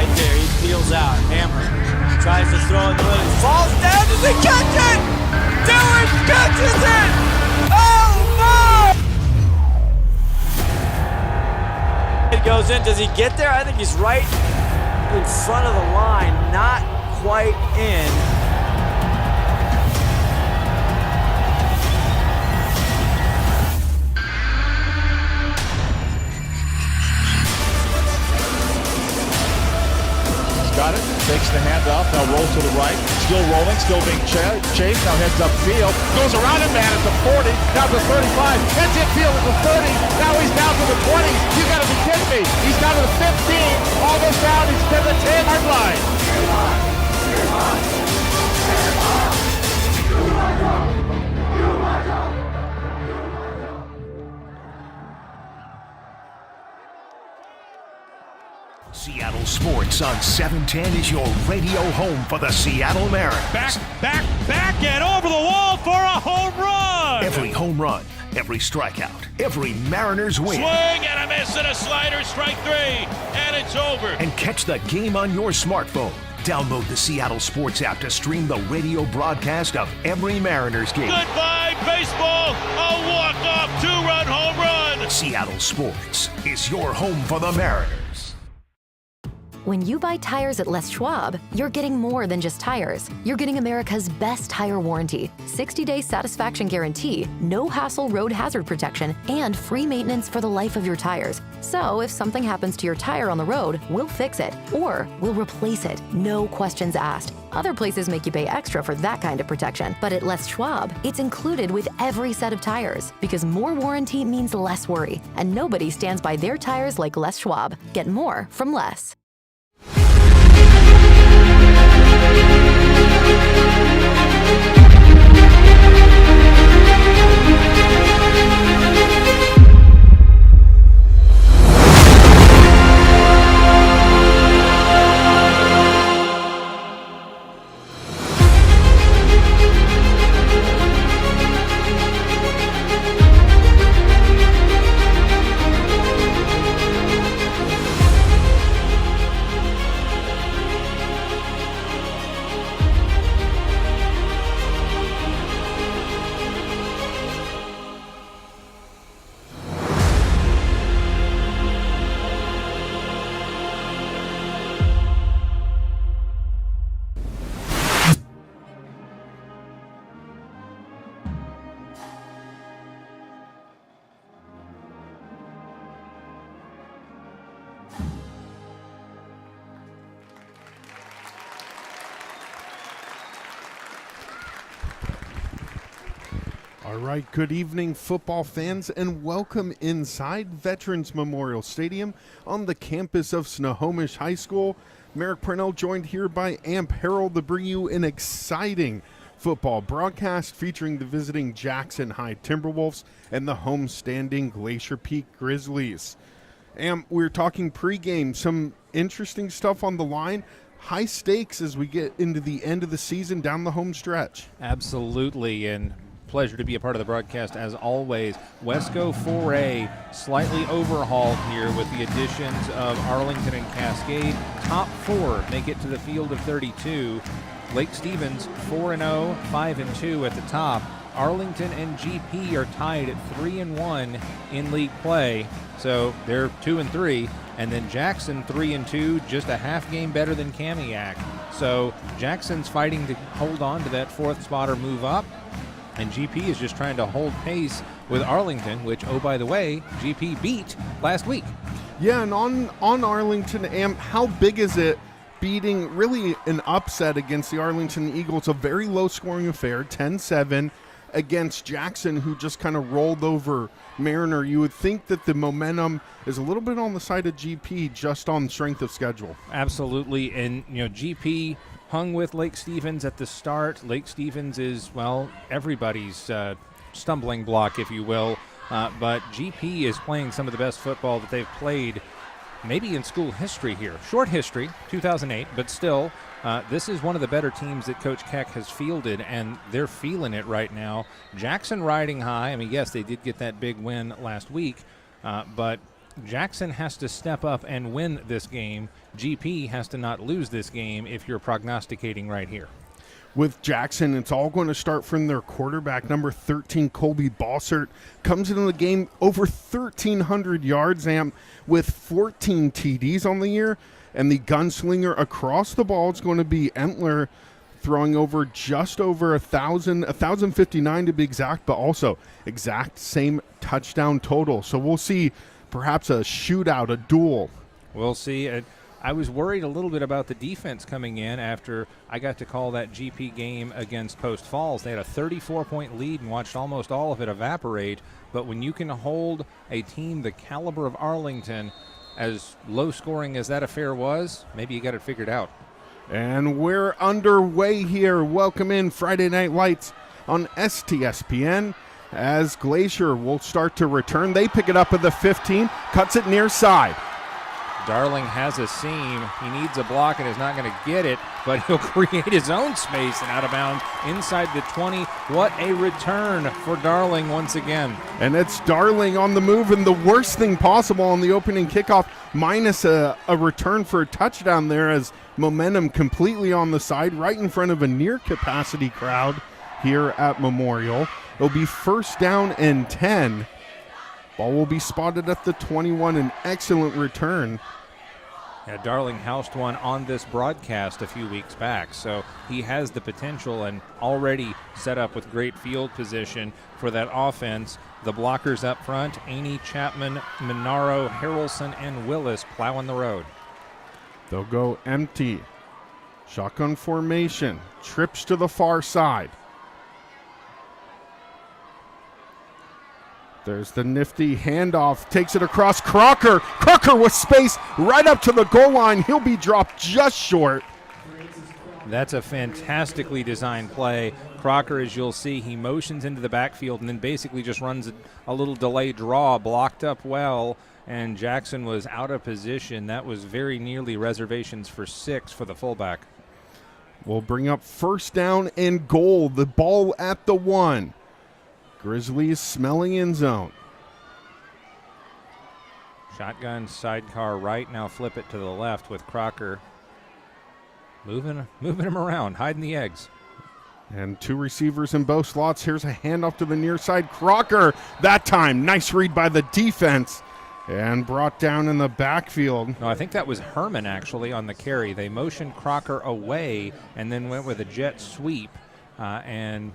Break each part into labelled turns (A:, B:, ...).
A: right there. He peels out. Hammer tries to throw it. Falls down. Does he catch it? Dillon catches it! Oh, my! It goes in. Does he get there? I think he's right in front of the line. Not quite in.
B: Got it, takes the handoff, now rolls to the right, still rolling, still being chased, now heads upfield, goes around him, man, at the 40, down to 35, heads infield at the 30, now he's down to the 20, you gotta be kidding me, he's down to the 15, almost down, he's to the 10-yard line.
C: Seattle Sports on 710 is your radio home for the Seattle Mariners.
D: Back, and over the wall for a home run!
C: Every home run, every strikeout, every Mariners win.
D: Swing and a miss and a slider, strike three, and it's over.
C: And catch the game on your smartphone. Download the Seattle Sports app to stream the radio broadcast of every Mariners game.
D: Goodbye, baseball! A walk-off two-run home run!
C: Seattle Sports is your home for the Mariners.
E: When you buy tires at Les Schwab, you're getting more than just tires. You're getting America's best tire warranty, 60-day satisfaction guarantee, no hassle road hazard protection, and free maintenance for the life of your tires. So if something happens to your tire on the road, we'll fix it, or we'll replace it, no questions asked. Other places make you pay extra for that kind of protection, but at Les Schwab, it's included with every set of tires, because more warranty means less worry, and nobody stands by their tires like Les Schwab. Get more from Les.
F: All right, good evening, football fans, and welcome inside Veterans Memorial Stadium on the campus of Snohomish High School. Merrick Parnell joined here by Amp Harrell to bring you an exciting football broadcast featuring the visiting Jackson High Timberwolves and the homestanding Glacier Peak Grizzlies. Amp, we're talking pregame, some interesting stuff on the line. High stakes as we get into the end of the season down the home stretch.
G: Absolutely, and pleasure to be a part of the broadcast as always. WESCO 4A slightly overhauled here with the additions of Arlington and Cascade. Top four make it to the field of 32. Lake Stevens 4-0, 5-2 at the top. Arlington and GP are tied at 3-1 in league play, so they're 2-3. And then Jackson 3-2, just a half game better than Kamiak. So Jackson's fighting to hold on to that fourth spot or move up. And GP is just trying to hold pace with Arlington, which, oh, by the way, GP beat last week.
F: Yeah, and on Arlington, Amp, how big is it beating really an upset against the Arlington Eagles, a very low-scoring affair, 10-7, against Jackson, who just kind of rolled over Mariner? You would think that the momentum is a little bit on the side of GP just on strength of schedule.
G: Absolutely, and, GP hung with Lake Stevens at the start. Lake Stevens is, well, everybody's stumbling block, if you will. But GP is playing some of the best football that they've played maybe in school history here. Short history, 2008, but still, this is one of the better teams that Coach Keck has fielded, and they're feeling it right now. Jackson riding high. I mean, yes, they did get that big win last week, but Jackson has to step up and win this game. GP has to not lose this game if you're prognosticating right here.
F: With Jackson, it's all going to start from their quarterback, number 13, Colby Bossert. Comes into the game over 1,300 yards, with 14 TDs on the year. And the gunslinger across the ball is going to be Entler, throwing over just over 1,059 to be exact, but also exact same touchdown total. So we'll see perhaps a shootout, a duel.
G: We'll see. I was worried a little bit about the defense coming in after I got to call that GP game against Post Falls. They had a 34-point lead and watched almost all of it evaporate. But when you can hold a team the caliber of Arlington, as low scoring as that affair was, maybe you got it figured out.
F: And we're underway here. Welcome in Friday Night Lights on STSPN as Glacier will start to return. They pick it up at the 15, cuts it near side.
G: Darling has a seam. He needs a block and is not going to get it, but he'll create his own space and out of bounds inside the 20. What a return for Darling once again.
F: And it's Darling on the move, and the worst thing possible on the opening kickoff, minus a return for a touchdown there as momentum completely on the side, right in front of a near-capacity crowd here at Memorial. It'll be first down and 10. Ball will be spotted at the 21, an excellent return.
G: Yeah, Darling housed one on this broadcast a few weeks back, so he has the potential and already set up with great field position for that offense. The blockers up front, Aney, Chapman, Minaro, Harrelson, and Willis plowing the road.
F: They'll go empty. Shotgun formation, trips to the far side. There's the nifty handoff, takes it across Crocker. Crocker with space right up to the goal line. He'll be dropped just short.
G: That's a fantastically designed play. Crocker, as you'll see, he motions into the backfield and then basically just runs a little delay draw, blocked up well, and Jackson was out of position. That was very nearly reservations for 6 for the fullback.
F: We'll bring up first down and goal. The ball at the 1. Grizzlies smelling end zone.
G: Shotgun sidecar right, now flip it to the left with Crocker moving him around, hiding the eggs.
F: And 2 receivers in both slots. Here's a handoff to the near side. Crocker, that time, nice read by the defense and brought down in the backfield.
G: No, I think that was Herman actually on the carry. They motioned Crocker away and then went with a jet sweep and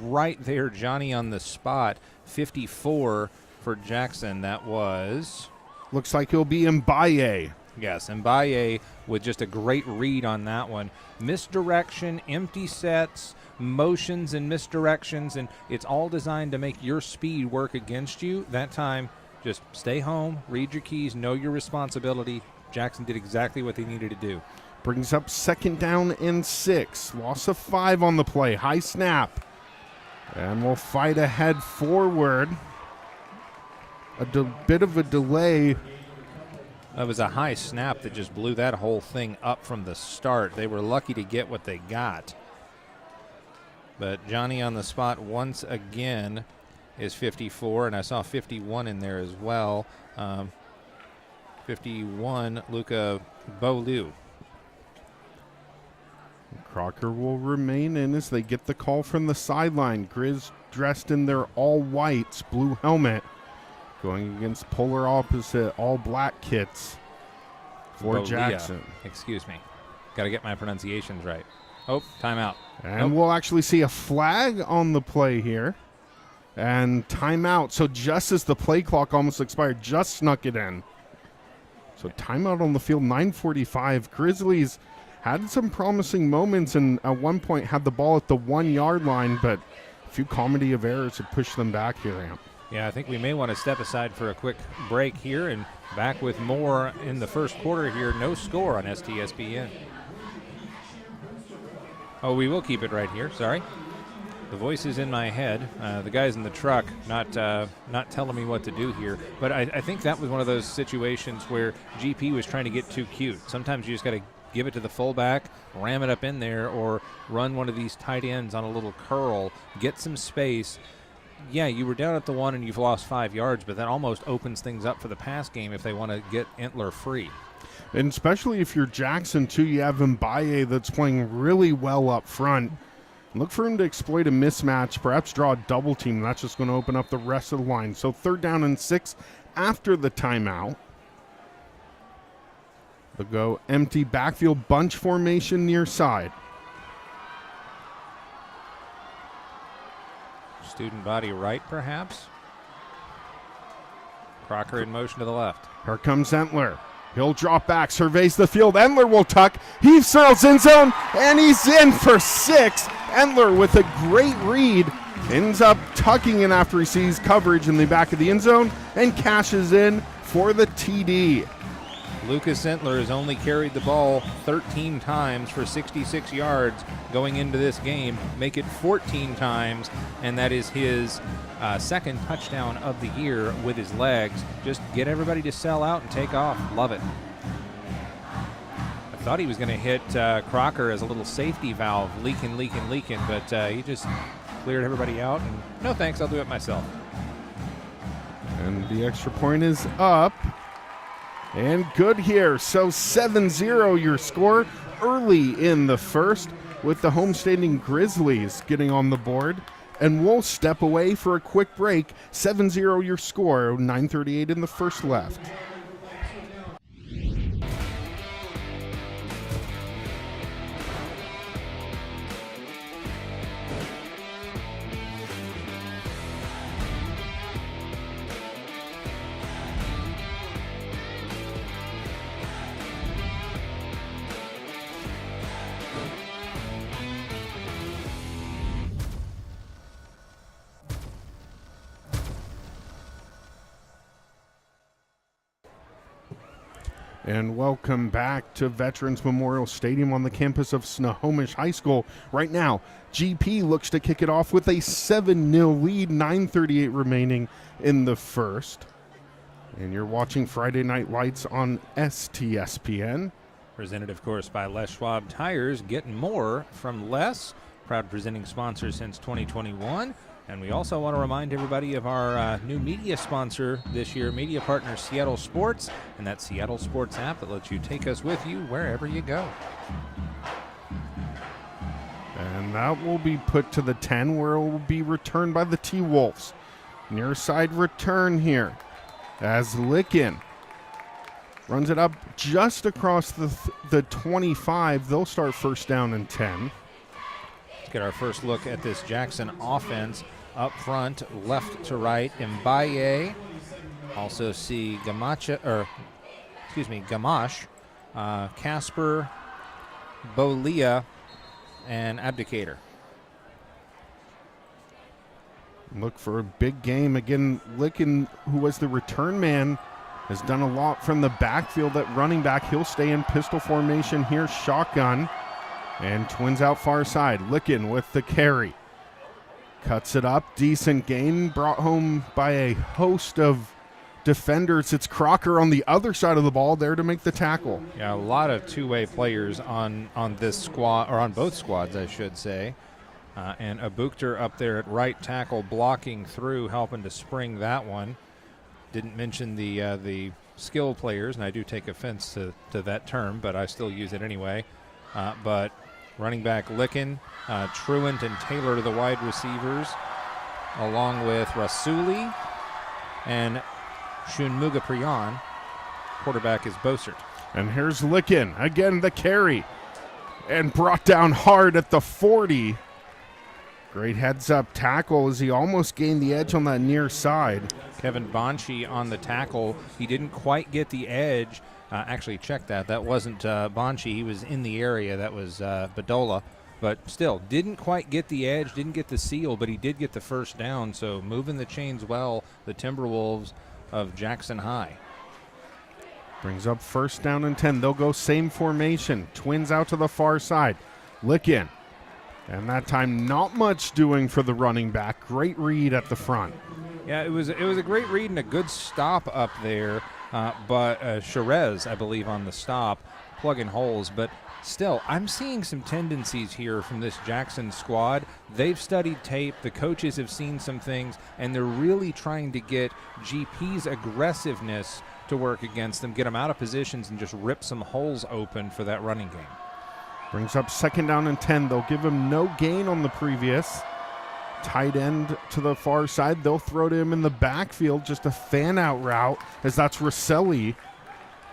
G: right there, Johnny on the spot, 54 for Jackson. That was...
F: Looks like he'll be Mbaye.
G: Yes, Mbaye with just a great read on that one. Misdirection, empty sets, motions and misdirections, and it's all designed to make your speed work against you. That time, just stay home, read your keys, know your responsibility. Jackson did exactly what they needed to do.
F: Brings up second down and 6. Loss of 5 on the play. High snap. And we'll fight ahead forward. A bit of a delay.
G: That was a high snap that just blew that whole thing up from the start. They were lucky to get what they got. But Johnny on the spot once again is 54, and I saw 51 in there as well. 51, Luca Beaulieu.
F: Crocker will remain in as they get the call from the sideline. Grizz dressed in their all-whites, blue helmet, going against polar opposite all-black kits for
G: Beaulieu.
F: Jackson.
G: Excuse me. Got to get my pronunciations right. Oh, timeout.
F: And we'll actually see a flag on the play here. And timeout. So just as the play clock almost expired, just snuck it in. So timeout on the field, 9:45. Grizzlies had some promising moments and at one point had the ball at the 1 yard line, but a few comedy of errors have pushed them back here, Amp.
G: Yeah, I think we may want to step aside for a quick break here and back with more in the first quarter here. No score on STSPN. Oh, we will keep it right here. Sorry. The voice is in my head. The guys in the truck not telling me what to do here. But I think that was one of those situations where GP was trying to get too cute. Sometimes you just got to give it to the fullback, ram it up in there, or run one of these tight ends on a little curl, get some space. yeah, you were down at the 1 and you've lost 5 yards, but that almost opens things up for the pass game if they want to get Entler free.
F: And especially if you're Jackson, too, you have Mbaye that's playing really well up front. Look for him to exploit a mismatch, perhaps draw a double team. That's just going to open up the rest of the line. So 3rd down and 6 after the timeout. They'll go empty backfield bunch formation near side.
G: Student body right, perhaps. Crocker in motion to the left.
F: Here comes Entler. He'll drop back, surveys the field. Entler will tuck. He circles in zone, and he's in for 6. Entler with a great read ends up tucking in after he sees coverage in the back of the end zone and cashes in for the TD.
G: Lucas Entler has only carried the ball 13 times for 66 yards going into this game. Make it 14 times, and that is his second touchdown of the year with his legs. Just get everybody to sell out and take off. Love it. I thought he was going to hit Crocker as a little safety valve, leaking, but he just cleared everybody out. And no thanks, I'll do it myself.
F: And the extra point is up. And good here. So 7-0 your score early in the first with the homestanding Grizzlies getting on the board. And we'll step away for a quick break. 7-0 your score, 9:38 in the first left. And welcome back to Veterans Memorial Stadium on the campus of Snohomish High School. Right now, GP looks to kick it off with a 7-0 lead, 9:38 remaining in the first. And you're watching Friday Night Lights on STSPN.
G: Presented, of course, by Les Schwab Tires. Getting more from Les. Proud presenting sponsor since 2021. And we also want to remind everybody of our new media sponsor this year, media partner Seattle Sports, and that Seattle Sports app that lets you take us with you wherever you go.
F: And that will be put to the 10, where it will be returned by the T-Wolves. Near side return here as Licken runs it up just across the 25. They'll start 1st down and 10.
G: Let's get our first look at this Jackson offense. Up front, left to right, Mbaye. Also see Gamache, Casper, Bolia, and Abdicator.
F: Look for a big game. Again, Licken, who was the return man, has done a lot from the backfield at running back. He'll stay in pistol formation here, shotgun. And twins out far side. Licken with the carry. Cuts it up. Decent gain. Brought home by a host of defenders. It's Crocker on the other side of the ball there to make the tackle.
G: Yeah, a lot of two-way players on this squad, or on both squads, I should say. And Abukter up there at right tackle blocking through, helping to spring that one. Didn't mention the skill players, and I do take offense to that term, but I still use it anyway. But running back Licken, Truant and Taylor to the wide receivers, along with Rasuli and Shunmuga Priyan. Quarterback is Bossert.
F: And here's Licken, again the carry, and brought down hard at the 40. Great heads-up tackle as he almost gained the edge on that near side.
G: Kevin Bonchi on the tackle. He didn't quite get the edge. Actually, check that. That wasn't Bonchi. He was in the area. That was Badola. But still, didn't quite get the edge, didn't get the seal, but he did get the first down. So moving the chains well, the Timberwolves of Jackson High.
F: Brings up 1st down and 10. They'll go same formation. Twins out to the far side. Licken. And that time, not much doing for the running back. Great read at the front.
G: Yeah, it was a great read and a good stop up there. but Sherez, I believe, on the stop, plugging holes. But still, I'm seeing some tendencies here from this Jackson squad. They've studied tape, the coaches have seen some things, and they're really trying to get GP's aggressiveness to work against them, get them out of positions, and just rip some holes open for that running game.
F: Brings up 2nd down and 10. They'll give him no gain on the previous. Tight end to the far side. They'll throw to him in the backfield, just a fan-out route, as that's Rosselli.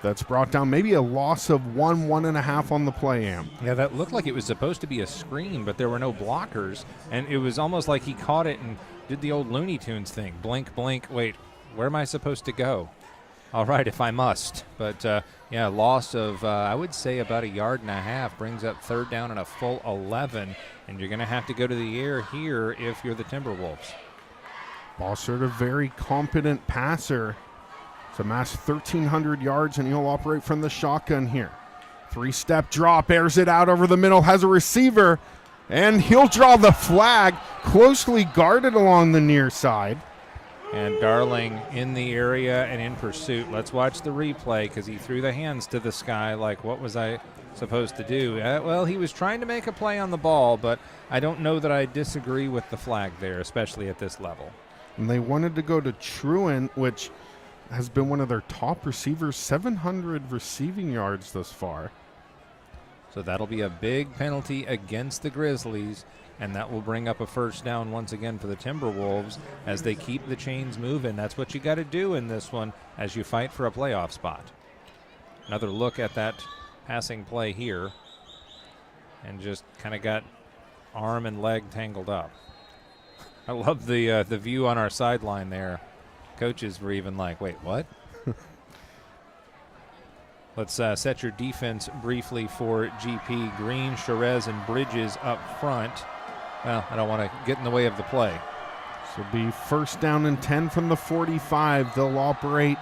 F: That's brought down, maybe a loss of 1.5 on the play, Am.
G: Yeah, that looked like it was supposed to be a screen, but there were no blockers, and it was almost like he caught it and did the old Looney Tunes thing. Blink, blink, wait, where am I supposed to go? All right, if I must. But, yeah, loss of, I would say, about 1.5 yards, brings up 3rd down and a full 11, and you're going to have to go to the air here if you're the Timberwolves.
F: Bossert, a very competent passer. To amass 1,300 yards, and he'll operate from the shotgun here. 3-step drop, airs it out over the middle, has a receiver, and he'll draw the flag, closely guarded along the near side.
G: And Darling in the area and in pursuit. Let's watch the replay because he threw the hands to the sky like, what was I supposed to do? Well, he was trying to make a play on the ball, but I don't know that I disagree with the flag there, especially at this level.
F: And they wanted to go to Truant, which has been one of their top receivers, 700 receiving yards thus far.
G: So that'll be a big penalty against the Grizzlies, and that will bring up a 1st down once again for the Timberwolves as they keep the chains moving. That's what you got to do in this one as you fight for a playoff spot. Another look at that passing play here, and just kind of got arm and leg tangled up. I love the view on our sideline there. Coaches were even like, wait, what? Let's set your defense briefly for GP. Green, Sherez, and Bridges up front. Well, I don't want to get in the way of the play.
F: This will be 1st down and 10 from the 45. They'll operate,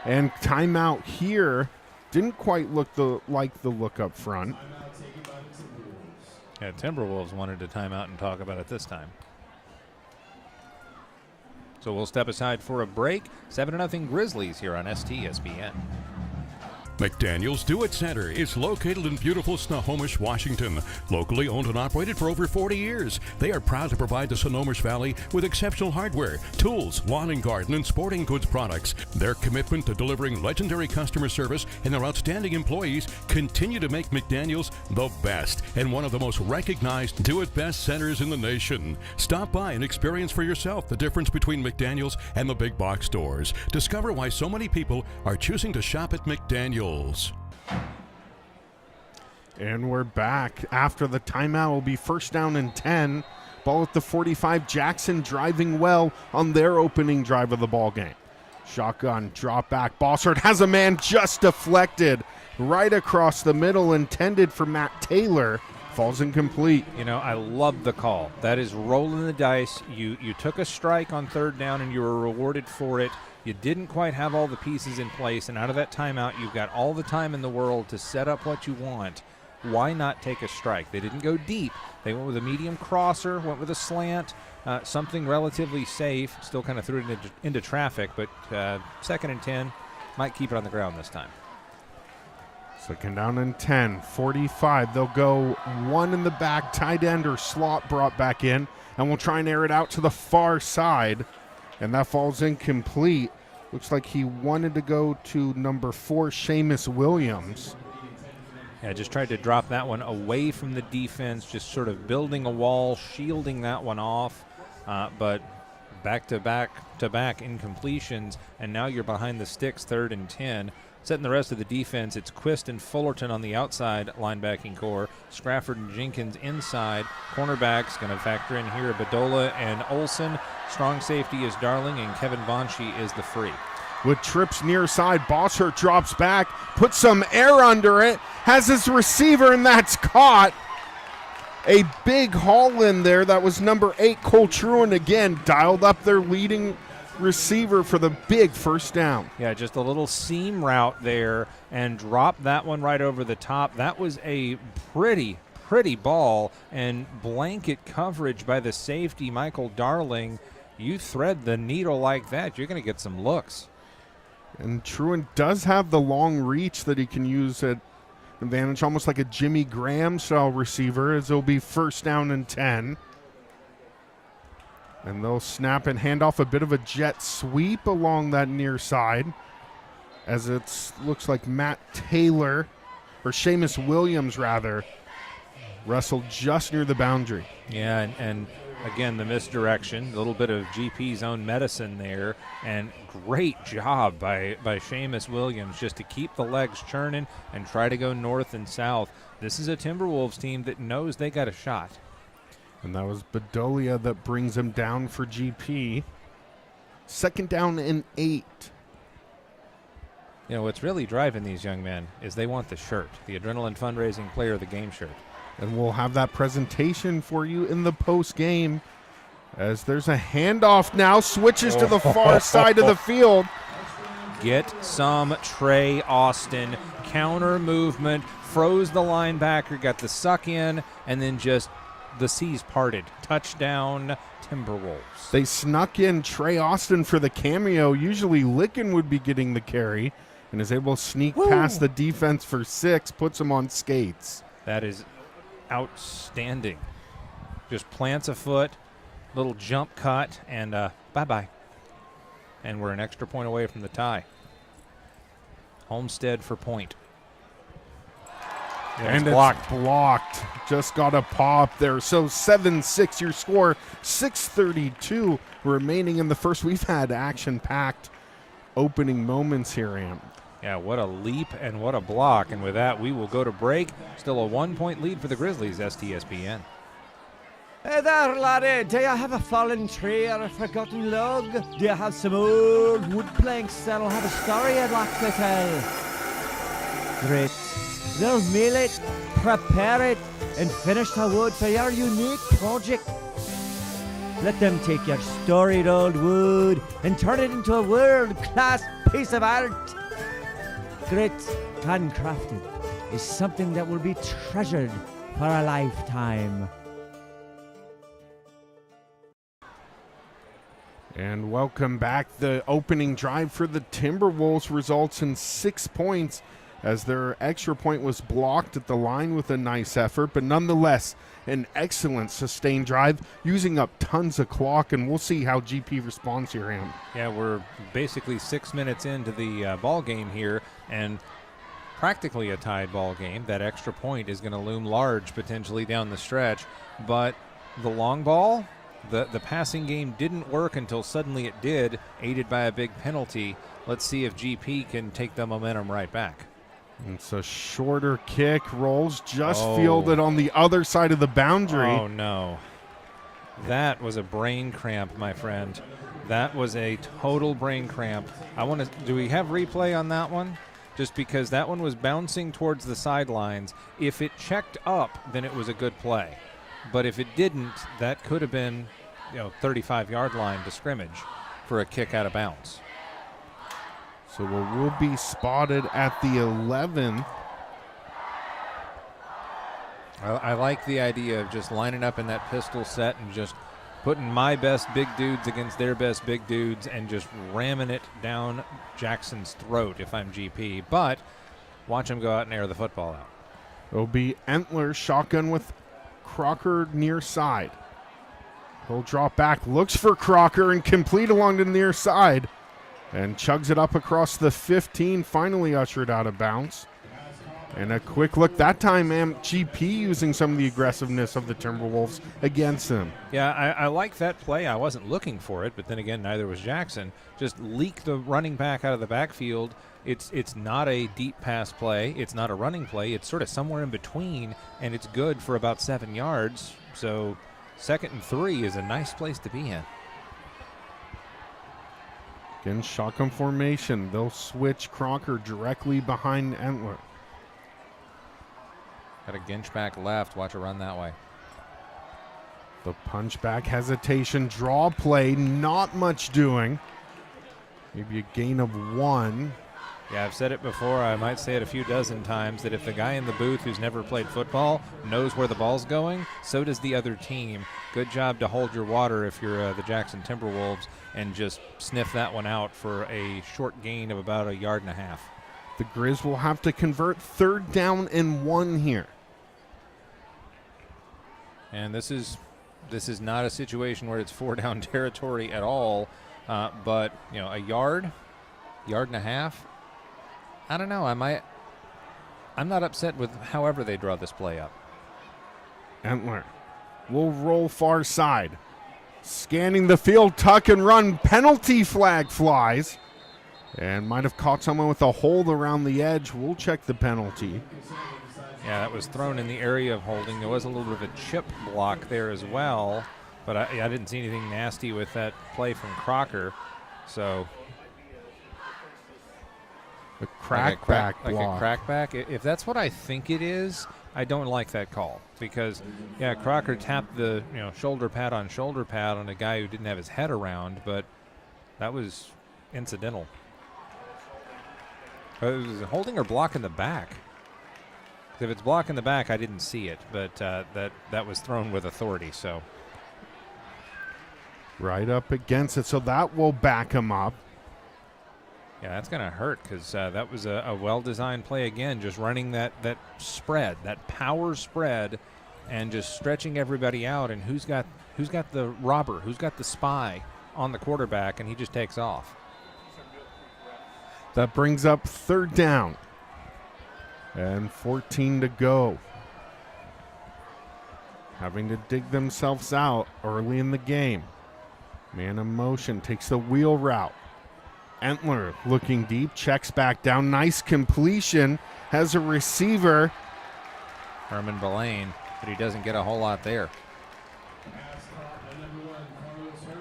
F: and timeout here. Didn't quite look like the look up front.
G: Yeah, Timberwolves wanted to timeout and talk about it this time. So we'll step aside for a break. 7-0 Grizzlies here on STSPN.
H: McDaniel's Do-It Center is located in beautiful Snohomish, Washington. Locally owned and operated for over 40 years, they are proud to provide the Snohomish Valley with exceptional hardware, tools, lawn and garden, and sporting goods products. Their commitment to delivering legendary customer service and their outstanding employees continue to make McDaniel's the best and one of the most recognized do-it-best centers in the nation. Stop by and experience for yourself the difference between McDaniel's and the big box stores. Discover why so many people are choosing to shop at McDaniel's.
F: And we're back. After the timeout, will be 1st down and 10. Ball at the 45. Jackson driving well on their opening drive of the ball game. Shotgun, drop back. Bossert has a man just deflected right across the middle, intended for Matt Taylor. Falls incomplete.
G: You know, I love the call. That is rolling the dice. You took a strike on 3rd down, and you were rewarded for it. You didn't quite have all the pieces in place, and out of that timeout, you've got all the time in the world to set up what you want. Why not take a strike? They didn't go deep. They went with a medium crosser, went with a slant, something relatively safe. Still kind of threw it into traffic, but 2nd and 10, might keep it on the ground this time.
F: 2nd down and 10, 45. They'll go one in the back, tight end or slot brought back in, and we'll try and air it out to the far side. And that falls incomplete. Looks like he wanted to go to number 4, Seamus Williams.
G: Yeah, just tried to drop that one away from the defense, just sort of building a wall, shielding that one off. But back-to-back incompletions, and now you're behind the sticks, 3rd and 10. Setting the rest of the defense, it's Quist and Fullerton on the outside linebacking core. Scrafford and Jenkins inside. Cornerbacks going to factor in here Badola and Olsen. Strong safety is Darling, and Kevin Bonchi is the free.
F: With trips near side, Bossert drops back, puts some air under it, has his receiver, and that's caught. A big haul in there. That was number 8, Cole Truant again, dialed up their leading receiver for the big 1st down.
G: Yeah, just a little seam route there and drop that one right over the top. That was a pretty ball, and blanket coverage by the safety, Michael Darling. You thread the needle like that, you're going to get some looks.
F: And Truant does have the long reach that he can use at advantage, almost like a Jimmy Graham-style receiver, as it'll be first down and 10. And they'll snap and hand off a bit of a jet sweep along that near side, as it looks like Matt Taylor, or Seamus Williams, rather, wrestled just near the boundary.
G: Yeah, and again, the misdirection, a little bit of GP's own medicine there, and great job by Seamus Williams just to keep the legs churning and try to go north and south. This is a Timberwolves team that knows they got a shot.
F: And that was Bedolia that brings him down for GP. Second down and 8.
G: You know, what's really driving these young men is they want the shirt, the Adrenaline Fundraising Player of the Game shirt.
F: And we'll have that presentation for you in the post game, as there's a handoff now, switches to the far side of the field.
G: Get some Trey Austin. Counter movement, froze the linebacker, got the suck in, and then just the seas parted. Touchdown, Timberwolves.
F: They snuck in Trey Austin for the cameo. Usually Licken would be getting the carry, and is able to sneak past the defense for 6, puts him on skates.
G: That is outstanding. Just plants a foot, little jump cut, and bye-bye. And we're an extra point away from the tie. Homestead for point.
F: And it's blocked. Just got a pop there. So 7-6 your score. 6:32 remaining in the first. We've had action-packed opening moments here, Amp.
G: Yeah, what a leap and what a block. And with that, we will go to break. Still a 1-point lead for the Grizzlies, STSPN.
A: Hey there, laddie. Do you have a fallen tree or a forgotten log? Do you have some old wood planks that'll have a story I'd like to tell? Great. They'll mill it, prepare it, and finish the wood for your unique project. Let them take your storied old wood and turn it into a world-class piece of art. Grit, handcrafted, is something that will be treasured for a lifetime.
F: And welcome back. The opening drive for the Timberwolves results in 6 points, as their extra point was blocked at the line with a nice effort, but nonetheless an excellent sustained drive using up tons of clock, and we'll see how GP responds here, Ham.
G: Yeah, we're basically 6 minutes into the ball game here, and practically a tied ball game. That extra point is going to loom large potentially down the stretch, but the long ball, the passing game didn't work until suddenly it did, aided by a big penalty. Let's see if GP can take the momentum right back.
F: It's a shorter kick, rolls just fielded on the other side of the boundary.
G: Oh, no. That was a brain cramp, my friend. That was a total brain cramp. Do we have replay on that one? Just because that one was bouncing towards the sidelines. If it checked up, then it was a good play. But if it didn't, that could have been, 35-yard line to scrimmage for a kick out of bounds.
F: So we'll be spotted at the 11.
G: I like the idea of just lining up in that pistol set and just putting my best big dudes against their best big dudes and just ramming it down Jackson's throat if I'm GP. But watch him go out and air the football out.
F: It'll be Entler shotgun with Crocker near side. He'll drop back, looks for Crocker, and complete along the near side. And chugs it up across the 15, finally ushered out of bounds. And a quick look, that time, GP using some of the aggressiveness of the Timberwolves against them.
G: Yeah, I like that play. I wasn't looking for it, but then again, neither was Jackson. Just leak the running back out of the backfield. It's not a deep pass play. It's not a running play. It's sort of somewhere in between, and it's good for about 7 yards. So 2nd and 3 is a nice place to be in.
F: Again, shotgun formation. They'll switch Crocker directly behind Entler.
G: Got a ginch back left. Watch it run that way.
F: The punchback hesitation, draw play, not much doing. Maybe a gain of 1.
G: Yeah, I've said it before. I might say it a few dozen times that if the guy in the booth who's never played football knows where the ball's going, so does the other team. Good job to hold your water if you're the Jackson Timberwolves and just sniff that one out for a short gain of about 1.5 yards.
F: The Grizz will have to convert 3rd down and 1 here.
G: And this is not a situation where it's 4-down territory at all, but you know, 1 yard, 1.5 yards. I don't know. I'm not upset with however they draw this play up.
F: Entler will roll far side. Scanning the field, tuck and run. Penalty flag flies. And might have caught someone with a hold around the edge. We'll check the penalty.
G: Yeah, that was thrown in the area of holding. There was a little bit of a chip block there as well. But I didn't see anything nasty with that play from Crocker. So
F: a crackback block.
G: Like a crackback. If that's what I think it is, I don't like that call because, yeah, Crocker tapped the shoulder pad on a guy who didn't have his head around, but that was incidental. Was it holding or blocking the back? If it's blocking the back, I didn't see it, but that was thrown with authority. So
F: right up against it, so that will back him up.
G: Yeah, that's going to hurt because that was a well-designed play again, just running that spread, that power spread, and just stretching everybody out. And who's got the robber? Who's got the spy on the quarterback? And he just takes off.
F: That brings up 3rd down and 14 to go. Having to dig themselves out early in the game. Man in motion takes the wheel route. Entler looking deep, checks back down. Nice completion. Has a receiver.
G: Herman Belaine, but he doesn't get a whole lot there.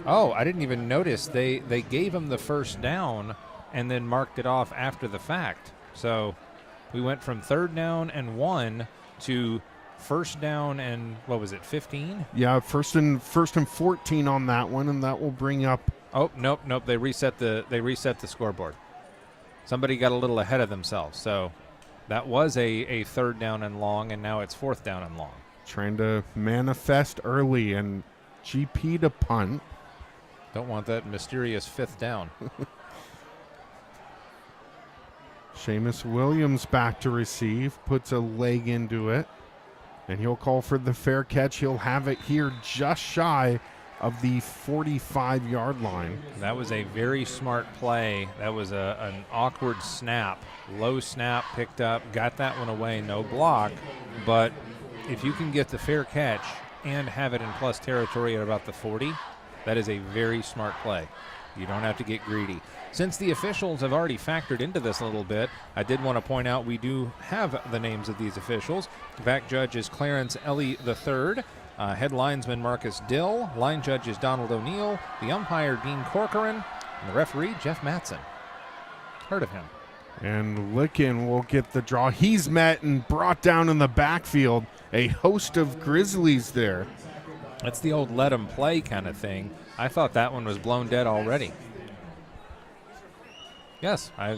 G: Oh, I didn't even notice. They gave him the 1st down and then marked it off after the fact. So we went from 3rd down and 1 to 1st down and, what was it, 15?
F: Yeah, first and 14 on that one, and that will bring up.
G: Oh, nope. They reset the scoreboard. Somebody got a little ahead of themselves. So that was a 3rd down and long, and now it's 4th down and long.
F: Trying to manifest early and GP to punt.
G: Don't want that mysterious 5th down.
F: Seamus Williams back to receive, puts a leg into it, and he'll call for the fair catch. He'll have it here just shy of the 45-yard line.
G: That was a very smart play. That was an awkward snap. Low snap, picked up, got that one away, no block. But if you can get the fair catch and have it in plus territory at about the 40, that is a very smart play. You don't have to get greedy. Since the officials have already factored into this a little bit, I did want to point out we do have the names of these officials. VAC judge is Clarence Ellie III. Head linesman Marcus Dill. Line judge is Donald O'Neill. The umpire Dean Corcoran. And the referee Jeff Matson. Heard of him.
F: And Licken will get the draw. He's met and brought down in the backfield. A host of Grizzlies there.
G: That's the old let him play kind of thing. I thought that one was blown dead already. Yes, I'm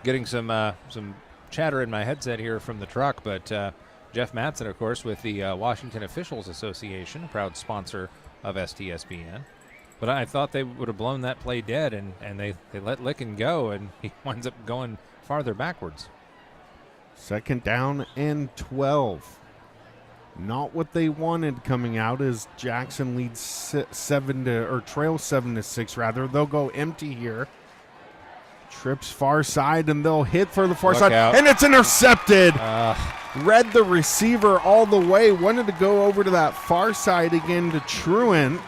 G: getting some chatter in my headset here from the truck, but Jeff Matson, of course, with the Washington Officials Association, a proud sponsor of STSPN. But I thought they would have blown that play dead, and they let Licken go, and he winds up going farther backwards.
F: 2nd down and 12. Not what they wanted coming out as Jackson leads trails 7-6 rather. They'll go empty here. Trips far side, and they'll hit for the far side, and it's intercepted. Read the receiver all the way, wanted to go over to that far side again to Truant.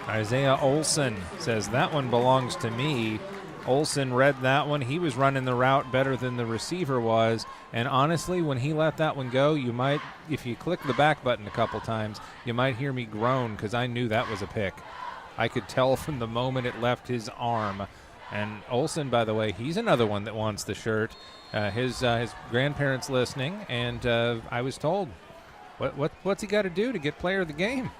G: Isaiah Olson says that one belongs to me. Olson read that one. He was running the route better than the receiver was, and honestly, when he let that one go, you might, if you click the back button a couple times, you might hear me groan because I knew that was a pick. I could tell from the moment it left his arm. And Olson, by the way, he's another one that wants the shirt. His grandparents listening, and I was told, what's he got to do to get player of the game?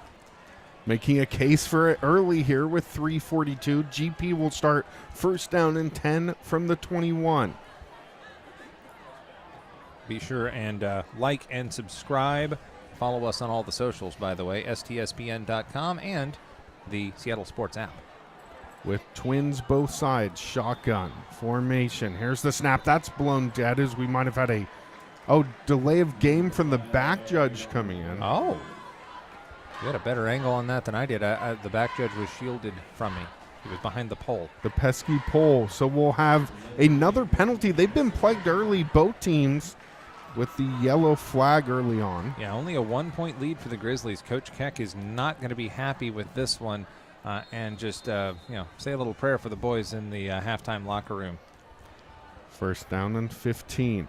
F: making a case for it early here with 3:42. GP will start first down and 10 from the 21.
G: Be sure and like and subscribe. Follow us on all the socials, by the way, STSPN.com and the Seattle Sports app.
F: With twins both sides, shotgun, formation. Here's the snap. That's blown dead as we might have had a delay of game from the back judge coming in.
G: Oh. You had a better angle on that than I did. The back judge was shielded from me. He was behind the pole.
F: The pesky pole. So we'll have another penalty. They've been plagued early, both teams, with the yellow flag early on.
G: Yeah, only a 1-point lead for the Grizzlies. Coach Keck is not going to be happy with this one, and just say a little prayer for the boys in the halftime locker room.
F: First down and 15.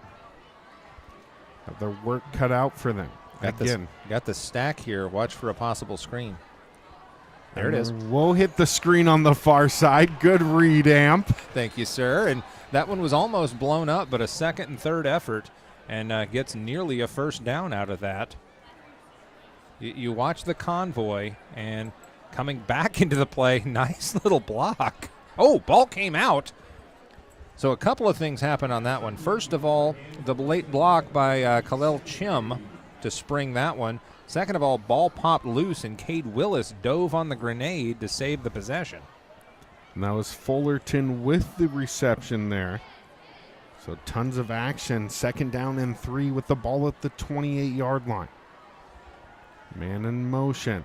F: Have their work cut out for them.
G: Got the stack here. Watch for a possible screen. There it is.
F: We'll hit the screen on the far side. Good read, Amp.
G: Thank you, sir. And that one was almost blown up, but a second and third effort, and gets nearly a first down out of that. You watch the convoy, and coming back into the play, nice little block. Oh, ball came out. So a couple of things happened on that one. First of all, the late block by Khalil Chim to spring that one. Second of all, ball popped loose, and Cade Willis dove on the grenade to save the possession.
F: And that was Fullerton with the reception there. So tons of action. Second down and 3 with the ball at the 28-yard line. Man in motion.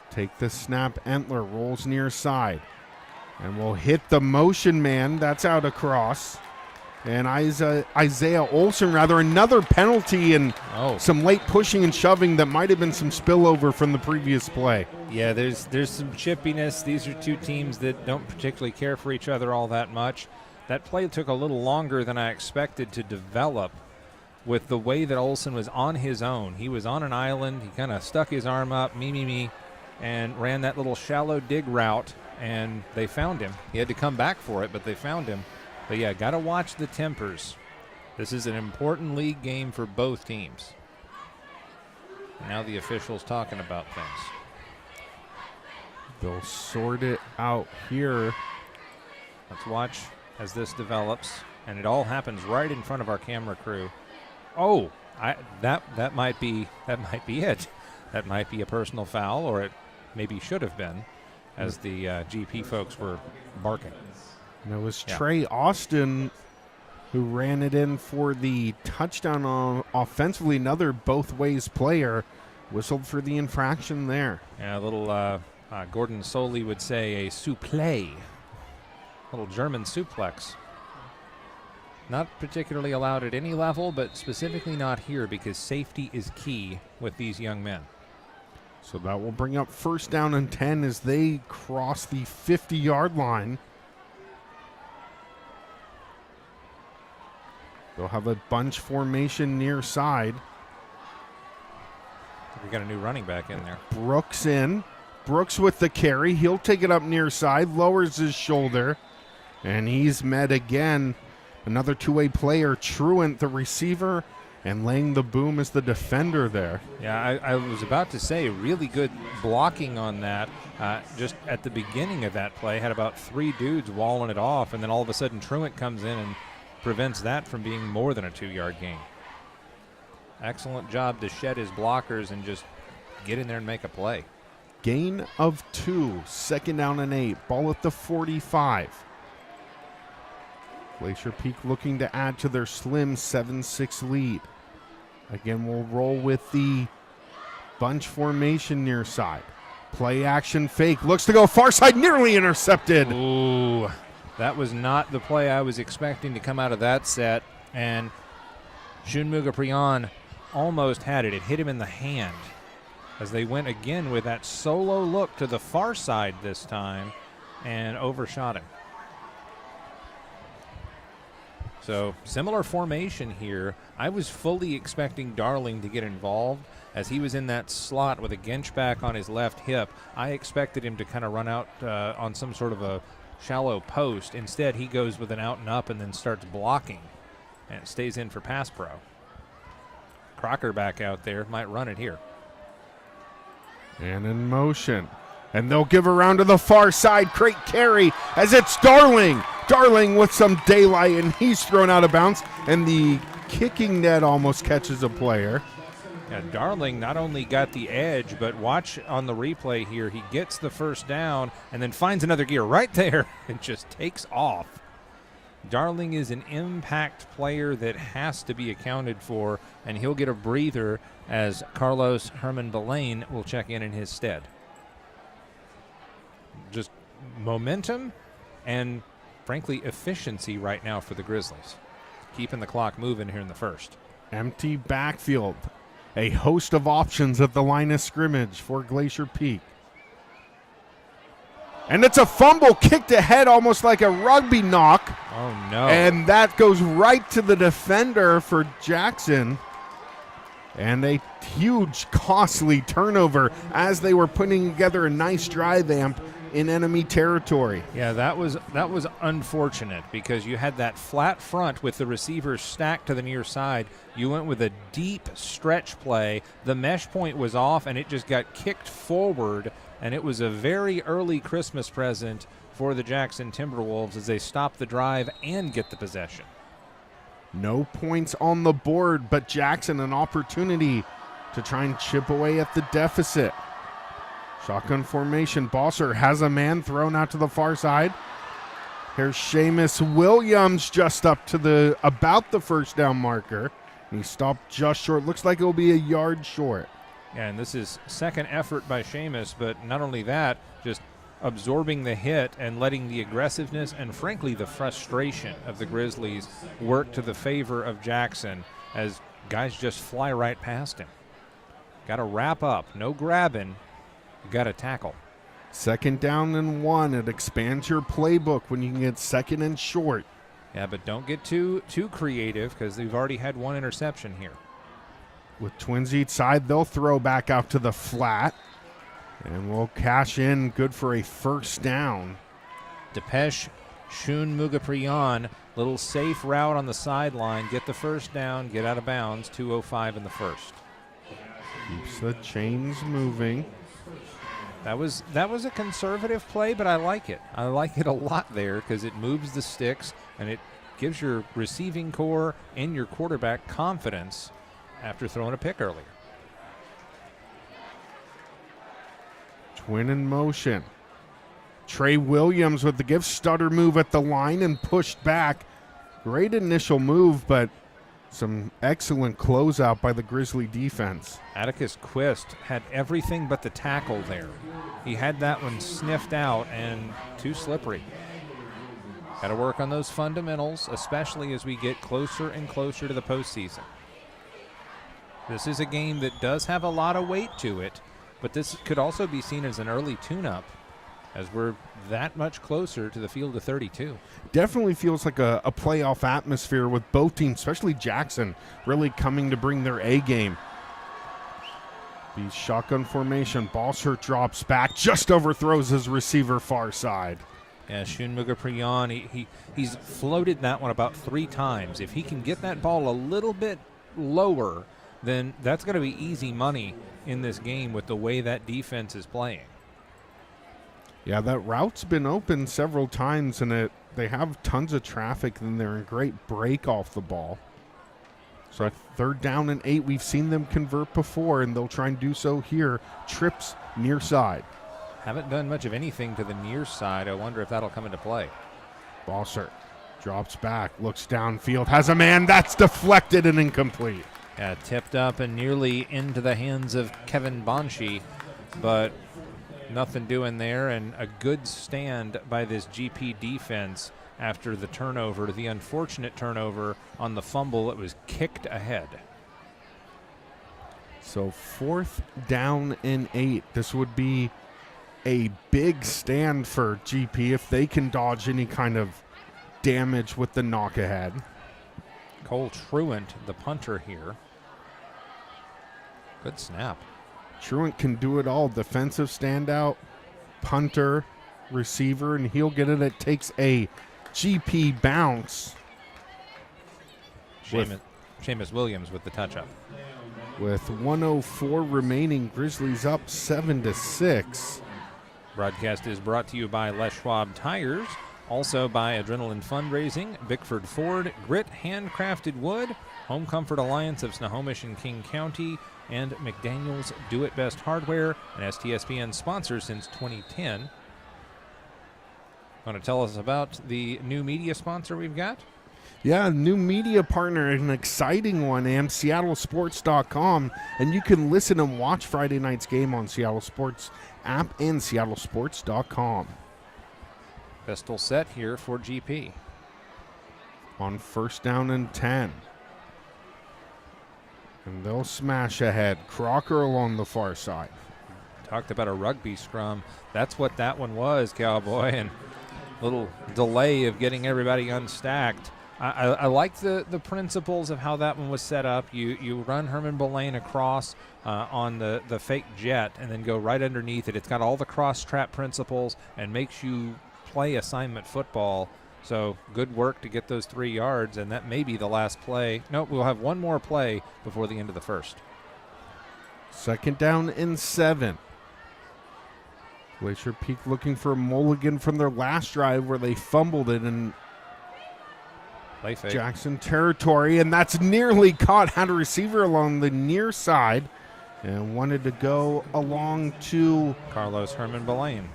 F: Take the snap. Entler rolls near side. And will hit the motion man. That's out across. And Isaiah Olsen, another penalty and some late pushing and shoving that might have been some spillover from the previous play.
G: Yeah, there's some chippiness. These are two teams that don't particularly care for each other all that much. That play took a little longer than I expected to develop with the way that Olsen was on his own. He was on an island. He kind of stuck his arm up, and ran that little shallow dig route, and they found him. He had to come back for it, but they found him. But, yeah, got to watch the tempers. This is an important league game for both teams. Now the officials talking about things.
F: They'll sort it out here.
G: Let's watch as this develops, and it all happens right in front of our camera crew. Oh, that might be it. That might be a personal foul, or it maybe should have been, as the GP folks were barking.
F: And it was Trey Austin who ran it in for the touchdown on offensively. Another both ways player whistled for the infraction there.
G: Yeah, a little Gordon Soley would say a souplé. Little German suplex. Not particularly allowed at any level, but specifically not here because safety is key with these young men.
F: So that will bring up first down and 10 as they cross the 50-yard line. They'll have a bunch formation near side.
G: We got a new running back in there.
F: Brooks in. Brooks with the carry. He'll take it up near side, lowers his shoulder, and he's met again. Another two-way player, Truant, the receiver, and laying the boom as the defender there.
G: Yeah, I was about to say, really good blocking on that. Just at the beginning of that play, had about 3 dudes walling it off, and then all of a sudden Truant comes in and prevents that from being more than a 2-yard gain. Excellent job to shed his blockers and just get in there and make a play.
F: Gain of 2, second down and 8. Ball at the 45. Glacier Peak looking to add to their slim 7-6 lead. Again, we'll roll with the bunch formation near side. Play action fake. Looks to go far side, nearly intercepted.
G: Ooh, that was not the play I was expecting to come out of that set. And Shunmuga Priyan almost had it. It hit him in the hand as they went again with that solo look to the far side this time and overshot him. So similar formation here. I was fully expecting Darling to get involved as he was in that slot with a Gench back on his left hip. I expected him to kind of run out on some sort of a shallow post. Instead, he goes with an out and up and then starts blocking and it stays in for pass pro. Crocker back out there, might run it here.
F: And in motion. And they'll give around to the far side. Great carry as it's Darling. Darling with some daylight, and he's thrown out of bounds. And the kicking net almost catches a player.
G: Yeah, Darling not only got the edge, but watch on the replay here. He gets the first down and then finds another gear right there and just takes off. Darling is an impact player that has to be accounted for, and he'll get a breather as Carlos Herman Belain will check in his stead. Just momentum and, frankly, efficiency right now for the Grizzlies. Keeping the clock moving here in the first.
F: Empty backfield. A host of options at the line of scrimmage for Glacier Peak. And it's a fumble kicked ahead almost like a rugby knock.
G: Oh, no.
F: And that goes right to the defender for Jackson. And a huge, costly turnover as they were putting together a nice drive amp in enemy territory.
G: Yeah, that was unfortunate because you had that flat front with the receivers stacked to the near side. You went with a deep stretch play. The mesh point was off, and it just got kicked forward, and it was a very early Christmas present for the Jackson Timberwolves as they stop the drive and get the possession.
F: No points on the board, but Jackson an opportunity to try and chip away at the deficit. Shotgun formation. Bosser has a man thrown out to the far side. Here's Seamus Williams just up to about the first down marker. And he stopped just short. Looks like it'll be a yard short.
G: Yeah, and this is second effort by Seamus, but not only that, just absorbing the hit and letting the aggressiveness and, frankly, the frustration of the Grizzlies work to the favor of Jackson as guys just fly right past him. Got to wrap up. No grabbing. Got to tackle.
F: Second down and 1. It expands your playbook when you can get second and short.
G: Yeah, but don't get too creative because they've already had one interception here.
F: With twins each side, they'll throw back out to the flat. And we'll cash in, good for a first down.
G: Depeche Shun Mugapriyan, little safe route on the sideline. Get the first down, get out of bounds. 2:05 in the first.
F: Keeps the chains moving.
G: That was a conservative play, but I like it. I like it a lot there because it moves the sticks and it gives your receiving core and your quarterback confidence after throwing a pick earlier.
F: Twin in motion. Trey Williams with the give, stutter move at the line and pushed back. Great initial move, but some excellent closeout by the Grizzly defense.
G: Atticus Quist had everything but the tackle there. He had that one sniffed out and too slippery. Got to work on those fundamentals, especially as we get closer and closer to the postseason. This is a game that does have a lot of weight to it, but this could also be seen as an early tune-up as we're that much closer to the field of 32.
F: Definitely feels like a playoff atmosphere with both teams, especially Jackson, really coming to bring their A game. The shotgun formation. Bosser drops back, just overthrows his receiver far side.
G: Yeah, Shun Mugapriyan, he's floated that one about 3 times. If he can get that ball a little bit lower, then that's going to be easy money in this game with the way that defense is playing.
F: Yeah, that route's been open several times, and they have tons of traffic, and they're in great break off the ball. So third down and 8, we've seen them convert before, and they'll try and do so here. Trips near side.
G: Haven't done much of anything to the near side. I wonder if that'll come into play.
F: Bosser drops back, looks downfield, has a man. That's deflected and incomplete.
G: Yeah, tipped up and nearly into the hands of Kevin Bonchi, but nothing doing there, and a good stand by this GP defense after the turnover, the unfortunate turnover on the fumble. It was kicked ahead.
F: So fourth down and 8. This would be a big stand for GP if they can dodge any kind of damage with the knock ahead.
G: Cole Truant, the punter here. Good snap.
F: Truant can do it all. Defensive standout, punter, receiver, and he'll get it. It takes a GP bounce.
G: Seamus Williams with the touch-up.
F: With 1:04 remaining, Grizzlies up 7-6.
G: Broadcast is brought to you by Les Schwab Tires, also by Adrenaline Fundraising, Bickford Ford, Grit Handcrafted Wood, Home Comfort Alliance of Snohomish and King County, and McDaniel's Do It Best Hardware, an STSPN sponsor since 2010. Want to tell us about the new media sponsor we've got?
F: Yeah, new media partner, an exciting one, and SeattleSports.com. And you can listen and watch Friday night's game on Seattle Sports app and SeattleSports.com.
G: Pistol set here for GP.
F: On 1st down and 10. And they'll smash ahead. Crocker along the far side.
G: Talked about a rugby scrum. That's what that one was, Cowboy, and little delay of getting everybody unstacked. I like the principles of how that one was set up. You run Herman Boulain across on the fake jet and then go right underneath it. It's got all the cross-trap principles and makes you play assignment football. So good work to get those 3 yards, and that may be the last play. Nope, we'll have one more play before the end of the first.
F: 2nd down and 7. Glacier Peak looking for a mulligan from their last drive where they fumbled it in
G: Play fake.
F: Jackson territory, and that's nearly caught. Had a receiver along the near side and wanted to go along to
G: Carlos Herman Boulain.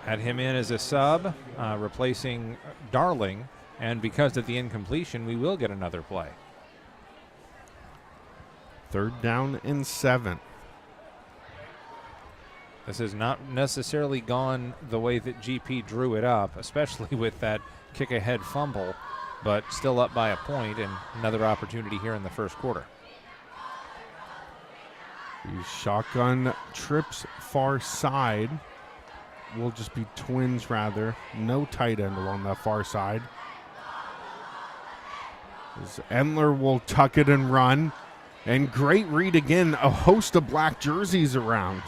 G: Had him in as a sub, replacing Darling, and because of the incompletion, we will get another play.
F: 3rd down and 7.
G: This has not necessarily gone the way that GP drew it up, especially with that kick-ahead fumble, but still up by a point, and another opportunity here in the first quarter.
F: These shotgun trips far side. Will just be twins, rather. No tight end along that far side. As Entler will tuck it and run. And great read again. A host of black jerseys around.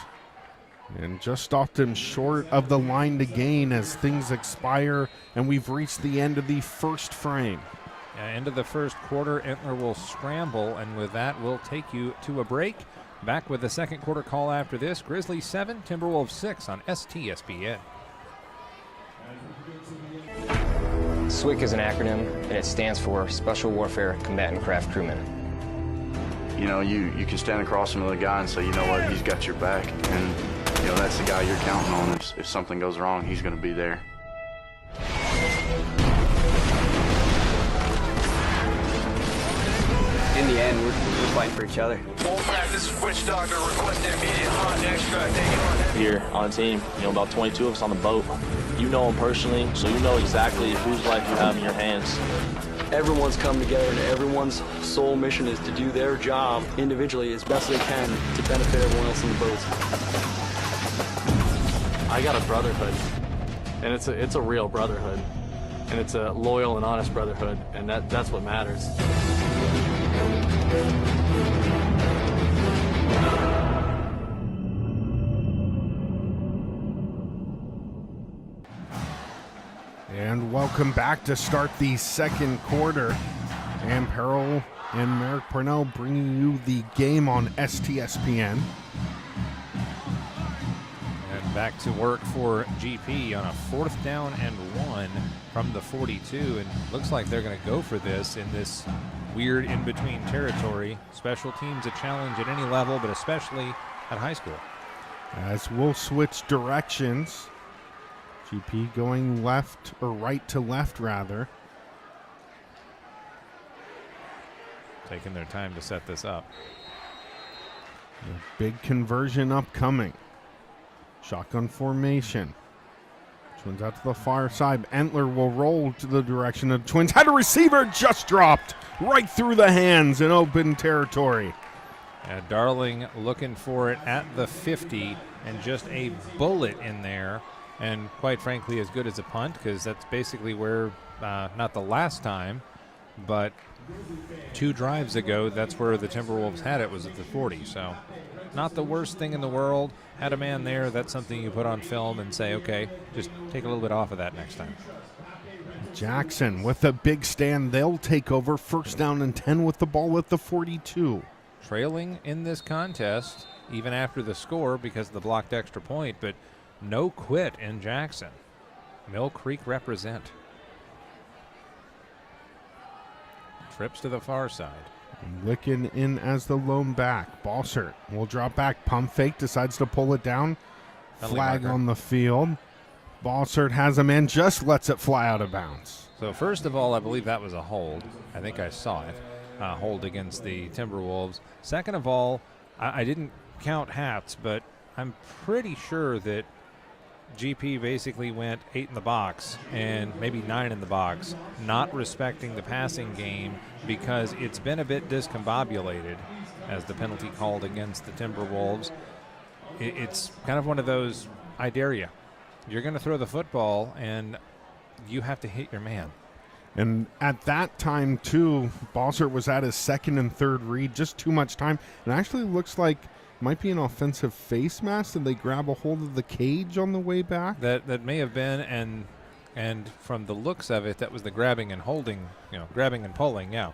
F: And just stopped him short of the line to gain as things expire. And we've reached the end of the first frame.
G: End of the first quarter, Entler will scramble, and with that, we'll take you to a break. Back with the second quarter call after this. Grizzlies 7, Timberwolves 6 on STSPN.
I: SWCC is an acronym, and it stands for Special Warfare Combatant Craft Crewman.
J: You know, you can stand across from the guy and say, you know what, he's got your back. And, you know, that's the guy you're counting on. If something goes wrong, he's going to be there.
K: In the end, we're fighting for each other.
L: Here on the team, you know, about 22 of us on the boat. You know them personally, so you know exactly whose life you have in your hands.
K: Everyone's come together, and everyone's sole mission is to do their job individually as best they can to benefit everyone else in the boat.
L: I got a brotherhood, and it's a real brotherhood, and it's a loyal and honest brotherhood, and that's what matters.
F: And welcome back to start the second quarter. And Harrell and Merrick Parnell bringing you the game on STSPN.
G: And back to work for GP on a 4th down and 1 from the 42. And looks like they're going to go for this in this weird in-between territory. Special teams a challenge at any level, but especially at high school.
F: As we'll switch directions. GP going left, or right to left, rather.
G: Taking their time to set this up.
F: A big conversion upcoming. Shotgun formation. Twins out to the far side. Entler will roll to the direction of the Twins. Had a receiver, just dropped right through the hands in open territory.
G: Darling looking for it at the 50, and just a bullet in there. And quite frankly, as good as a punt, because that's basically where, not the last time, but 2 drives ago, that's where the Timberwolves had it, was at the 40. So not the worst thing in the world. Had a man there, that's something you put on film and say, okay, just take a little bit off of that next time.
F: Jackson with a big stand. They'll take over 1st down and 10 with the ball at the 42.
G: trailing in this contest, even after the score because of the blocked extra point, but no quit in Jackson. Mill Creek represent. Trips to the far side.
F: Licking in as the lone back. Balsert will drop back. Pump fake, decides to pull it down. Flag on the field. Balsert has a man, just lets it fly out of bounds.
G: So first of all, I believe that was a hold. I think I saw it. Hold against the Timberwolves. Second of all, I didn't count hats, but I'm pretty sure that GP basically went 8 in the box and maybe 9 in the box, not respecting the passing game because it's been a bit discombobulated as the penalty called against the Timberwolves. It's kind of one of those, I dare you. You're going to throw the football and you have to hit your man.
F: And at that time, too, Balsert was at his second and third read, just too much time. It actually looks like might be an offensive face mask. Did they grab a hold of the cage on the way back?
G: That may have been, and from the looks of it, that was the grabbing and holding, grabbing and pulling, yeah.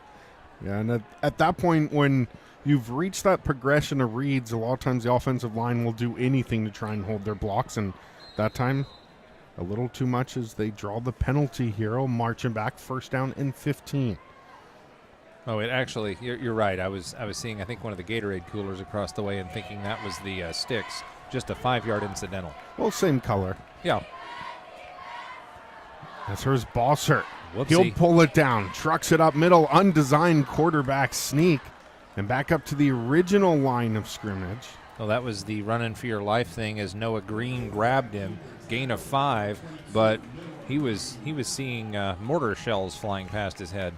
F: Yeah, and at that point, when you've reached that progression of reads, a lot of times the offensive line will do anything to try and hold their blocks, and that time, a little too much as they draw the penalty here, marching back, first down and 15.
G: Oh, it actually, you're right. I was seeing, I think, one of the Gatorade coolers across the way and thinking that was the sticks, just a 5-yard incidental.
F: Well, same color.
G: Yeah.
F: That's hers, Balsert.
G: Whoopsie.
F: He'll pull it down, trucks it up middle, undesigned quarterback sneak, and back up to the original line of scrimmage.
G: Well, that was the running for your life thing as Noah Green grabbed him, gain of 5, but he was seeing mortar shells flying past his head.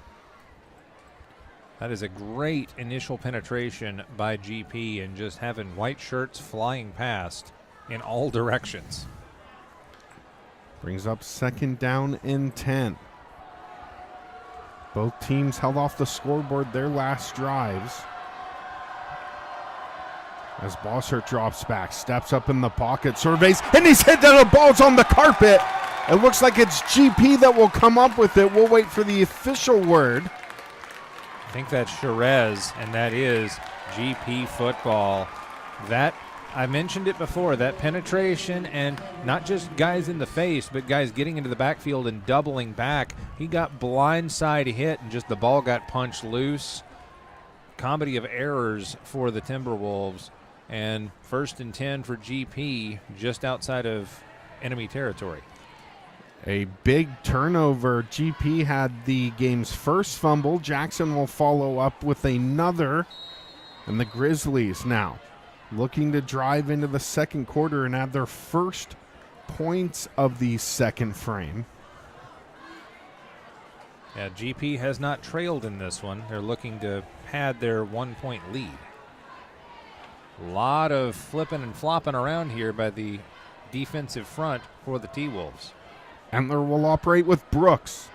G: That is a great initial penetration by GP and just having white shirts flying past in all directions.
F: Brings up second down and 10. Both teams held off the scoreboard their last drives. As Balsert drops back, steps up in the pocket, surveys, and he's hit that the ball's on the carpet. It looks like it's GP that will come up with it. We'll wait for the official word.
G: I think that's Jerez, and that is GP football. That, I mentioned it before, that penetration and not just guys in the face, but guys getting into the backfield and doubling back. He got blindside hit and just the ball got punched loose. Comedy of errors for the Timberwolves, and 1st and 10 for GP just outside of enemy territory.
F: A big turnover. GP had the game's first fumble. Jackson will follow up with another. And the Grizzlies now looking to drive into the second quarter and add their first points of the second frame.
G: Yeah, GP has not trailed in this one. They're looking to pad their 1-point lead. A lot of flipping and flopping around here by the defensive front for the T-Wolves.
F: Entler will operate with Brooks.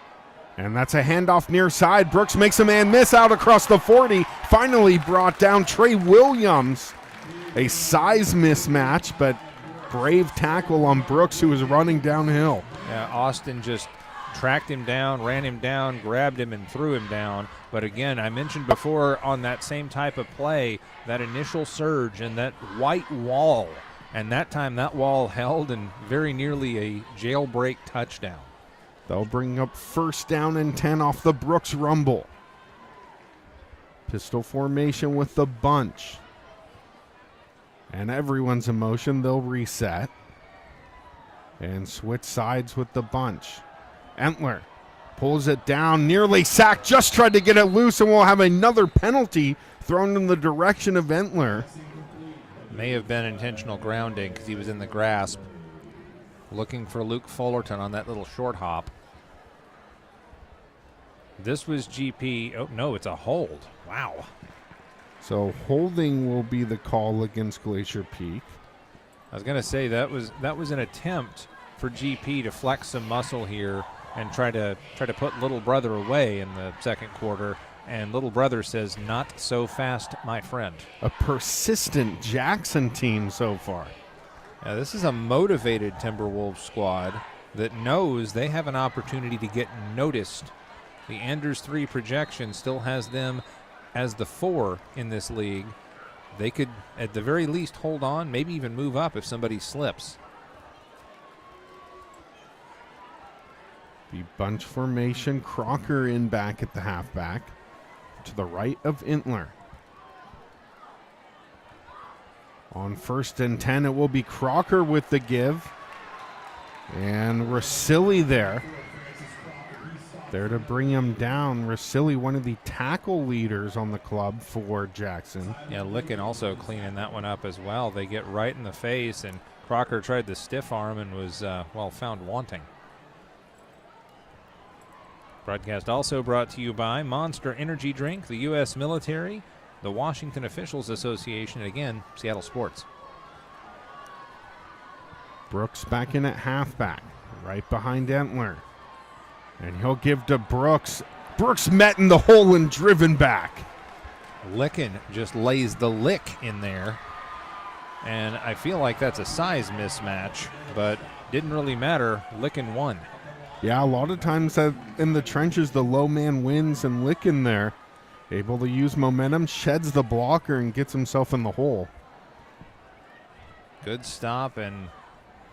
F: And that's a handoff near side. Brooks makes a man miss out across the 40. Finally brought down Trey Williams. A size mismatch, but brave tackle on Brooks, who was running downhill.
G: Yeah, Austin just tracked him down, ran him down, grabbed him, and threw him down. But again, I mentioned before on that same type of play, that initial surge and that white wall. And that time that wall held and very nearly a jailbreak touchdown.
F: They'll bring up first down and 10 off the Brooks rumble. Pistol formation with the bunch. And everyone's in motion. They'll reset. And switch sides with the bunch. Entler pulls it down, nearly sacked, just tried to get it loose, and we'll have another penalty thrown in the direction of Entler.
G: May have been intentional grounding because he was in the grasp, looking for Luke Fullerton on that little short hop. This was GP. Oh, no, it's a hold. Wow.
F: So holding will be the call against Glacier Peak.
G: I was going to say that was an attempt for GP to flex some muscle here and try to put little brother away in the second quarter. And little brother says, "Not so fast, my friend."
F: A persistent Jackson team so far.
G: Now, this is a motivated Timberwolves squad that knows they have an opportunity to get noticed. The Anders 3 projection still has them as the 4 in this league, they could at the very least hold on, maybe even move up if somebody slips.
F: The bunch formation, Crocker in back at the halfback to the right of Intler. On 1st and 10, it will be Crocker with the give. And Rosilli there to bring him down. Rosilli, one of the tackle leaders on the club for Jackson.
G: Yeah, Licken also cleaning that one up as well. They get right in the face, and Crocker tried the stiff arm and was, found wanting. Broadcast also brought to you by Monster Energy Drink, the U.S. military, the Washington Officials Association, and again, Seattle Sports.
F: Brooks back in at halfback, right behind Entler. And he'll give to Brooks. Brooks met in the hole and driven back.
G: Licken just lays the lick in there. And I feel like that's a size mismatch, but didn't really matter. Licken won.
F: Yeah, a lot of times in the trenches, the low man wins, and Licken there, able to use momentum, sheds the blocker and gets himself in the hole.
G: Good stop and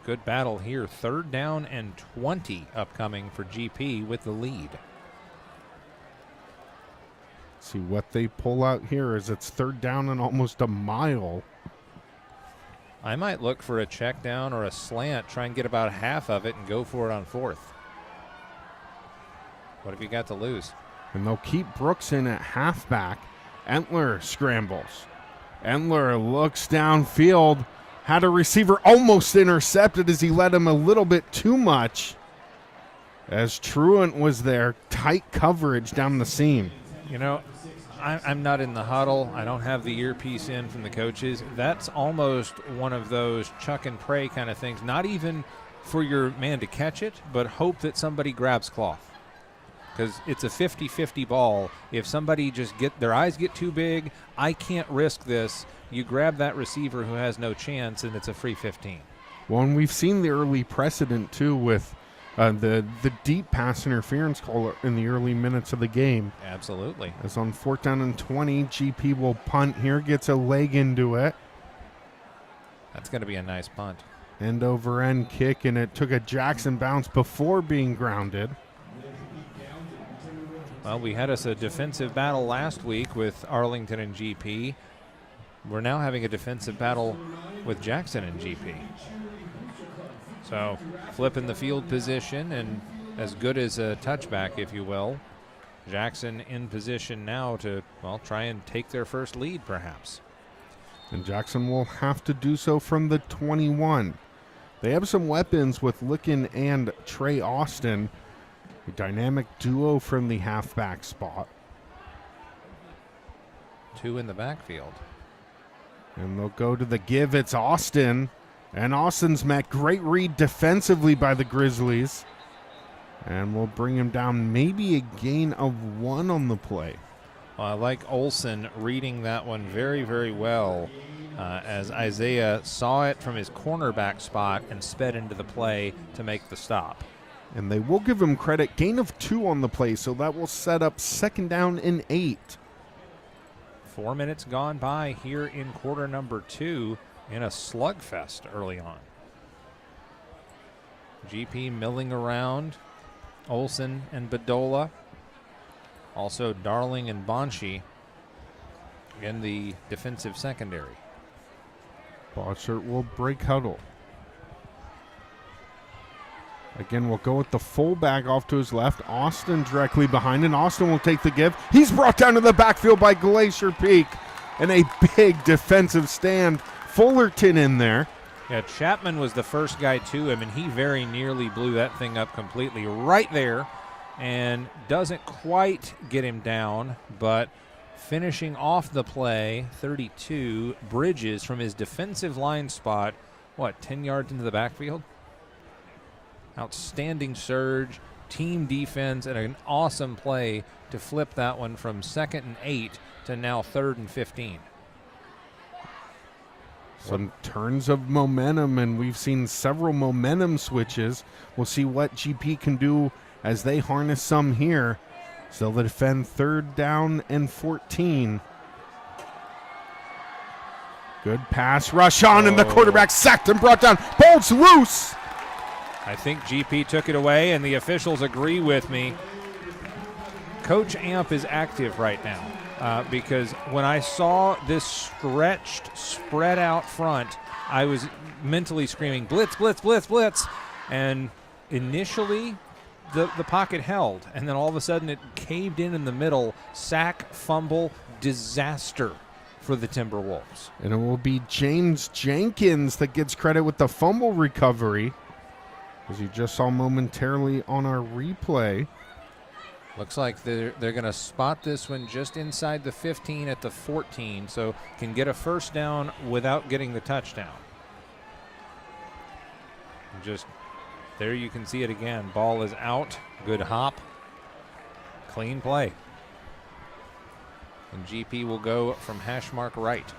G: good battle here. 3rd down and 20 upcoming for GP with the lead.
F: See what they pull out here is it's 3rd down and almost a mile.
G: I might look for a check down or a slant, try and get about half of it and go for it on 4th. What have you got to lose?
F: And they'll keep Brooks in at halfback. Entler scrambles. Entler looks downfield. Had a receiver almost intercepted as he let him a little bit too much. As Truant was there, tight coverage down the seam.
G: You know, I'm not in the huddle. I don't have the earpiece in from the coaches. That's almost one of those chuck and pray kind of things. Not even for your man to catch it, but hope that somebody grabs cloth. Because it's a 50-50 ball. If somebody just their eyes get too big, I can't risk this. You grab that receiver who has no chance, and it's a free 15.
F: Well, and we've seen the early precedent, too, with the deep pass interference call in the early minutes of the game.
G: Absolutely.
F: As on 4th down and 20, GP will punt here, gets a leg into it.
G: That's going to be a nice punt.
F: End over end kick, and it took a Jackson bounce before being grounded.
G: Well, we had us a defensive battle last week with Arlington and GP. We're now having a defensive battle with Jackson and GP. So flipping the field position and as good as a touchback, if you will. Jackson in position now to, try and take their first lead perhaps.
F: And Jackson will have to do so from the 21. They have some weapons with Licken and Trey Austin. A dynamic duo from the halfback spot.
G: 2 in the backfield.
F: And they'll go to the give. It's Austin. And Austin's met. Great read defensively by the Grizzlies. And we'll bring him down, maybe a gain of 1 on the play.
G: Well, I like Olsen reading that one very, very well as Isaiah saw it from his cornerback spot and sped into the play to make the stop.
F: And they will give him credit. Gain of 2 on the play, so that will set up 2nd down and 8.
G: 4 minutes gone by here in quarter number 2 in a slugfest early on. GP milling around. Olsen and Bedola. Also Darling and Bonchi in the defensive secondary.
F: Bossert will break huddle. Again, we'll go with the fullback off to his left. Austin directly behind, and Austin will take the give. He's brought down to the backfield by Glacier Peak. And a big defensive stand. Fullerton in there.
G: Yeah, Chapman was the first guy to him, and he very nearly blew that thing up completely right there and doesn't quite get him down, but finishing off the play, 32, Bridges from his defensive line spot, 10 yards into the backfield? Outstanding surge, team defense, and an awesome play to flip that one from 2nd and 8 to now 3rd and 15.
F: Some turns of momentum, and we've seen several momentum switches. We'll see what GP can do as they harness some here. Still to defend, 3rd down and 14. Good pass rush on, and the quarterback sacked and brought down. Bolts loose.
G: I think GP took it away, and the officials agree with me. Coach Amp is active right now because when I saw this stretched, spread out front, I was mentally screaming, blitz, blitz, blitz, blitz. And initially, the pocket held, and then all of a sudden it caved in the middle. Sack, fumble, disaster for the Timberwolves.
F: And it will be James Jenkins that gets credit with the fumble recovery, as you just saw momentarily on our replay.
G: Looks like they're going to spot this one just inside the 15 at the 14, so can get a first down without getting the touchdown. Just there you can see it again. Ball is out. Good hop. Clean play. And GP will go from hash mark right.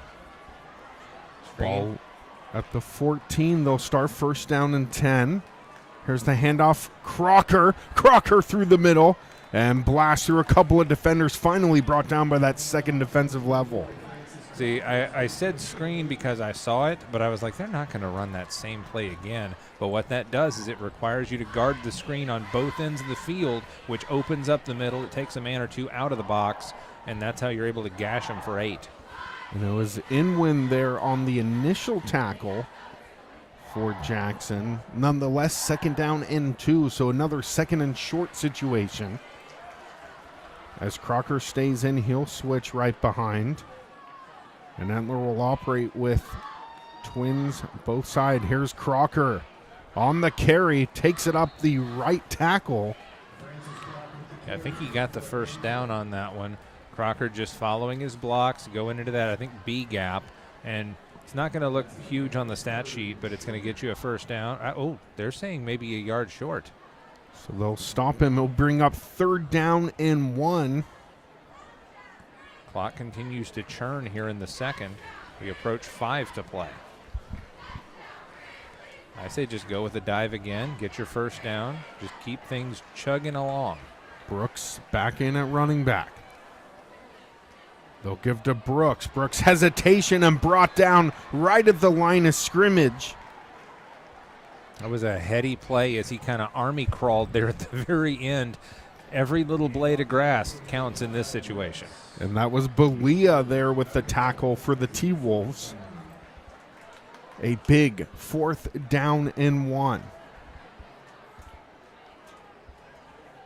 F: Ball at the 14. They'll start 1st down and 10. Here's the handoff. Crocker through the middle and blast through a couple of defenders. Finally brought down by that 2nd defensive level.
G: See, I said screen because I saw it, but I was like, they're not going to run that same play again. But what that does is it requires you to guard the screen on both ends of the field, which opens up the middle. It takes a man or two out of the box, and that's how you're able to gash them for 8.
F: And it was Inwin there on the initial tackle for Jackson. Nonetheless, 2nd down and 2, so another 2nd and short situation. As Crocker stays in, he'll switch right behind. And Entler will operate with twins both sides. Here's Crocker on the carry, takes it up the right tackle.
G: Yeah, I think he got the first down on that one. Crocker just following his blocks, going into that, I think, B gap. And it's not going to look huge on the stat sheet, but it's going to get you a first down. They're saying maybe a yard short.
F: So they'll stop him. He'll bring up 3rd down and 1.
G: Clock continues to churn here in the 2nd. We approach 5 to play. I say just go with the dive again, get your first down, just keep things chugging along.
F: Brooks back in at running back. They'll give to Brooks. Brooks hesitation and brought down right at the line of scrimmage.
G: That was a heady play as he kind of army crawled there at the very end. Every little blade of grass counts in this situation.
F: And that was Belia there with the tackle for the T-Wolves. A big 4th down and 1.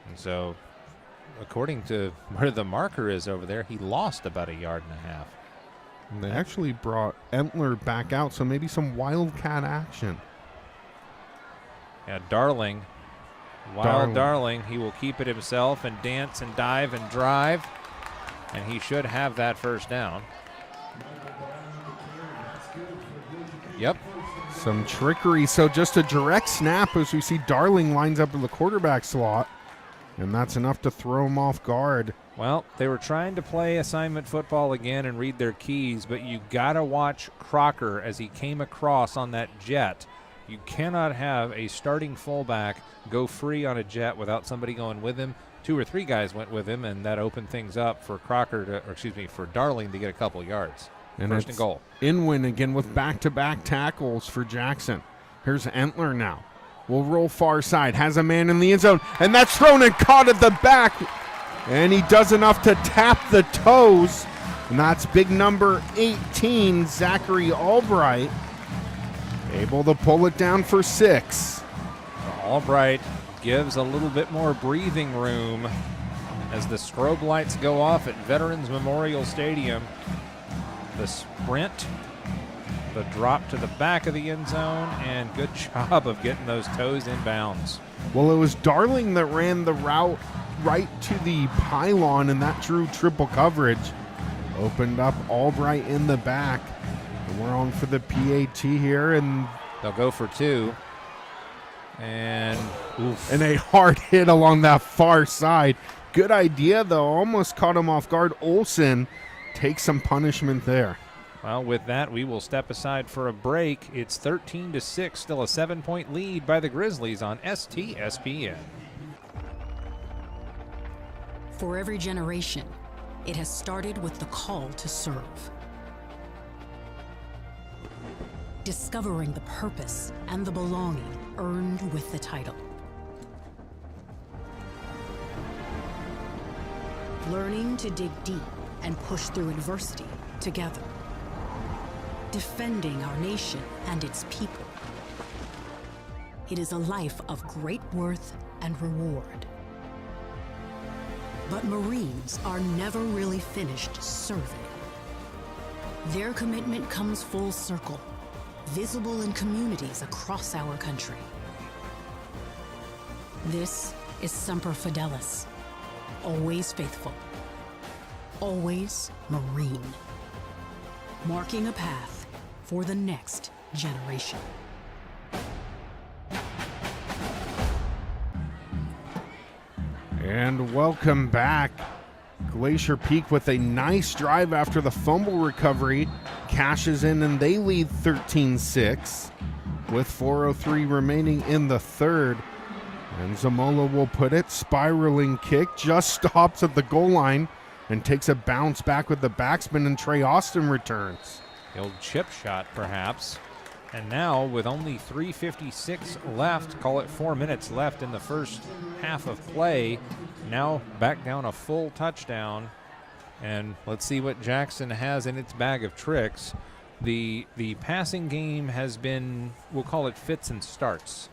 G: And so, according to where the marker is over there, he lost about 1.5 yards.
F: And they actually brought Entler back out, so maybe some Wildcat action.
G: Yeah, Darling. Darling, he will keep it himself and dance and dive and drive, and he should have that first down. Yep.
F: Some trickery, so just a direct snap as we see Darling lines up in the quarterback slot, and that's enough to throw him off guard.
G: Well, they were trying to play assignment football again and read their keys, but you got to watch Crocker as he came across on that jet. You cannot have a starting fullback go free on a jet without somebody going with him. 2 or 3 guys went with him, and that opened things up for for Darling to get a couple yards.
F: And
G: First and goal.
F: Inwin again with back-to-back tackles for Jackson. Here's Entler now. Will roll far side, has a man in the end zone, and that's thrown and caught at the back. And he does enough to tap the toes. And that's big number 18, Zachary Albright. Able to pull it down for 6.
G: Albright gives a little bit more breathing room as the strobe lights go off at Veterans Memorial Stadium. The sprint, the drop to the back of the end zone, and good job of getting those toes in bounds.
F: Well, it was Darling that ran the route right to the pylon, and that drew triple coverage. Opened up Albright in the back. And we're on for the PAT here, and
G: they'll go for 2. And oof.
F: And a hard hit along that far side. Good idea, though. Almost caught him off guard. Olsen takes some punishment there.
G: Well, with that, we will step aside for a break. It's 13-6, still a 7-point lead by the Grizzlies on STSPN.
M: For every generation, it has started with the call to serve. Discovering the purpose and the belonging earned with the title. Learning to dig deep and push through adversity together. Defending our nation and its people. It is a life of great worth and reward. But Marines are never really finished serving. Their commitment comes full circle, visible in communities across our country. This is Semper Fidelis, always faithful, always Marine, marking a path for the next generation.
F: And welcome back. Glacier Peak with a nice drive after the fumble recovery. Cashes in and they lead 13-6 with 4:03 remaining in the third. And Zamola will put it. Spiraling kick just stops at the goal line and takes a bounce back with the backspin, and Trey Austin returns.
G: The old chip shot, perhaps. And now, with only 3:56 left, call it 4 minutes left in the first half of play, now back down a full touchdown. And let's see what Jackson has in its bag of tricks. The passing game has been, we'll call it fits and starts.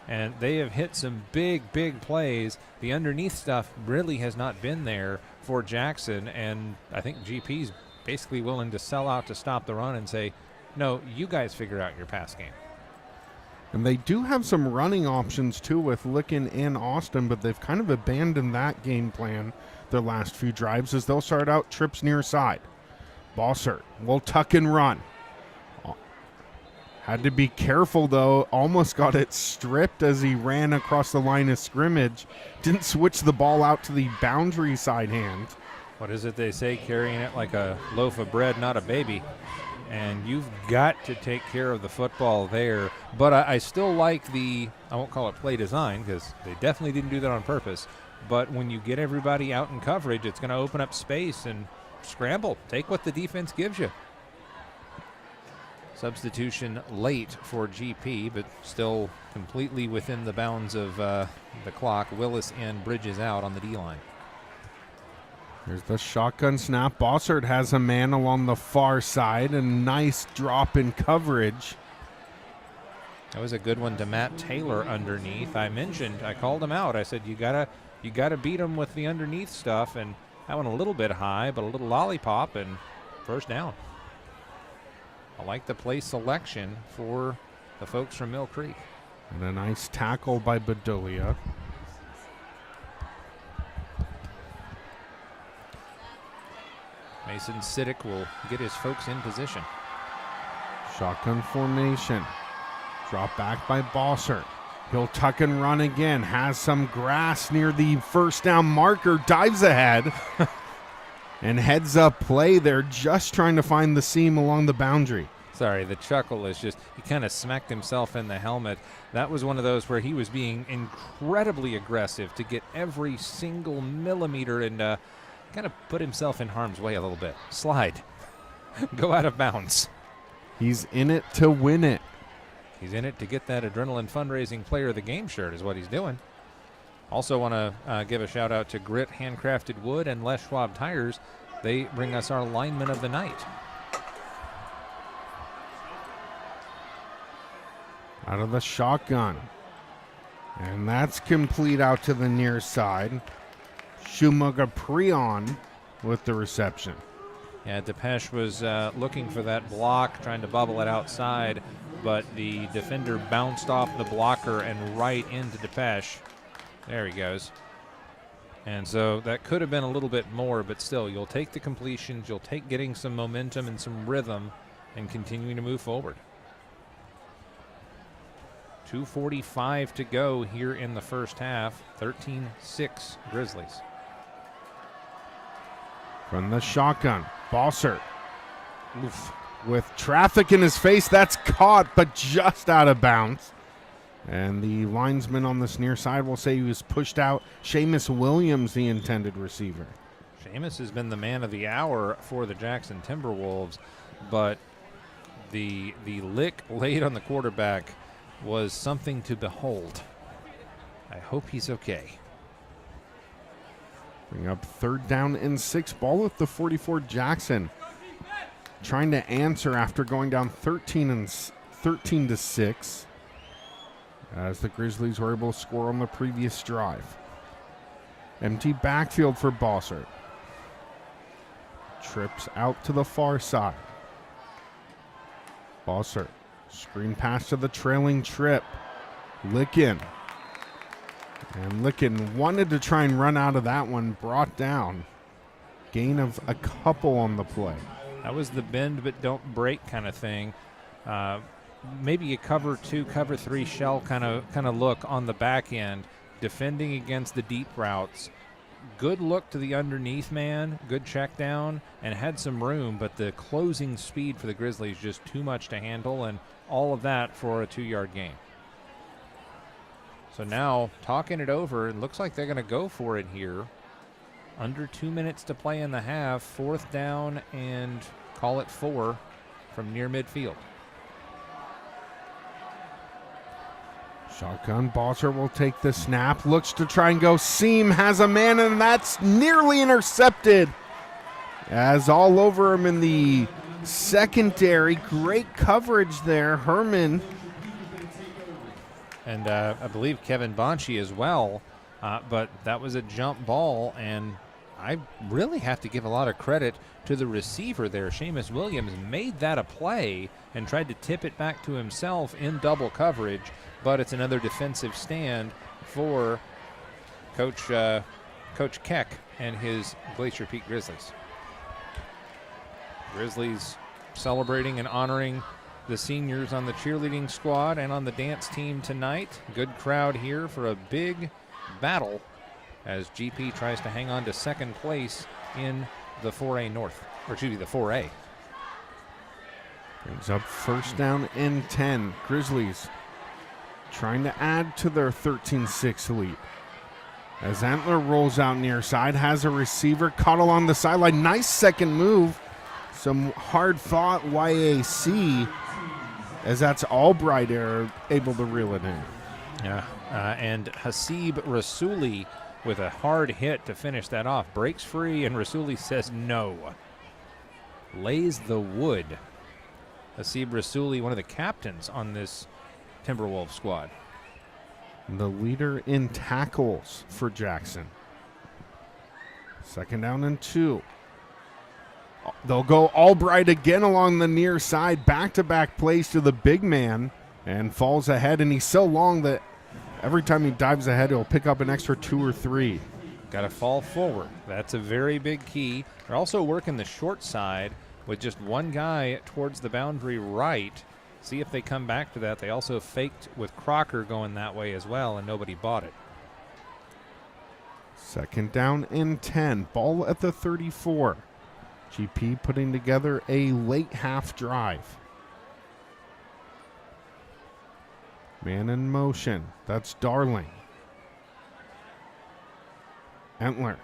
G: And they have hit some big plays. The underneath stuff really has not been there for Jackson. And I think GP's basically willing to sell out to stop the run and say, no, you guys figure out your pass game.
F: And they do have some running options too with Licken and Austin, but they've kind of abandoned that game plan their last few drives as they'll start out trips near side. Bossert will tuck and run. Had to be careful though, almost got it stripped as he ran across the line of scrimmage. Didn't switch the ball out to the boundary side hand.
G: What is it they say, carrying it like a loaf of bread, not a baby. And you've got to take care of the football there. But I still like I won't call it play design because they definitely didn't do that on purpose. But when you get everybody out in coverage, it's going to open up space and scramble. Take what the defense gives you. Substitution late for GP, but still completely within the bounds of the clock. Willis and Bridges out on the D-line.
F: Here's the shotgun snap. Bossert has a man along the far side. A nice drop in coverage.
G: That was a good one to Matt Taylor underneath. I called him out. I said, you gotta beat him with the underneath stuff, and that one a little bit high, but a little lollipop, and first down. I like the play selection for the folks from Mill Creek.
F: And a nice tackle by Bedoya.
G: Mason Siddick will get his folks in position.
F: Shotgun formation. Drop back by Bossert. He'll tuck and run again. Has some grass near the first down marker. Dives ahead. And heads up play. They're just trying to find the seam along the boundary.
G: Sorry, the chuckle is just, he kind of smacked himself in the helmet. That was one of those where he was being incredibly aggressive to get every single millimeter and kind of put himself in harm's way a little bit. Slide. Go out of bounds.
F: He's in it to win it.
G: He's in it to get that adrenaline fundraising player of the game shirt is what he's doing. Also want to give a shout out to Grit Handcrafted Wood and Les Schwab Tires. They bring us our lineman of the night.
F: Out of the shotgun. And that's complete out to the near side. Shumaga Prion with the reception.
G: Yeah, Depeche was looking for that block, trying to bubble it outside, but the defender bounced off the blocker and right into Depeche. There he goes. And so that could have been a little bit more, but still, you'll take the completions, you'll take getting some momentum and some rhythm and continuing to move forward. 2:45 to go here in the first half. 13-6 Grizzlies.
F: From the shotgun, Bossert. Oof. With traffic in his face, that's caught, but just out of bounds. And the linesman on this near side will say he was pushed out. Seamus Williams, the intended receiver.
G: Seamus has been the man of the hour for the Jackson Timberwolves, but the lick laid on the quarterback was something to behold. I hope he's okay.
F: Bring up 3rd down and 6. Ball at the 44. Jackson trying to answer after going down 13-6. As the Grizzlies were able to score on the previous drive. Empty backfield for Bossert. Trips out to the far side. Bossert, screen pass to the trailing Trip. Licken. And Licken wanted to try and run out of that one, brought down. Gain of a couple on the play.
G: That was the bend but don't break kind of thing. Maybe a cover 2, cover 3 shell kind of look on the back end, defending against the deep routes. Good look to the underneath man, good check down, and had some room, but the closing speed for the Grizzlies just too much to handle, and all of that for a 2-yard gain. So now, talking it over, it looks like they're going to go for it here. Under 2 minutes to play in the half, 4th down and call it 4 from near midfield.
F: Shotgun. Bossert will take the snap. Looks to try and go seam. Has a man, and that's nearly intercepted. As all over him in the secondary. Great coverage there. Herman.
G: And I believe Kevin Bonchi as well. But that was a jump ball, and I really have to give a lot of credit to the receiver there. Seamus Williams made that a play and tried to tip it back to himself in double coverage, but it's another defensive stand for Coach Keck and his Glacier Peak Grizzlies. Grizzlies celebrating and honoring the seniors on the cheerleading squad and on the dance team tonight. Good crowd here for a big battle as GP tries to hang on to 2nd place in the 4A North, or excuse me, the 4A.
F: Brings up 1st down and 10. Grizzlies trying to add to their 13-6 lead. As Antler rolls out near side, has a receiver caught along the sideline. Nice second move. Some hard fought YAC as that's Albright able to reel it in.
G: Yeah, and Hasib Rasuli with a hard hit to finish that off. Breaks free, and Rasuli says no. Lays the wood. Hasib Rasuli, one of the captains on this Timberwolves squad.
F: The leader in tackles for Jackson. 2nd down and 2. They'll go Albright again along the near side. Back-to-back plays to the big man and falls ahead. And he's so long that every time he dives ahead, he'll pick up an extra 2 or 3.
G: Got to fall forward. That's a very big key. They're also working the short side with just one guy towards the boundary right. See if they come back to that. They also faked with Crocker going that way as well, and nobody bought it.
F: 2nd down and 10. Ball at the 34. GP putting together a late half drive. Man in motion. That's Darling. Entler.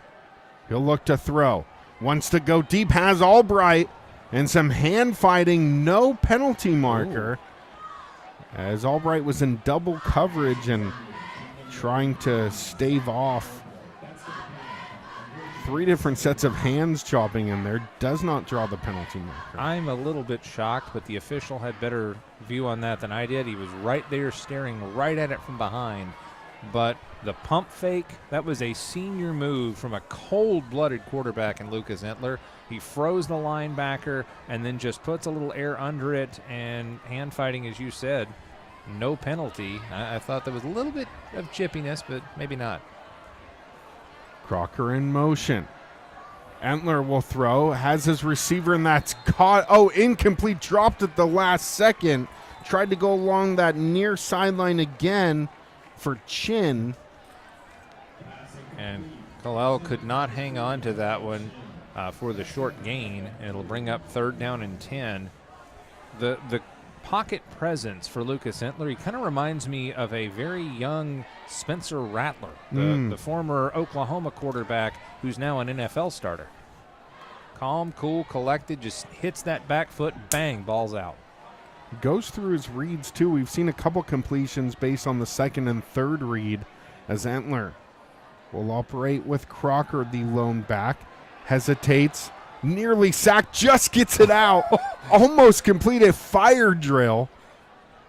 F: He'll look to throw. Wants to go deep. Has Albright. And some hand fighting. No penalty marker. Ooh. As Albright was in double coverage and trying to stave off 3 different sets of hands chopping in there. Does not draw the penalty marker.
G: I'm a little bit shocked, but the official had better view on that than I did. He was right there staring right at it from behind. But the pump fake, that was a senior move from a cold-blooded quarterback in Lucas Entler. He froze the linebacker and then just puts a little air under it, and hand fighting, as you said, no penalty. I thought there was a little bit of chippiness, but maybe not.
F: Crocker in motion. Entler will throw, has his receiver, and that's caught. Oh, incomplete, dropped at the last second. Tried to go along that near sideline again for Chin.
G: And Kalel could not hang on to that one for the short gain, and it'll bring up 3rd down and 10. The pocket presence for Lucas Entler. He kind of reminds me of a very young Spencer Rattler, the former Oklahoma quarterback who's now an NFL starter. Calm, cool, collected, just hits that back foot, bang, ball's out.
F: Goes through his reads, too. We've seen a couple completions based on the second and third read as Entler will operate with Crocker, the lone back. Hesitates, nearly sacked, just gets it out. Almost completed fire drill.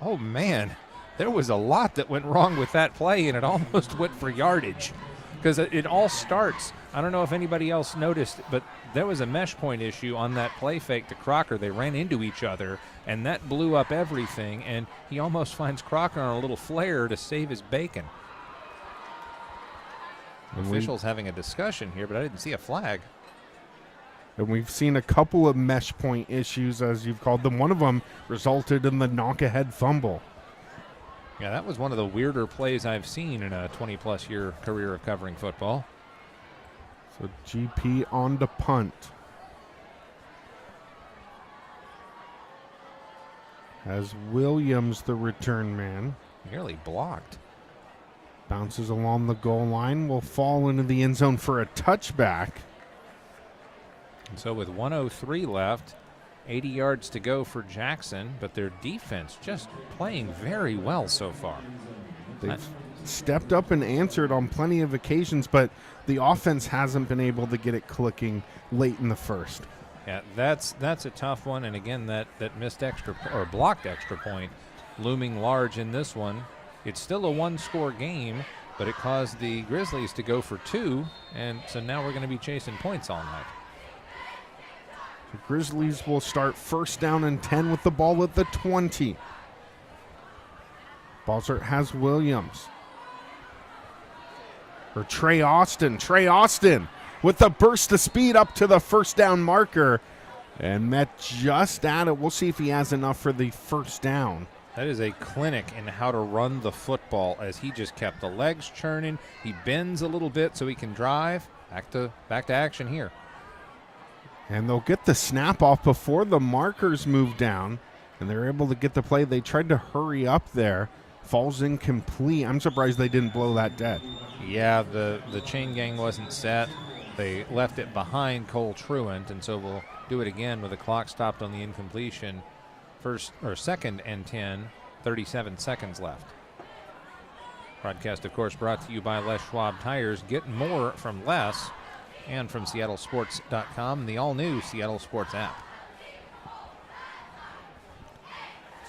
G: Oh, man. There was a lot that went wrong with that play, and it almost went for yardage. Because it all starts, I don't know if anybody else noticed, but there was a mesh point issue on that play fake to Crocker. They ran into each other, and that blew up everything, and he almost finds Crocker on a little flare to save his bacon. Officials having a discussion here, but I didn't see a flag.
F: And we've seen a couple of mesh point issues, as you've called them. One of them resulted in the knock-ahead fumble.
G: Yeah, that was one of the weirder plays I've seen in a 20-plus year career of covering football.
F: So GP on to punt. As Williams, the return man.
G: Nearly blocked.
F: Bounces along the goal line, will fall into the end zone for a touchback.
G: And so with 1:03 left, 80 yards to go for Jackson, but their defense just playing very well so far.
F: They've stepped up and answered on plenty of occasions, but the offense hasn't been able to get it clicking late in the first.
G: Yeah, that's a tough one, and again, that missed extra or blocked extra point looming large in this one. It's still a one-score game, but it caused the Grizzlies to go for 2, and so now we're going to be chasing points all night.
F: The Grizzlies will start first down and 10 with the ball at the 20. Balzer has Williams. Or Trey Austin. Trey Austin with the burst of speed up to the first down marker. And met just at it. We'll see if he has enough for the first down.
G: That is a clinic in how to run the football as he just kept the legs churning. He bends a little bit so he can drive. Back to action here.
F: And they'll get the snap off before the markers move down. And they're able to get the play. They tried to hurry up there. Falls incomplete. I'm surprised they didn't blow that dead.
G: Yeah, the chain gang wasn't set. They left it behind Cole Truant, and so we'll do it again with the clock stopped on the incompletion. Second and 10, 37 seconds left. Broadcast, of course, brought to you by Les Schwab Tires. Get more from Les and from SeattleSports.com and the all-new Seattle Sports app.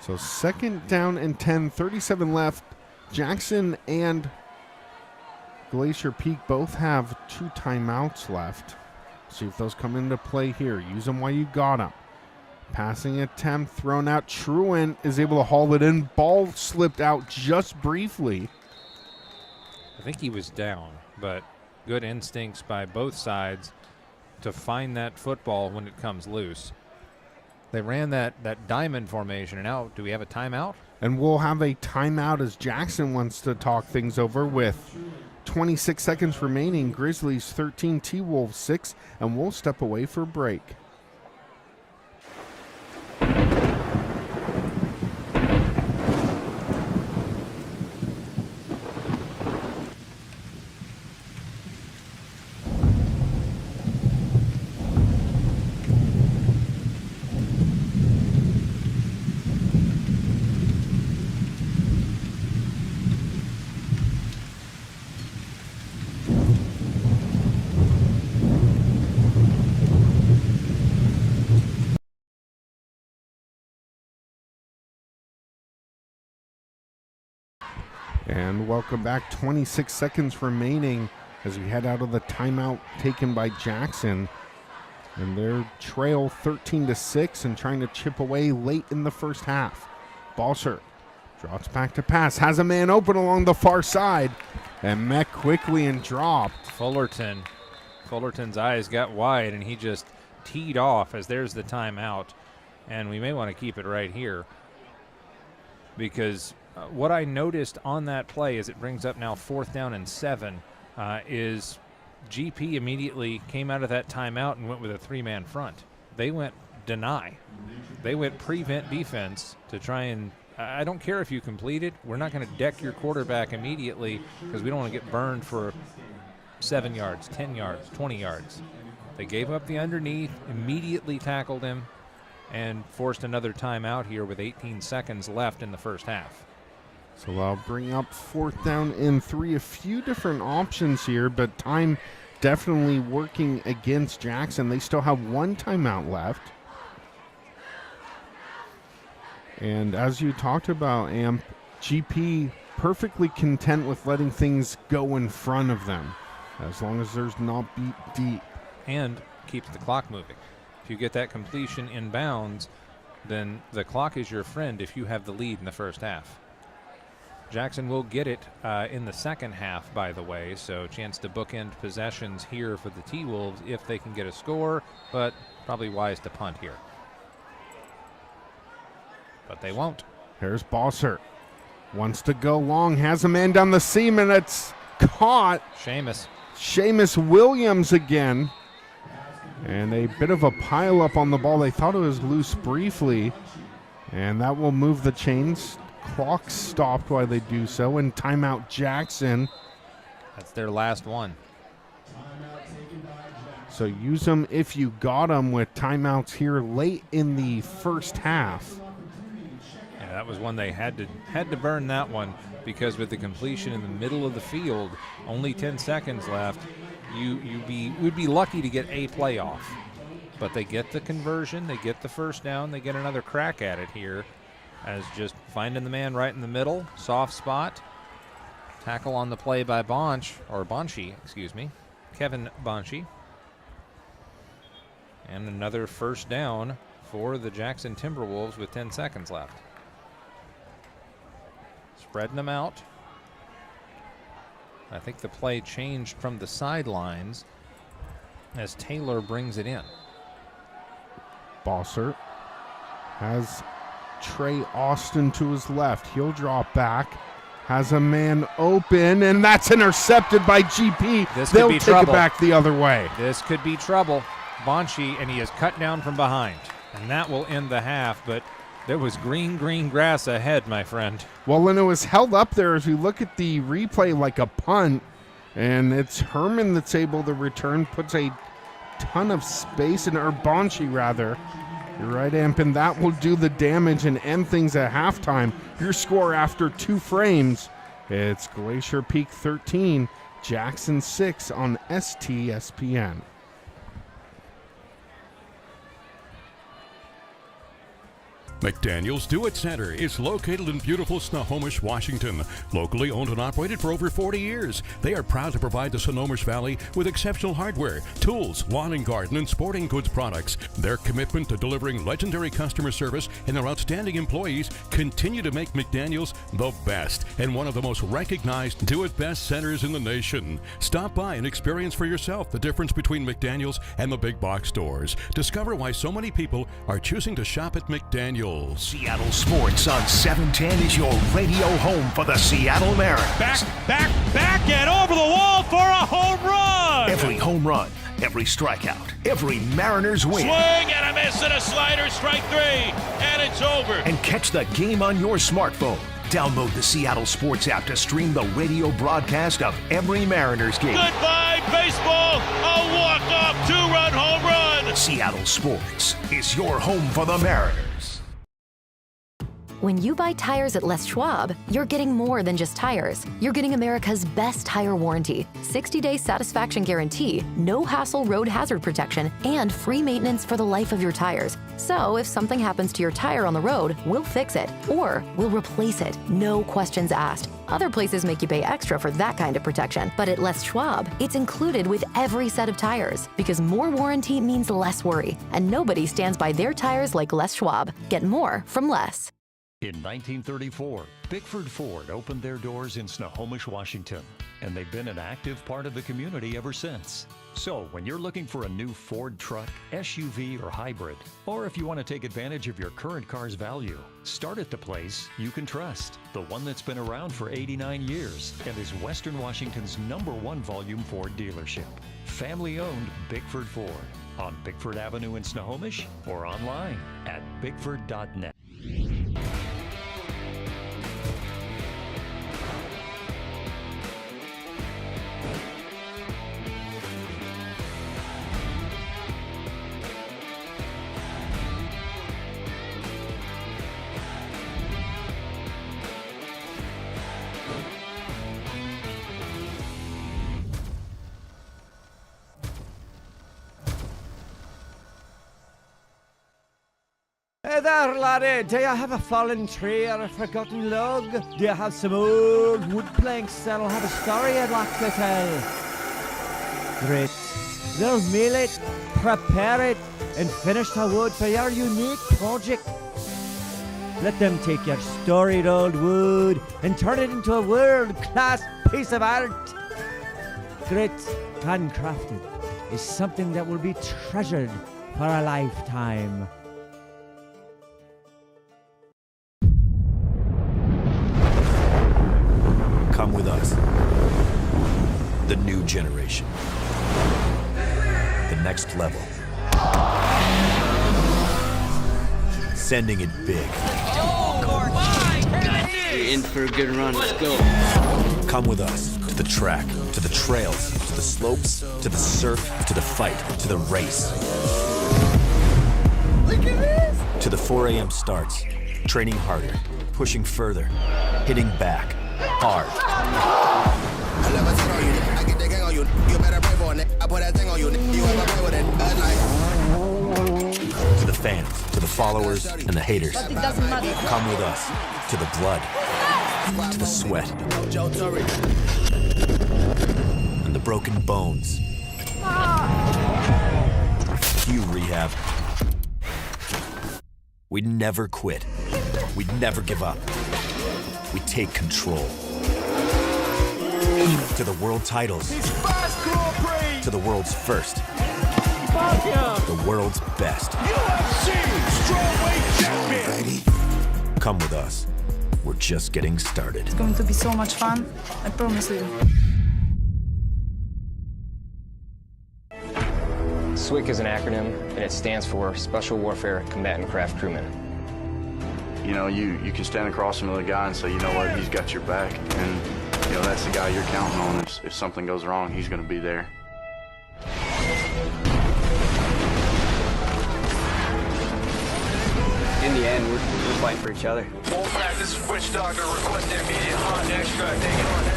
F: So second down and 10, 37 left. Jackson and Glacier Peak both have 2 timeouts left. See if those come into play here. Use them while you got them. Passing attempt thrown out. Truant is able to haul it in. Ball slipped out just briefly.
G: I think he was down, but good instincts by both sides to find that football when it comes loose. They ran that diamond formation, and now do we have a timeout?
F: And we'll have a timeout as Jackson wants to talk things over with 26 seconds remaining. Grizzlies 13, T-Wolves 6, and we'll step away for a break. And welcome back. 26 seconds remaining as we head out of the timeout taken by Jackson. And they're trail 13-6 and trying to chip away late in the first half. Balser drops back to pass, has a man open along the far side, and met quickly and dropped.
G: Fullerton's eyes got wide, and he just teed off as there's the timeout. And we may want to keep it right here because what I noticed on that play as it brings up now 4th down and 7 is GP immediately came out of that timeout and went with a 3-man front. They went deny. They went prevent defense to try and, I don't care if you complete it, we're not going to deck your quarterback immediately because we don't want to get burned for 7 yards, 10 yards, 20 yards. They gave up the underneath, immediately tackled him, and forced another timeout here with 18 seconds left in the first half.
F: So I'll bring up 4th down and 3. A few different options here, but time definitely working against Jackson. They still have 1 timeout left. And as you talked about, Amp, GP perfectly content with letting things go in front of them, as long as there's not beat deep.
G: And keeps the clock moving. If you get that completion in bounds, then the clock is your friend if you have the lead in the first half. Jackson will get it in the second half, by the way, so chance to bookend possessions here for the T-Wolves if they can get a score, but probably wise to punt here. But they won't.
F: Here's Bossert. Wants to go long, has a man down the seam, and it's caught. Seamus Williams again. And a bit of a pile-up on the ball. They thought it was loose briefly, and that will move the chains. Clock stopped while they do so, and timeout Jackson.
G: That's their last one.
F: So use them if you got them with timeouts here late in the first half.
G: Yeah, that was one they had to burn that one, because with the completion in the middle of the field, only 10 seconds left, you'd be lucky to get a playoff. But they get the conversion, they get the first down, they get another crack at it here, as just finding the man right in the middle, soft spot. Tackle on the play by Bonchi, excuse me, Kevin Bonchi. And another first down for the Jackson Timberwolves with 10 seconds left. Spreading them out. I think the play changed from the sidelines as Taylor brings it in.
F: Bossert has Trey Austin to his left. He'll drop back. Has a man open, and that's intercepted by GP. They'll take it back the other way.
G: This could be trouble. Bonchi, and he is cut down from behind. And that will end the half, but there was green grass ahead, my friend.
F: Well, and it was held up there as we look at the replay like a punt, and it's Herman that's able to return, puts a ton of space in, or Bonchi rather. You're right, Amp, and that will do the damage and end things at halftime. Your score after 2 frames, it's Glacier Peak 13, Jackson 6 on STSPN.
H: McDaniel's Do-It Center is located in beautiful Snohomish, Washington. Locally owned and operated for over 40 years, they are proud to provide the Snohomish Valley with exceptional hardware, tools, lawn and garden, and sporting goods products. Their commitment to delivering legendary customer service and their outstanding employees continue to make McDaniel's the best and one of the most recognized do-it-best centers in the nation. Stop by and experience for yourself the difference between McDaniel's and the big box stores. Discover why so many people are choosing to shop at McDaniel's.
C: Seattle Sports on 710 is your radio home for the Seattle Mariners.
D: Back and over the wall for a home run.
C: Every home run, every strikeout, every Mariners win.
D: Swing and a miss and a slider, strike 3, and it's over.
C: And catch the game on your smartphone. Download the Seattle Sports app to stream the radio broadcast of every Mariners game.
D: Goodbye, baseball. A walk-off 2-run home run.
C: Seattle Sports is your home for the Mariners.
E: When you buy tires at Les Schwab, you're getting more than just tires. You're getting America's best tire warranty, 60-day satisfaction guarantee, no hassle road hazard protection, and free maintenance for the life of your tires. So if something happens to your tire on the road, we'll fix it, or we'll replace it, no questions asked. Other places make you pay extra for that kind of protection, but at Les Schwab, it's included with every set of tires, because more warranty means less worry, and nobody stands by their tires like Les Schwab. Get more from Les.
N: In 1934, Bickford Ford opened their doors in Snohomish, Washington, and they've been an active part of the community ever since. So when you're looking for a new Ford truck, SUV, or hybrid, or if you want to take advantage of your current car's value, start at the place you can trust, the one that's been around for 89 years and is Western Washington's #1 volume Ford dealership. Family-owned Bickford Ford. on Bickford Avenue in Snohomish or online at bickford.net.
A: Hey there, laddie. Do you have a fallen tree or a forgotten log? Do you have some old wood planks that'll have a story I'd like to tell? Great. They'll mill it, prepare it, and finish the wood for your unique project. Let them take your storied old wood and turn it into a world-class piece of art. Grit, handcrafted, is something that will be treasured for a lifetime.
O: Come with us. The new generation. The next level. Sending it big.
P: You're in for a good run. Let's go.
O: Come with us to the track, to the trails, to the slopes, to the surf, to the fight, to the race. Look at this! To the 4 a.m. starts. Training harder, pushing further, hitting back. Hard. To the fans, to the followers, and the haters. Come with us to the blood, to the sweat, and the broken bones. You rehab. We'd never quit. We'd never give up. We take control. To the world titles. To the world's first. The world's best.
D: UFC strawweight champion.
O: Come with us. We're just getting started.
Q: It's going to be so much fun. I promise you.
I: SWCC is an acronym, and it stands for Special Warfare Combatant Craft Crewman.
J: You know, you can stand across from the guy and say, you know what, he's got your back. And, you know, that's the guy you're counting on. If something goes wrong, he's going to be there.
P: In the end, we're fighting for each other.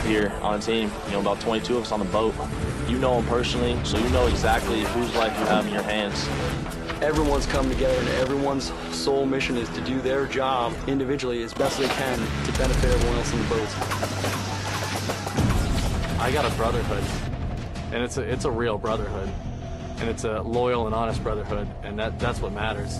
R: Here on the team, you know, about 22 of us on the boat. You know them personally, so you know exactly whose life you have in your hands.
K: Everyone's come together, and everyone's sole mission is to do their job individually as best they can to benefit everyone else in the boat.
L: I got a brotherhood, and it's a real brotherhood, and it's a loyal and honest brotherhood, and that's what matters.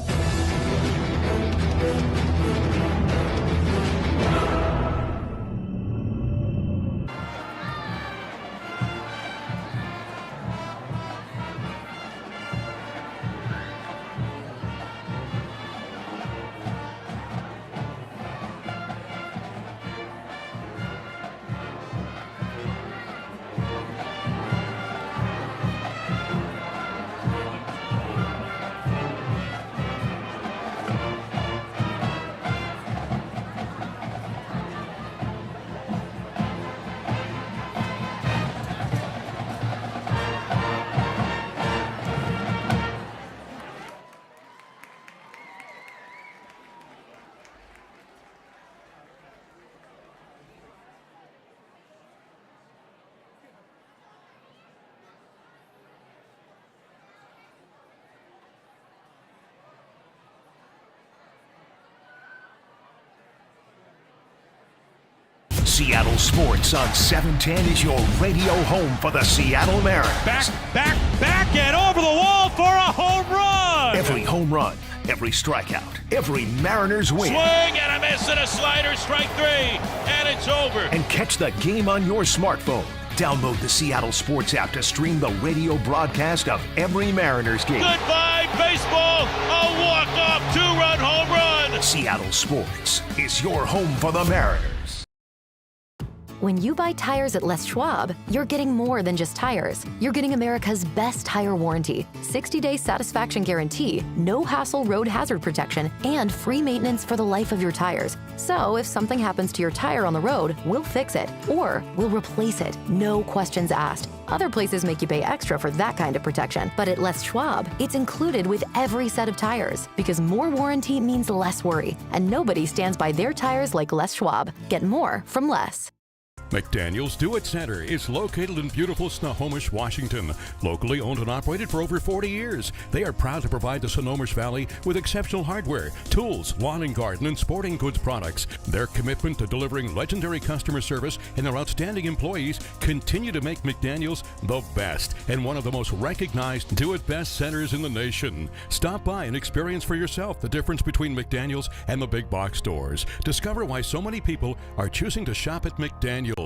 C: Seattle Sports on 710 is your radio home for the Seattle Mariners.
D: Back, and over the wall for a home run!
C: Every home run, every strikeout, every Mariners win.
D: Swing and a miss and a slider, strike three, and it's over.
C: And catch the game on your smartphone. Download the Seattle Sports app to stream the radio broadcast of every Mariners game.
D: Goodbye, baseball! A walk-off two-run home run!
C: Seattle Sports is your home for the Mariners.
E: When you buy tires at Les Schwab, you're getting more than just tires. You're getting America's best tire warranty, 60-day satisfaction guarantee, no hassle road hazard protection, and free maintenance for the life of your tires. So if something happens to your tire on the road, we'll fix it, or we'll replace it, no questions asked. Other places make you pay extra for that kind of protection, but at Les Schwab, it's included with every set of tires, because more warranty means less worry, and nobody stands by their tires like Les Schwab. Get more from Les.
H: McDaniel's Do-It Center is located in beautiful Snohomish, Washington. Locally owned and operated for over 40 years, they are proud to provide the Snohomish Valley with exceptional hardware, tools, lawn and garden, and sporting goods products. Their commitment to delivering legendary customer service and their outstanding employees continue to make McDaniel's the best and one of the most recognized Do-It-Best centers in the nation. Stop by and experience for yourself the difference between McDaniel's and the big box stores. Discover why so many people are choosing to shop at McDaniel's.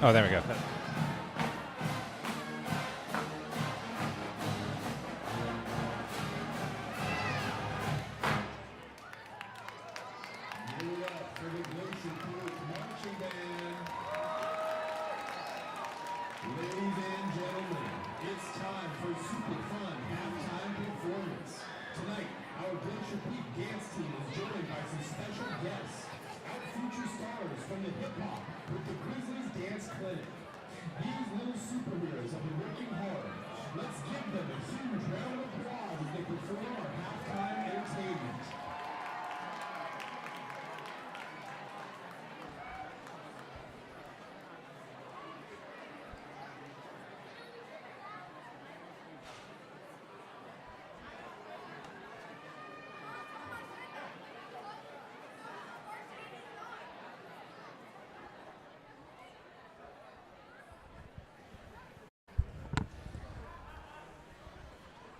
G: Oh, there we go.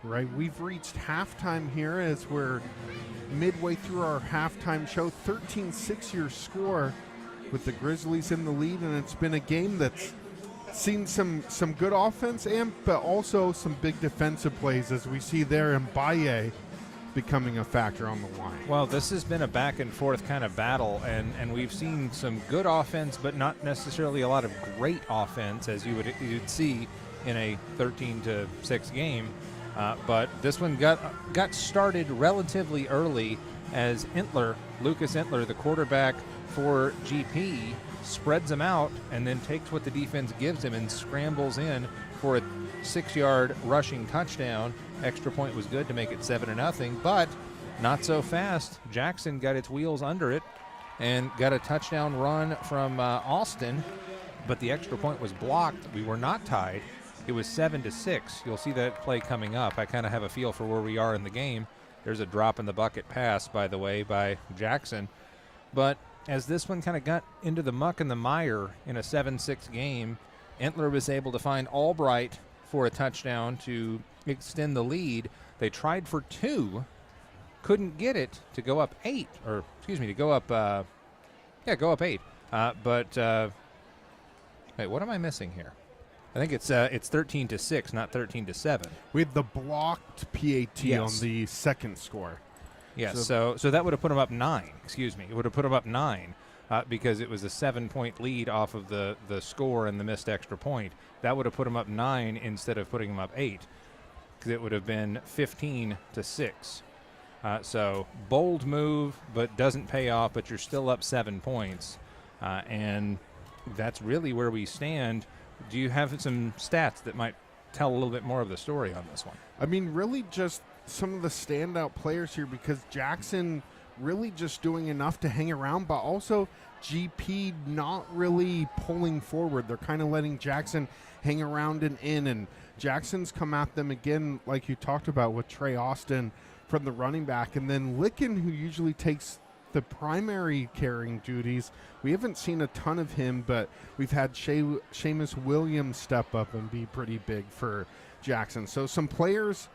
F: Right, we've reached halftime here as we're midway through our halftime show. 13-6 your score with the Grizzlies in the lead, and it's been a game that's seen some good offense but also some big defensive plays, as we see there in Baye becoming a factor on the line.
G: Well, this has been a back and forth kind of battle, and we've seen some good offense, but not necessarily a lot of great offense, as you'd see in a 13-6 game. But this one got started relatively early as Lucas Entler, the quarterback for GP, spreads him out and then takes what the defense gives him and scrambles in for a 6-yard rushing touchdown. Extra point was good to make it 7-0, but not so fast. Jackson got its wheels under it and got a touchdown run from Austin, but the extra point was blocked. We were not tied. It was 7-6. You'll see that play coming up. I kind of have a feel for where we are in the game. There's a drop in the bucket pass, by the way, by Jackson. But as this one kind of got into the muck and the mire in a 7-6 game, Entler was able to find Albright for a touchdown to extend the lead. They tried for 2, couldn't get it to go up 8, or excuse me, to go up, go up 8. Wait, what am I missing here? I think it's 13-6, not 13-7.
F: We had the blocked PAT
G: Yes.
F: on the second score.
G: Yes, so that would have put them up 9. Excuse me, it would have put them up 9 because it was a 7-point lead off of the score and the missed extra point. That would have put them up 9 instead of putting them up 8, because it would have been 15-6. So bold move, but doesn't pay off. But you're still up 7 points, and that's really where we stand. Do you have some stats that might tell a little bit more of the story on this one?
F: I mean, really just some of the standout players here, because Jackson really just doing enough to hang around, but also GP not really pulling forward. They're kind of letting Jackson hang around and in, and Jackson's come at them again, like you talked about with Trey Austin from the running back, and then Licken, who usually takes the primary carrying duties. We haven't seen a ton of him, but we've had Seamus Williams step up and be pretty big for Jackson. So some players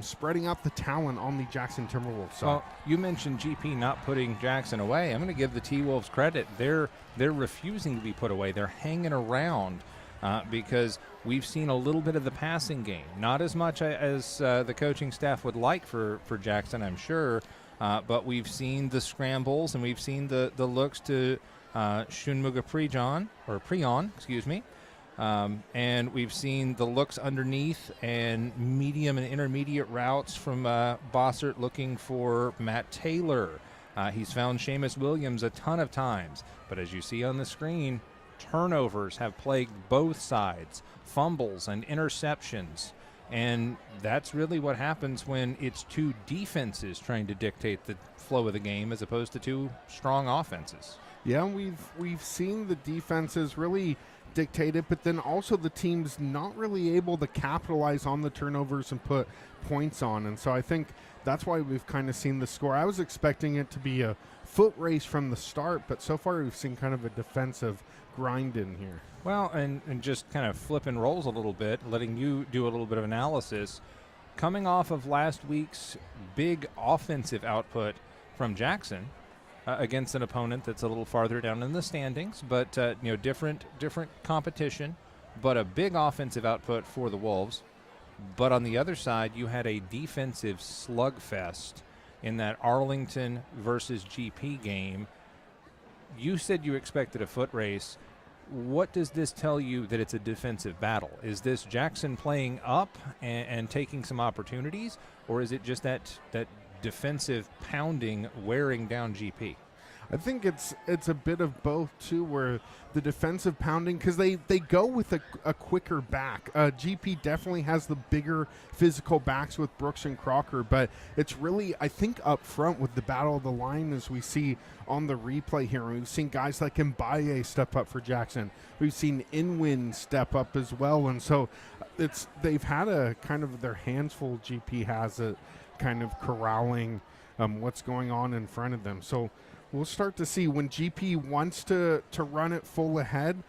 F: spreading out the talent on the Jackson Timberwolves side.
G: Well, you mentioned GP not putting Jackson away. I'm going to give the T-Wolves credit. They're refusing to be put away. They're hanging around because we've seen a little bit of the passing game. Not as much as the coaching staff would like for Jackson, I'm sure, but we've seen the scrambles and we've seen the looks to Shunmuga Preon, excuse me. And we've seen the looks underneath and medium and intermediate routes from Bossert looking for Matt Taylor. He's found Seamus Williams a ton of times, but as you see on the screen, turnovers have plagued both sides, fumbles and interceptions. And that's really what happens when it's two defenses trying to dictate the flow of the game as opposed to two strong offenses.
F: Yeah, we've seen the defenses really dictate it, but then also the teams not really able to capitalize on the turnovers and put points on. And so I think that's why we've kind of seen the score. I was expecting it to be a foot race from the start, but so far we've seen kind of a defensive grind in here.
G: Well, and just kind of flipping roles a little bit, letting you do a little bit of analysis. Coming off of last week's big offensive output from Jackson against an opponent that's a little farther down in the standings, but different competition, but a big offensive output for the Wolves. But on the other side, you had a defensive slugfest in that Arlington versus GP game. You said you expected a foot race. What does this tell you that it's a defensive battle? Is this Jackson playing up and taking some opportunities, or is it just that defensive pounding wearing down GP?
F: I think it's a bit of both too, where the defensive pounding, because they go with a quicker back. GP definitely has the bigger physical backs with Brooks and Crocker, but it's really, I think, up front with the battle of the line, as we see on the replay here. We've seen guys like Mbaye step up for Jackson. We've seen Inwin step up as well, and so they've had a kind of their hands full. GP has it kind of corralling what's going on in front of them. So we'll start to see when GP wants to run it full ahead,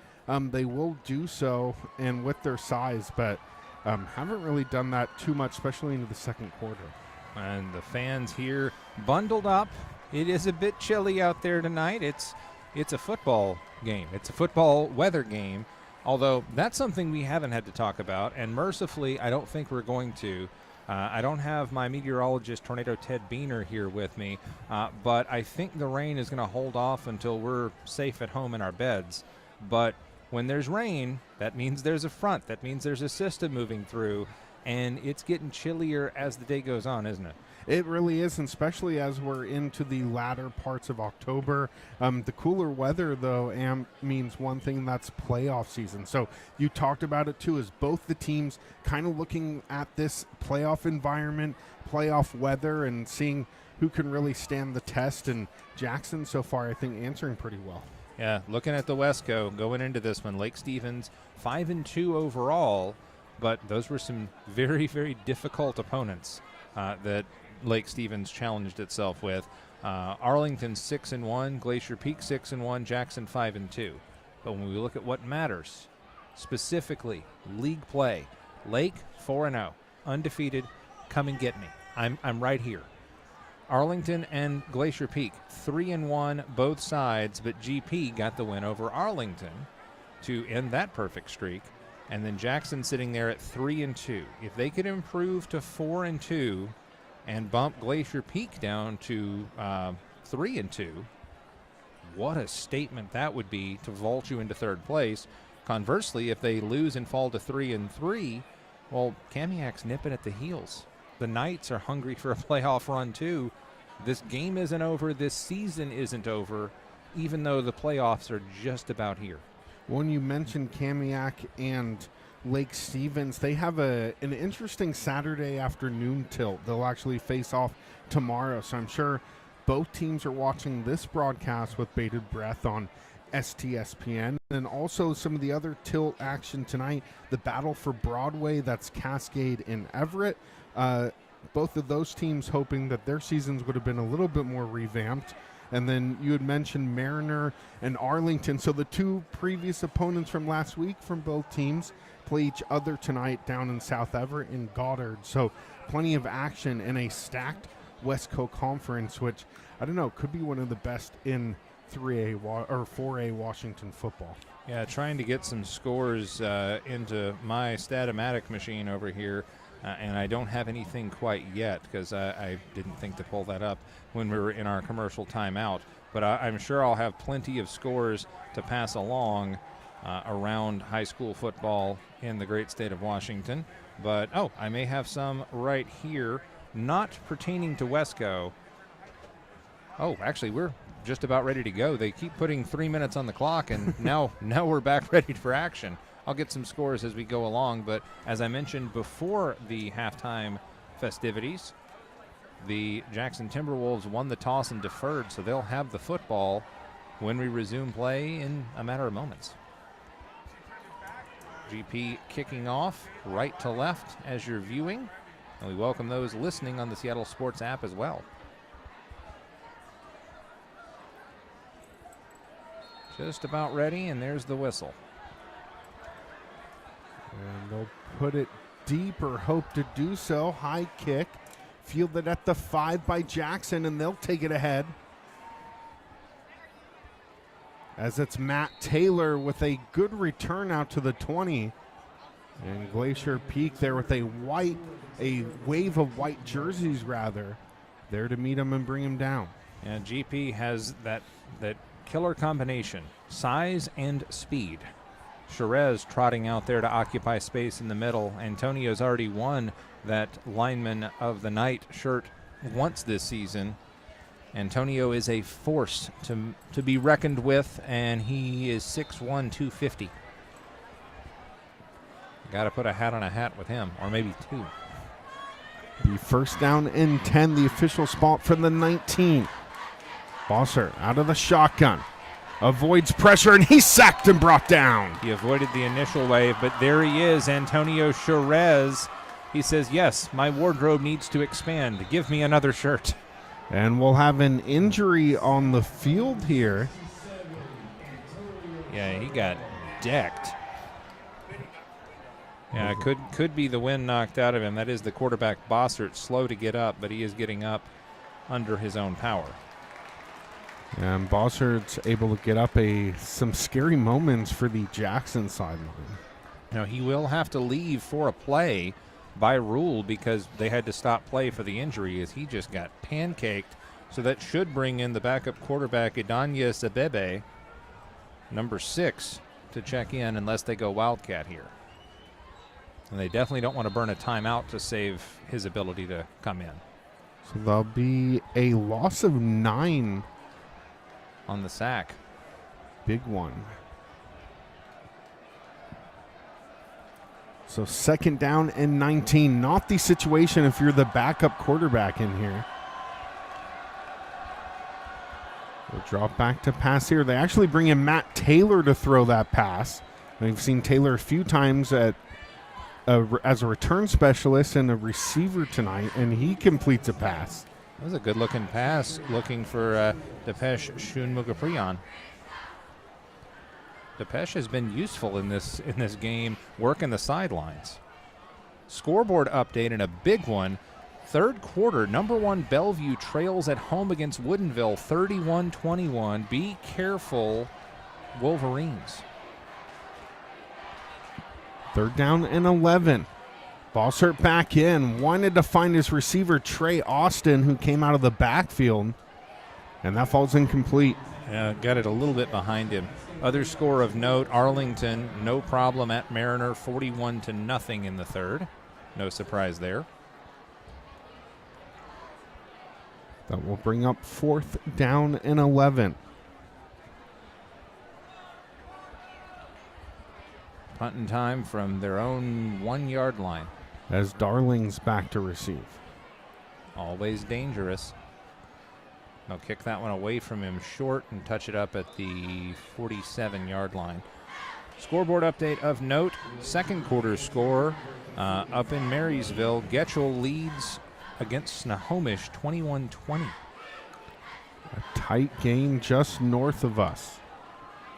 F: they will do so, and with their size, but haven't really done that too much, especially into the second quarter.
G: And the fans here bundled up. It is a bit chilly out there tonight. It's a football game. It's a football weather game, although that's something we haven't had to talk about, and mercifully, I don't think we're going to. I don't have my meteorologist, Tornado Ted Beaner, here with me, but I think the rain is going to hold off until we're safe at home in our beds. But when there's rain, that means there's a front. That means there's a system moving through, and it's getting chillier as the day goes on, isn't it?
F: It really is, and especially as we're into the latter parts of October. The cooler weather, though, means one thing, that's playoff season. So you talked about it, too, is both the teams kind of looking at this playoff environment, playoff weather, and seeing who can really stand the test. And Jackson, so far, I think, answering pretty well.
G: Yeah, looking at the WESCO going into this one, Lake Stevens 5-2 overall, but those were some very, very difficult opponents that Lake Stevens challenged itself with. Arlington 6-1, Glacier Peak 6-1, Jackson 5-2. But when we look at what matters, specifically league play, Lake 4-0, undefeated. Come and get me. I'm right here. Arlington and Glacier Peak 3-1 both sides, but GP got the win over Arlington to end that perfect streak. And then Jackson sitting there at 3-2. If they could improve to 4-2 and bump Glacier Peak down to 3-2, what a statement that would be to vault you into third place. Conversely, if they lose and fall to 3-3, well, Kamiak's nipping at the heels. The Knights are hungry for a playoff run too. This game isn't over. This season isn't over, even though the playoffs are just about here.
F: When you mentioned Kamiak and Lake Stevens, they have an interesting Saturday afternoon tilt. They'll actually face off tomorrow, so I'm sure both teams are watching this broadcast with bated breath on STSPN. And also some of the other tilt action tonight, the Battle for Broadway, that's Cascade and Everett. Both of those teams hoping that their seasons would have been a little bit more revamped. And then you had mentioned Mariner and Arlington. So the two previous opponents from last week from both teams play each other tonight down in South Everett and Goddard. So plenty of action in a stacked WESCO conference, which, I don't know, could be one of the best in 3A or 4A Washington football.
G: Yeah, trying to get some scores into my Statomatic machine over here. And I don't have anything quite yet because I didn't think to pull that up when we were in our commercial timeout. But I'm sure I'll have plenty of scores to pass along around high school football in the great state of Washington. But, I may have some right here, not pertaining to WESCO. Oh, actually, we're just about ready to go. They keep putting 3 minutes on the clock, and now we're back ready for action. I'll get some scores as we go along, but as I mentioned before the halftime festivities, the Jackson Timberwolves won the toss and deferred, so they'll have the football when we resume play in a matter of moments. GP kicking off right to left as you're viewing, and we welcome those listening on the Seattle Sports app as well. Just about ready, and there's the whistle.
F: And they'll put it deep or hope to do so. High kick. Fielded at the 5 by Jackson, and they'll take it ahead. As it's Matt Taylor with a good return out to the 20. And Glacier Peak there with a wave of white jerseys, rather, there to meet him and bring him down.
G: And GP has that killer combination, size and speed. Cherez trotting out there to occupy space in the middle. Antonio's already won that Lineman of the Night shirt once this season. Antonio is a force to be reckoned with, and he is 6'1", 250. Got to put a hat on a hat with him, or maybe two.
F: The first down and 10, the official spot for the 19. Bosser out of the shotgun. Avoids pressure, and he's sacked and brought down.
G: He avoided the initial wave, but there he is, Antonio Cherez. He says, yes, my wardrobe needs to expand. Give me another shirt.
F: And we'll have an injury on the field here.
G: Yeah, he got decked. Yeah, could be the wind knocked out of him. That is the quarterback, Bossert, slow to get up, but he is getting up under his own power.
F: And Bossert's able to get up some scary moments for the Jackson sideline.
G: Now, he will have to leave for a play by rule because they had to stop play for the injury as he just got pancaked. So that should bring in the backup quarterback, Idanya Sabebe, number 6, to check in unless they go Wildcat here. And they definitely don't want to burn a timeout to save his ability to come in.
F: So there'll be a loss of 9
G: on the sack.
F: Big one. So second down and 19. Not the situation if you're the backup quarterback in here. We'll drop back to pass here. They actually bring in Matt Taylor to throw that pass. We've seen Taylor a few times as a return specialist and a receiver tonight, and he completes a pass.
G: That was a good-looking pass, looking for Depeche Shunmugapriyan. Depeche has been useful in this game, working the sidelines. Scoreboard update and a big one. Third quarter, number 1 Bellevue trails at home against Woodinville, 31-21. Be careful, Wolverines.
F: 3rd down and 11. Ball hurt back in. Wanted to find his receiver, Trey Austin, who came out of the backfield. And that falls incomplete.
G: Yeah, got it a little bit behind him. Other score of note, Arlington, no problem at Mariner, 41-0 in the 3rd. No surprise there.
F: That will bring up 4th down and 11.
G: Punting time from their own 1-yard line.
F: As Darling's back to receive.
G: Always dangerous. They'll kick that one away from him short and touch it up at the 47-yard line. Scoreboard update of note, 2nd quarter score up in Marysville. Getchell leads against Snohomish 21-20.
F: A tight game just north of us.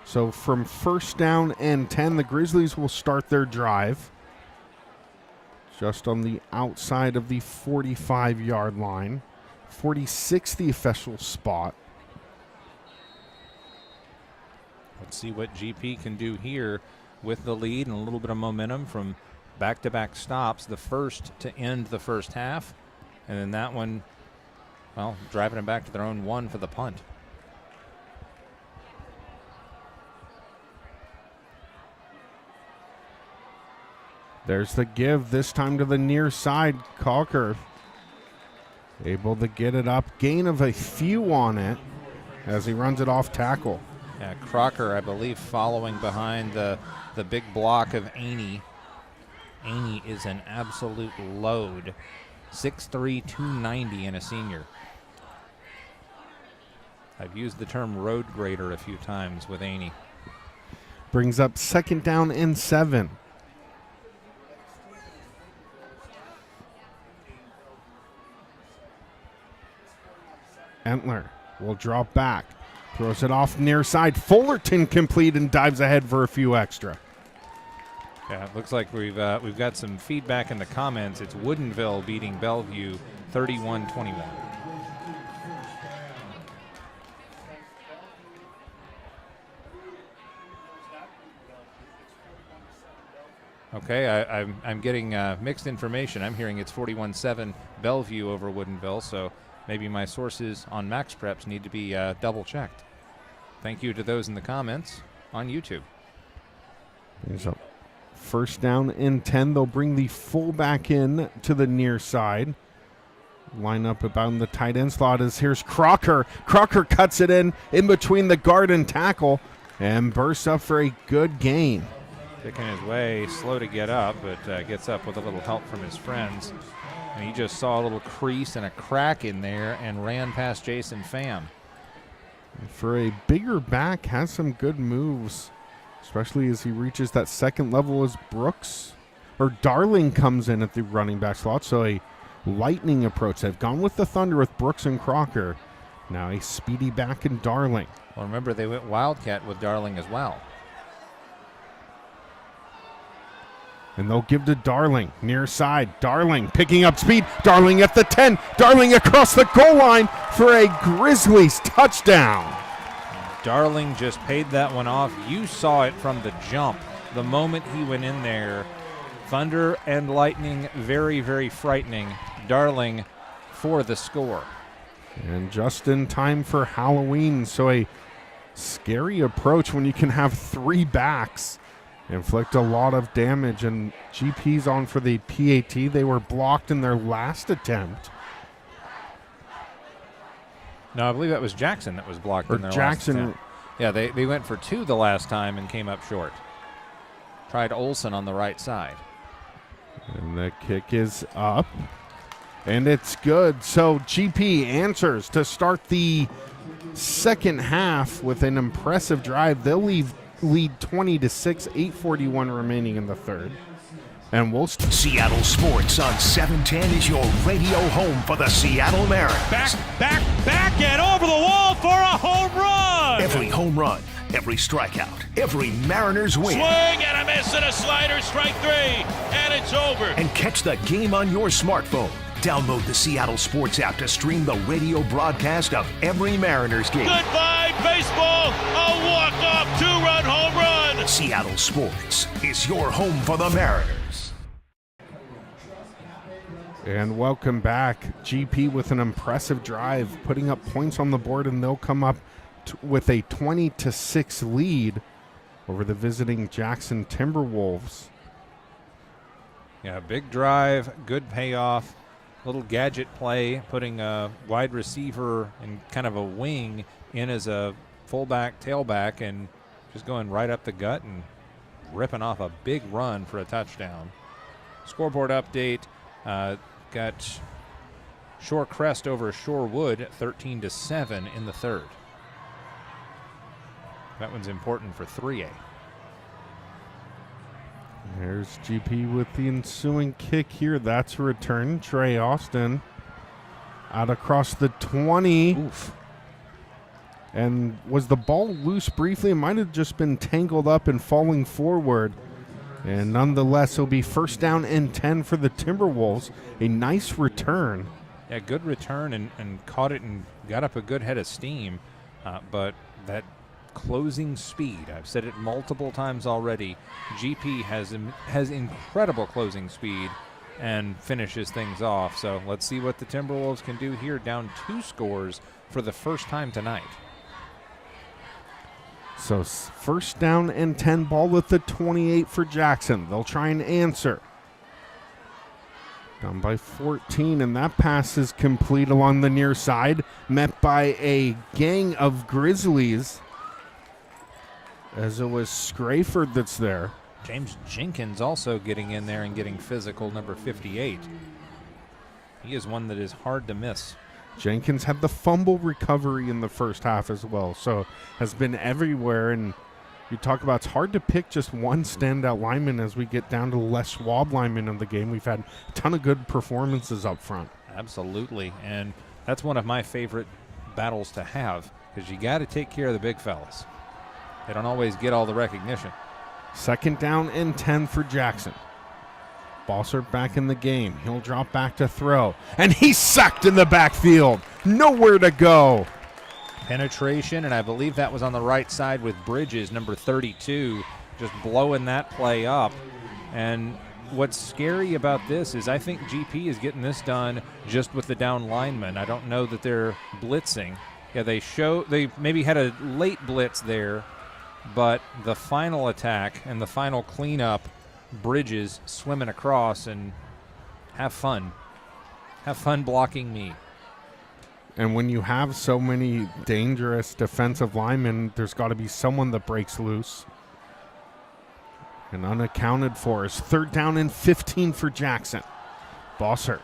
F: So from 1st down and 10, the Grizzlies will start their drive just on the outside of the 45-yard line. 46, the official spot.
G: Let's see what GP can do here with the lead and a little bit of momentum from back-to-back stops. The first to end the first half, and then that one, well, driving them back to their own 1 for the punt.
F: There's the give, this time to the near side. Calker able to get it up. Gain of a few on it as he runs it off tackle.
G: Yeah, Crocker, I believe, following behind the big block of Aney. Aney is an absolute load. 6'3", 290 and a senior. I've used the term road grader a few times with Aney.
F: Brings up 2nd down and 7. Entler will drop back. Throws it off near side. Fullerton complete and dives ahead for a few extra.
G: Yeah, it looks like we've got some feedback in the comments. It's Woodinville beating Bellevue 31-21. Okay, I'm getting mixed information. I'm hearing it's 41-7 Bellevue over Woodinville, so maybe my sources on Max Preps need to be double-checked. Thank you to those in the comments on YouTube.
F: There's a 1st down and 10. They'll bring the fullback in to the near side. Line up about in the tight end slot as here's Crocker. Crocker cuts it in between the guard and tackle and bursts up for a good gain.
G: Picking his way, slow to get up, but gets up with a little help from his friends. And he just saw a little crease and a crack in there and ran past Jason Pham.
F: For a bigger back, has some good moves, especially as he reaches that 2nd level as Darling comes in at the running back slot. So a lightning approach. They've gone with the Thunder with Brooks and Crocker. Now a speedy back in Darling.
G: Well, remember, they went Wildcat with Darling as well.
F: And they'll give to Darling, near side. Darling picking up speed. Darling at the 10. Darling across the goal line for a Grizzlies touchdown.
G: Darling just paid that one off. You saw it from the jump. The moment he went in there, thunder and lightning, very, very frightening. Darling for the score.
F: And just in time for Halloween. So a scary approach when you can have 3 backs. Inflict a lot of damage, and GP's on for the PAT. They were blocked in their last attempt.
G: No, I believe that was Jackson that was blocked
F: Or
G: in their
F: Jackson.
G: last attempt. Yeah, they went for 2 the last time and came up short. Tried Olsen on the right side.
F: And the kick is up, and it's good. So GP answers to start the 2nd half with an impressive drive. They'll lead 20-6, 8:41 remaining in the 3rd. And we'll
C: Seattle Sports on 710 is your radio home for the Seattle Mariners.
D: Back and over the wall for a home run.
C: Every home run, every strikeout, every Mariners win.
D: Swing and a miss and a slider, strike 3, and it's over.
C: And catch the game on your smartphone. Download the Seattle Sports app to stream the radio broadcast of every Mariners game.
D: Goodbye, baseball. A walk-off 2-run home run.
C: Seattle Sports is your home for the Mariners.
F: And welcome back. GP with an impressive drive, putting up points on the board, and they'll come up with a 20-6 lead over the visiting Jackson Timberwolves.
G: Yeah, big drive, good payoff, little gadget play, putting a wide receiver and kind of a wing in as a fullback, tailback, and just going right up the gut and ripping off a big run for a touchdown. Scoreboard update, got Shore Crest over Shorewood 13-7 in the third. That one's important for 3A.
F: There's GP with the ensuing kick here. That's a return. Trey Austin out across the 20.
G: Oof.
F: And was the ball loose briefly? It might have just been tangled up and falling forward. And nonetheless, it'll be first down and 10 for the Timberwolves. A nice return.
G: Yeah, good return and caught it and got up a good head of steam. But that closing speed, I've said it multiple times already, GP has incredible closing speed and finishes things off. So let's see what the Timberwolves can do here, down 2 scores for the first time tonight.
F: So first down and 10, ball at the 28 for Jackson. They'll try and answer. Down by 14, and that pass is complete along the near side, met by a gang of Grizzlies, as it was Scraford that's there.
G: James Jenkins also getting in there and getting physical, number 58. He is one that is hard to miss.
F: Jenkins had the fumble recovery in the first half as well, so has been everywhere. And you talk about it's hard to pick just one standout lineman as we get down to the less Schwab lineman of the game. We've had a ton of good performances up front.
G: Absolutely, and that's one of my favorite battles to have, because you got to take care of the big fellas. They don't always get all the recognition.
F: Second down and 10 for Jackson. Bossert back in the game. He'll drop back to throw. And he's sacked in the backfield. Nowhere to go.
G: Penetration, and I believe that was on the right side with Bridges, number 32, just blowing that play up. And what's scary about this is I think GP is getting this done just with the down linemen. I don't know that they're blitzing. Yeah, they maybe had a late blitz there, but the final attack and the final cleanup, Bridges swimming across, and have fun. Have fun blocking me.
F: And when you have so many dangerous defensive linemen, there's got to be someone that breaks loose. And unaccounted for is third down and 15 for Jackson. Bossert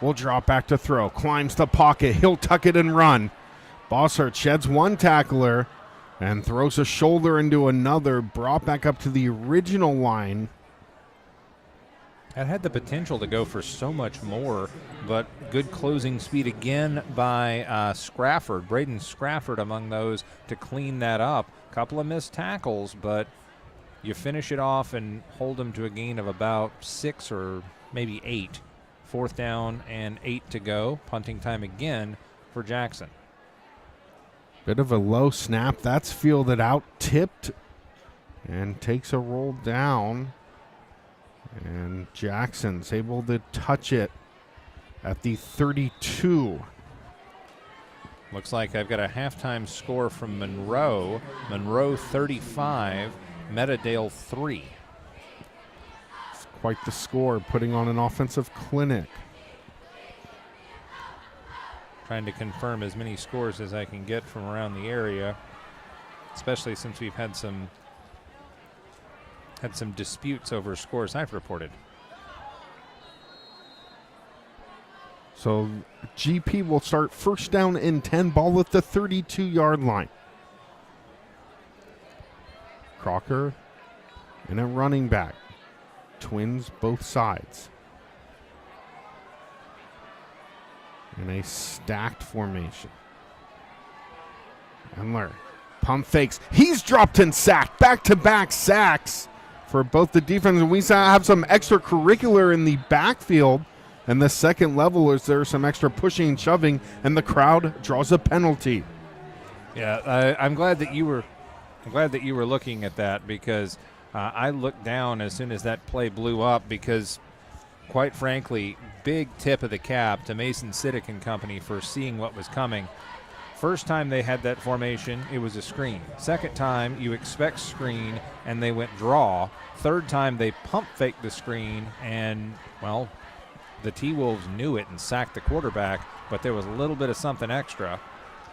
F: will drop back to throw. Climbs the pocket. He'll tuck it and run. Bossert sheds one tackler and throws a shoulder into another. Brought back up to the original line.
G: That had the potential to go for so much more, but good closing speed again by Scrafford. Braden Scrafford among those to clean that up. Couple of missed tackles, but you finish it off and hold them to a gain of about 6 or maybe 8. Fourth down and 8 to go. Punting time again for Jackson.
F: Bit of a low snap. That's fielded out, tipped, and takes a roll down. And Jackson's able to touch it at the 32.
G: Looks like I've got a halftime score from Monroe. Monroe 35, Meadowdale 3.
F: It's quite the score, putting on an offensive clinic.
G: Trying to confirm as many scores as I can get from around the area, especially since we've had some disputes over scores I've reported.
F: So GP will start first down and 10, ball at the 32-yard line. Crocker and a running back. Twins both sides. In a stacked formation. Endler, pump fakes. He's dropped and sacked. Back-to-back sacks for both the defense, and we have some extracurricular in the backfield. And the second level is there some extra pushing and shoving, and the crowd draws a penalty.
G: Yeah, I'm glad that you were I'm glad that you were looking at that because I looked down as soon as that play blew up because, quite frankly, big tip of the cap to Mason Siddick and company for seeing what was coming. First time they had that formation, it was a screen. Second time, you expect screen, and they went draw. Third time, they pump faked the screen, and, well, the T-Wolves knew it and sacked the quarterback, but there was a little bit of something extra.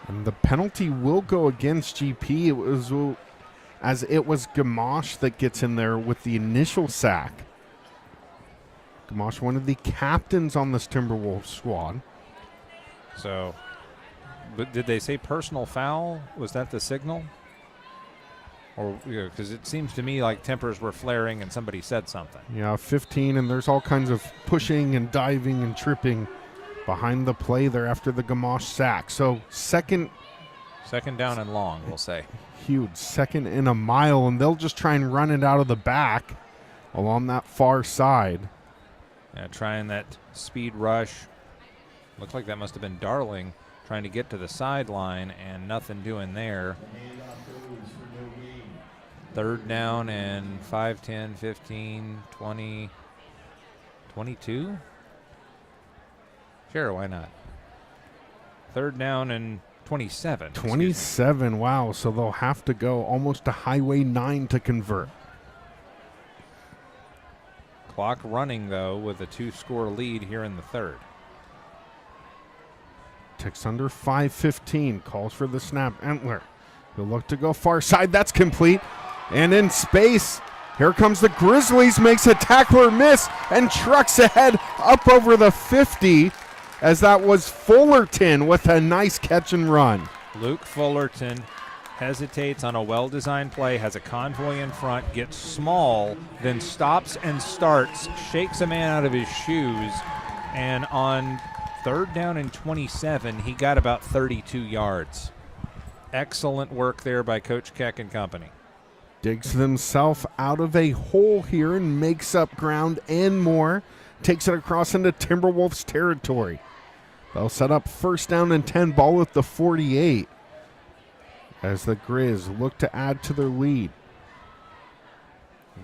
F: And the penalty will go against GP. It was Gamache that gets in there with the initial sack. Gamache, one of the captains on this Timberwolves squad.
G: So, but did they say personal foul? Was that the signal? Or, because it seems to me like tempers were flaring and somebody said something.
F: Yeah, 15, and there's all kinds of pushing and diving and tripping behind the play there after the Gamache sack. So second
G: down and long, we'll say.
F: Huge, 2nd and a mile, and they'll just try and run it out of the back along that far side.
G: Yeah, trying that speed rush. Looked like that must have been Darling trying to get to the sideline and nothing doing there. 3rd down and 5, 10, 15, 20, 22? Sure, why not? 3rd down and 27.
F: 27, wow. So they'll have to go almost to Highway 9 to convert.
G: Clock running, though, with a 2-score lead here in the 3rd.
F: Ticks under 5:15. Calls for the snap. Entler. He'll look to go far side. That's complete. And in space, here comes the Grizzlies. Makes a tackler miss and trucks ahead up over the 50, as that was Fullerton with a nice catch and run.
G: Luke Fullerton hesitates on a well-designed play, has a convoy in front, gets small, then stops and starts, shakes a man out of his shoes, and on 3rd down and 27, he got about 32 yards. Excellent work there by Coach Keck and company.
F: Digs himself out of a hole here and makes up ground and more. Takes it across into Timberwolves territory. They'll set up 1st down and 10, ball at the 48, as the Grizz look to add to their lead.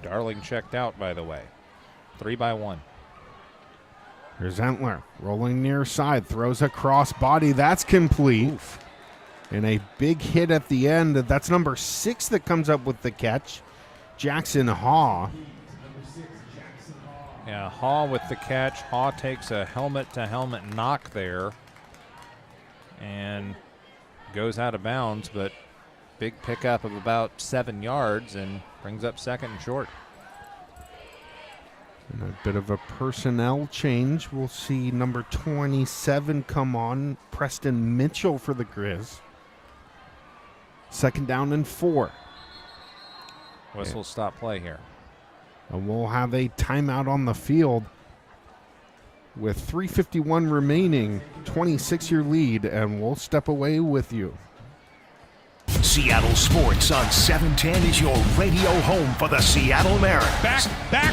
G: Darling checked out, by the way. 3-1.
F: Here's Entler rolling near side, throws a cross body. That's complete. Oof. And a big hit at the end. That's number 6 that comes up with the catch, Jackson Haw.
G: Yeah, Haw with the catch. Haw takes a helmet-to-helmet knock there and goes out of bounds, but big pickup of about 7 yards and brings up 2nd and short.
F: And a bit of a personnel change. We'll see number 27 come on, Preston Mitchell for the Grizz. 2nd down and 4.
G: Whistle stop play here.
F: And we'll have a timeout on the field with 3:51 remaining, 26-year lead, and we'll step away with you.
C: Seattle Sports on 710 is your radio home for the Seattle Mariners.
D: Back,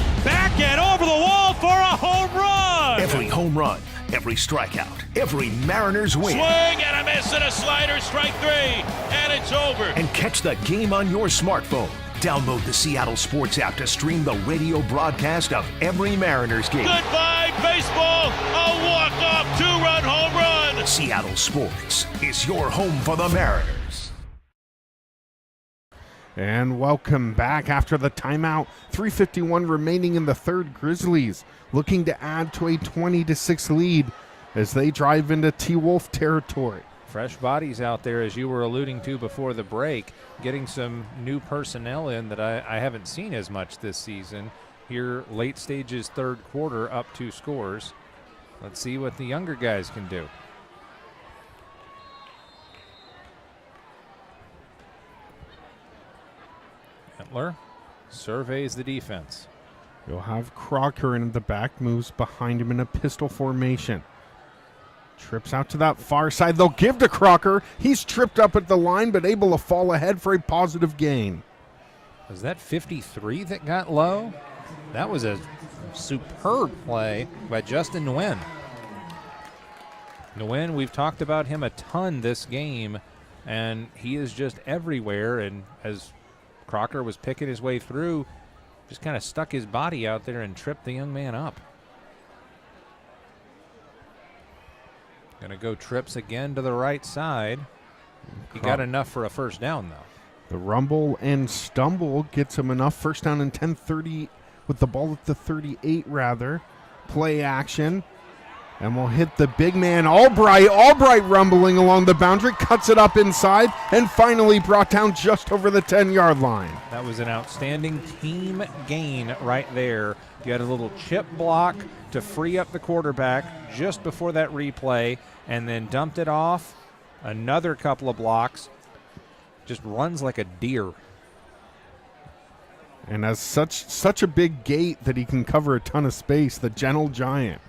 D: and over the wall for a home run!
C: Every home run, every strikeout, every Mariners win.
D: Swing and a miss and a slider, strike 3, and it's over.
C: And catch the game on your smartphone. Download the Seattle Sports app to stream the radio broadcast of every Mariners game.
D: Goodbye, baseball! A walk-off 2-run home run!
C: Seattle Sports is your home for the Mariners.
F: And welcome back after the timeout. 3:51 remaining in the 3rd. Grizzlies looking to add to a 20-6 lead as they drive into T-Wolf territory.
G: Fresh bodies out there, as you were alluding to before the break, getting some new personnel in that I haven't seen as much this season. Here, late stages, 3rd quarter, up 2 scores. Let's see what the younger guys can do. Entler surveys the defense.
F: You'll have Crocker in the back, moves behind him in a pistol formation. Trips out to that far side. They'll give to Crocker. He's tripped up at the line, but able to fall ahead for a positive gain.
G: Was that 53 that got low? That was a superb play by Justin Nguyen. Nguyen, we've talked about him a ton this game, and he is just everywhere. And as Crocker was picking his way through, just kind of stuck his body out there and tripped the young man up. Going to go trips again to the right side. He got enough for a first down, though.
F: The rumble and stumble gets him enough. First down and 10-30 with the ball at the 38, rather. Play action. And we'll hit the big man, Albright. Albright rumbling along the boundary, cuts it up inside, and finally brought down just over the 10-yard line.
G: That was an outstanding team gain right there. You had a little chip block to free up the quarterback just before that replay, and then dumped it off. Another couple of blocks. Just runs like a deer.
F: And has such a big gait that he can cover a ton of space, the gentle giant.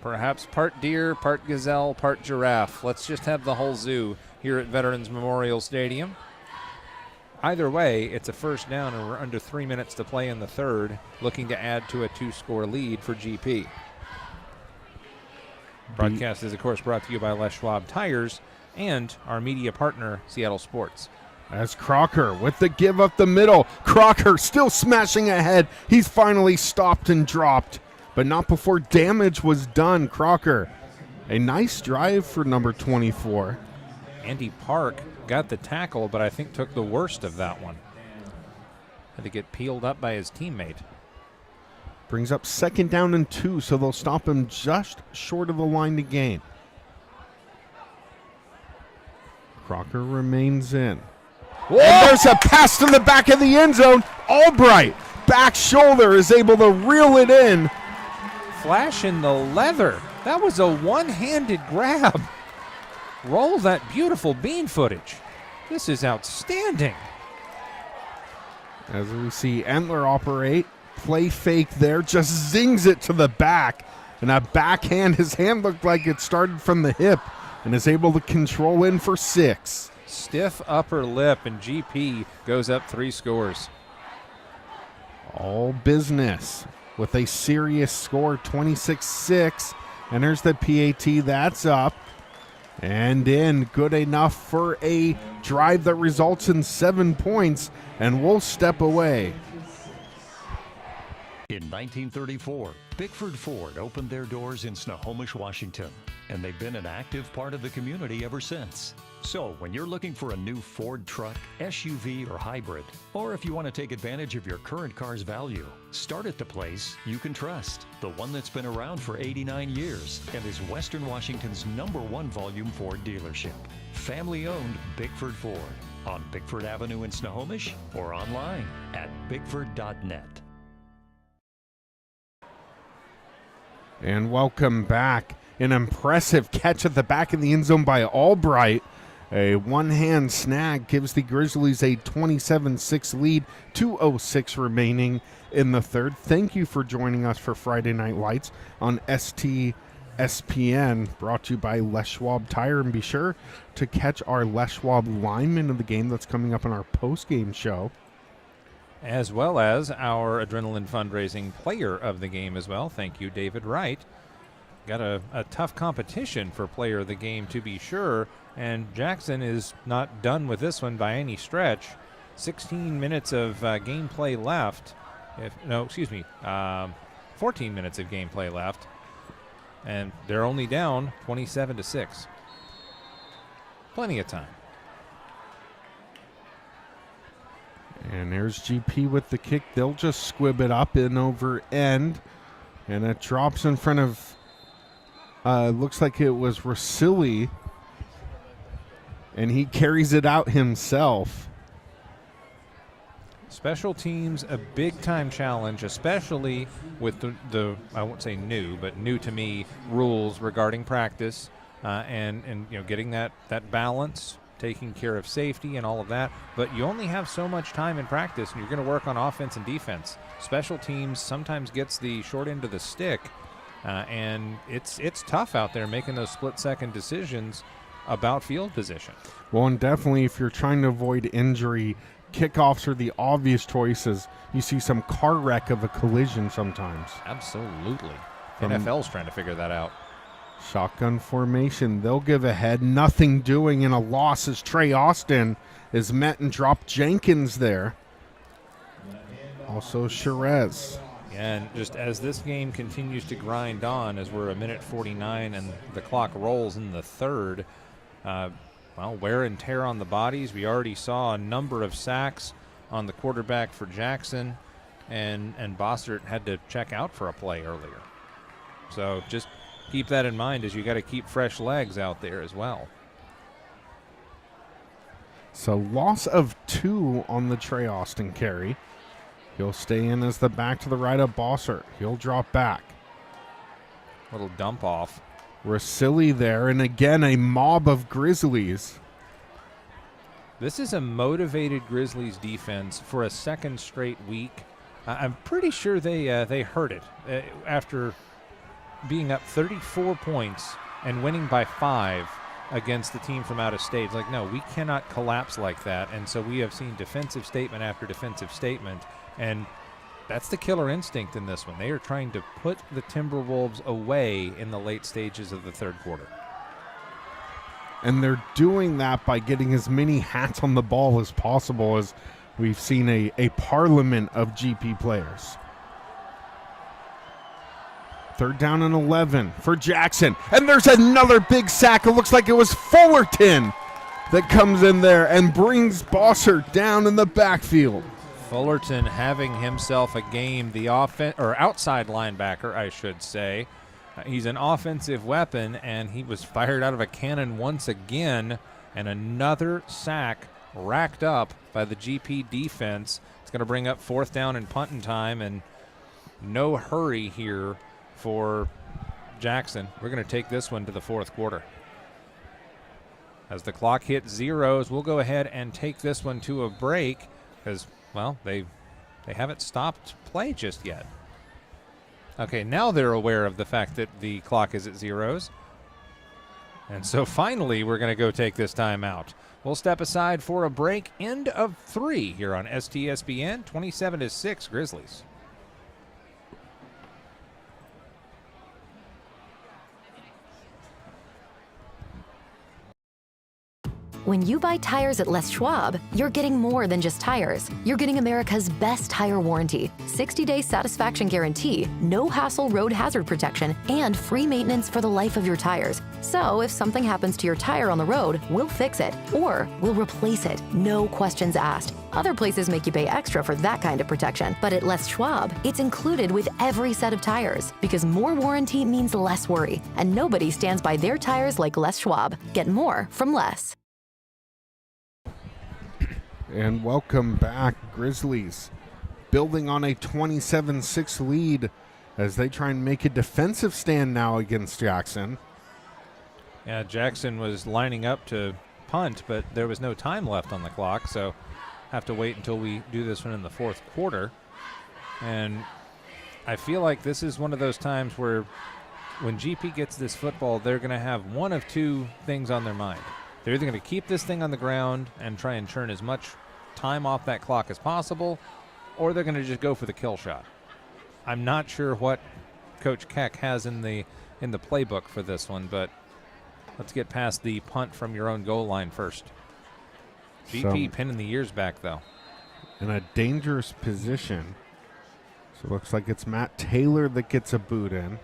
G: Perhaps part deer, part gazelle, part giraffe. Let's just have the whole zoo here at Veterans Memorial Stadium. Either way, it's a first down, and we're under 3 minutes to play in the third, looking to add to a 2-score lead for GP. Broadcast is, of course, brought to you by Les Schwab Tires and our media partner, Seattle Sports.
F: As Crocker with the give up the middle. Crocker still smashing ahead. He's finally stopped and dropped, but not before damage was done. Crocker, a nice drive for number 24.
G: Andy Park got the tackle, but I think took the worst of that one. Had to get peeled up by his teammate.
F: Brings up second down and 2, so they'll stop him just short of the line to gain. Crocker remains in. Whoa! And there's a pass to the back of the end zone. Albright, back shoulder, is able to reel it in.
G: Flash in the leather. That was a one-handed grab. Roll that beautiful bean footage. This is outstanding.
F: As we see Entler operate, play fake there, just zings it to the back. And a backhand, his hand looked like it started from the hip, and is able to control in for 6.
G: Stiff upper lip, and GP goes up 3 scores.
F: All business with a serious score, 26-6. Enters the PAT, that's up. And in, good enough for a drive that results in 7 points, and we'll step away.
N: In 1934, Bickford Ford opened their doors in Snohomish, Washington, and they've been an active part of the community ever since. So when you're looking for a new Ford truck, SUV, or hybrid, or if you want to take advantage of your current car's value, start at the place you can trust, the one that's been around for 89 years and is Western Washington's #1 volume Ford dealership. Family-owned Bickford Ford on Bickford Avenue in Snohomish or online at bickford.net.
F: And welcome back. An impressive catch at the back of the end zone by Albright. A one-hand snag gives the Grizzlies a 27-6 lead, 2:06 remaining in the third. Thank you for joining us for Friday Night Lights on STSPN, brought to you by Les Schwab Tire. And be sure to catch our Les Schwab lineman of the game that's coming up on our post-game show,
G: as well as our Adrenaline Fundraising Player of the Game as well. Thank you, David Wright. Got a tough competition for Player of the Game, to be sure, and Jackson is not done with this one by any stretch. 16 minutes of gameplay left. 14 minutes of gameplay left, and they're only down 27-6. Plenty of time.
F: And there's GP with the kick. They'll just squib it up in over end. And it drops in front of, looks like it was Rosilli. And he carries it out himself.
G: Special teams, a big-time challenge, especially with the I won't say new, but new to me, rules regarding practice and getting that balance, taking care of safety and all of that. But you only have so much time in practice, and you're going to work on offense and defense. Special teams sometimes gets the short end of the stick, and it's tough out there making those split-second decisions about field position.
F: Well, and definitely if you're trying to avoid injury, kickoffs are the obvious choices. You see some car wreck of a collision sometimes.
G: Absolutely. NFL's trying to figure that out.
F: Shotgun formation. They'll give ahead. Nothing doing in a loss as Trey Austin is met and dropped Jenkins there. Also Sherez.
G: And just as this game continues to grind on, as we're a minute 49 and the clock rolls in the third, well, wear and tear on the bodies. We already saw a number of sacks on the quarterback for Jackson, and Bossert had to check out for a play earlier. So just keep that in mind, as you got to keep fresh legs out there as well.
F: So loss of 2 on the Trey Austin carry. He'll stay in as the back to the right of Bossert. He'll drop back.
G: Little dump off.
F: Rasili there, and again a mob of Grizzlies.
G: This is a motivated Grizzlies defense for a second straight week. I'm pretty sure they heard it after being up 34 points and winning by 5 against the team from out of state. It's like, no, we cannot collapse like that. And so we have seen defensive statement after defensive statement, and that's the killer instinct in this one. They are trying to put the Timberwolves away in the late stages of the third quarter.
F: And they're doing that by getting as many hats on the ball as possible, as we've seen a parliament of GP players. 3rd down and 11 for Jackson. And there's another big sack. It looks like it was Fullerton that comes in there and brings Bossert down in the backfield.
G: Fullerton having himself a game, the outside linebacker, I should say. He's an offensive weapon, and he was fired out of a cannon once again, and another sack racked up by the GP defense. It's going to bring up 4th down and punting time, and no hurry here for Jackson. We're going to take this one to the 4th quarter. As the clock hits zeros, we'll go ahead and take this one to a break because, well, they haven't stopped play just yet. Okay, now they're aware of the fact that the clock is at zeros. And so finally, we're going to go take this time out. We'll step aside for a break. End of 3 here on STSPN, 27-6 Grizzlies.
E: When you buy tires at Les Schwab, you're getting more than just tires. You're getting America's best tire warranty, 60-day satisfaction guarantee, no hassle road hazard protection, and free maintenance for the life of your tires. So if something happens to your tire on the road, we'll fix it, or we'll replace it, no questions asked. Other places make you pay extra for that kind of protection, but at Les Schwab, it's included with every set of tires, because more warranty means less worry, and nobody stands by their tires like Les Schwab. Get more from Les.
F: And welcome back, Grizzlies, building on a 27-6 lead as they try and make a defensive stand now against Jackson.
G: Yeah, Jackson was lining up to punt, but there was no time left on the clock, so have to wait until we do this one in the 4th quarter. And I feel like this is one of those times where when GP gets this football, they're going to have one of 2 things on their mind. They're either going to keep this thing on the ground and try and churn as much time off that clock as possible, or they're going to just go for the kill shot. I'm not sure what Coach Keck has in the playbook for this one, but let's get past the punt from your own goal line first. GP pinning the ears back, though.
F: In a dangerous position. So it looks like it's Matt Taylor that gets a boot in.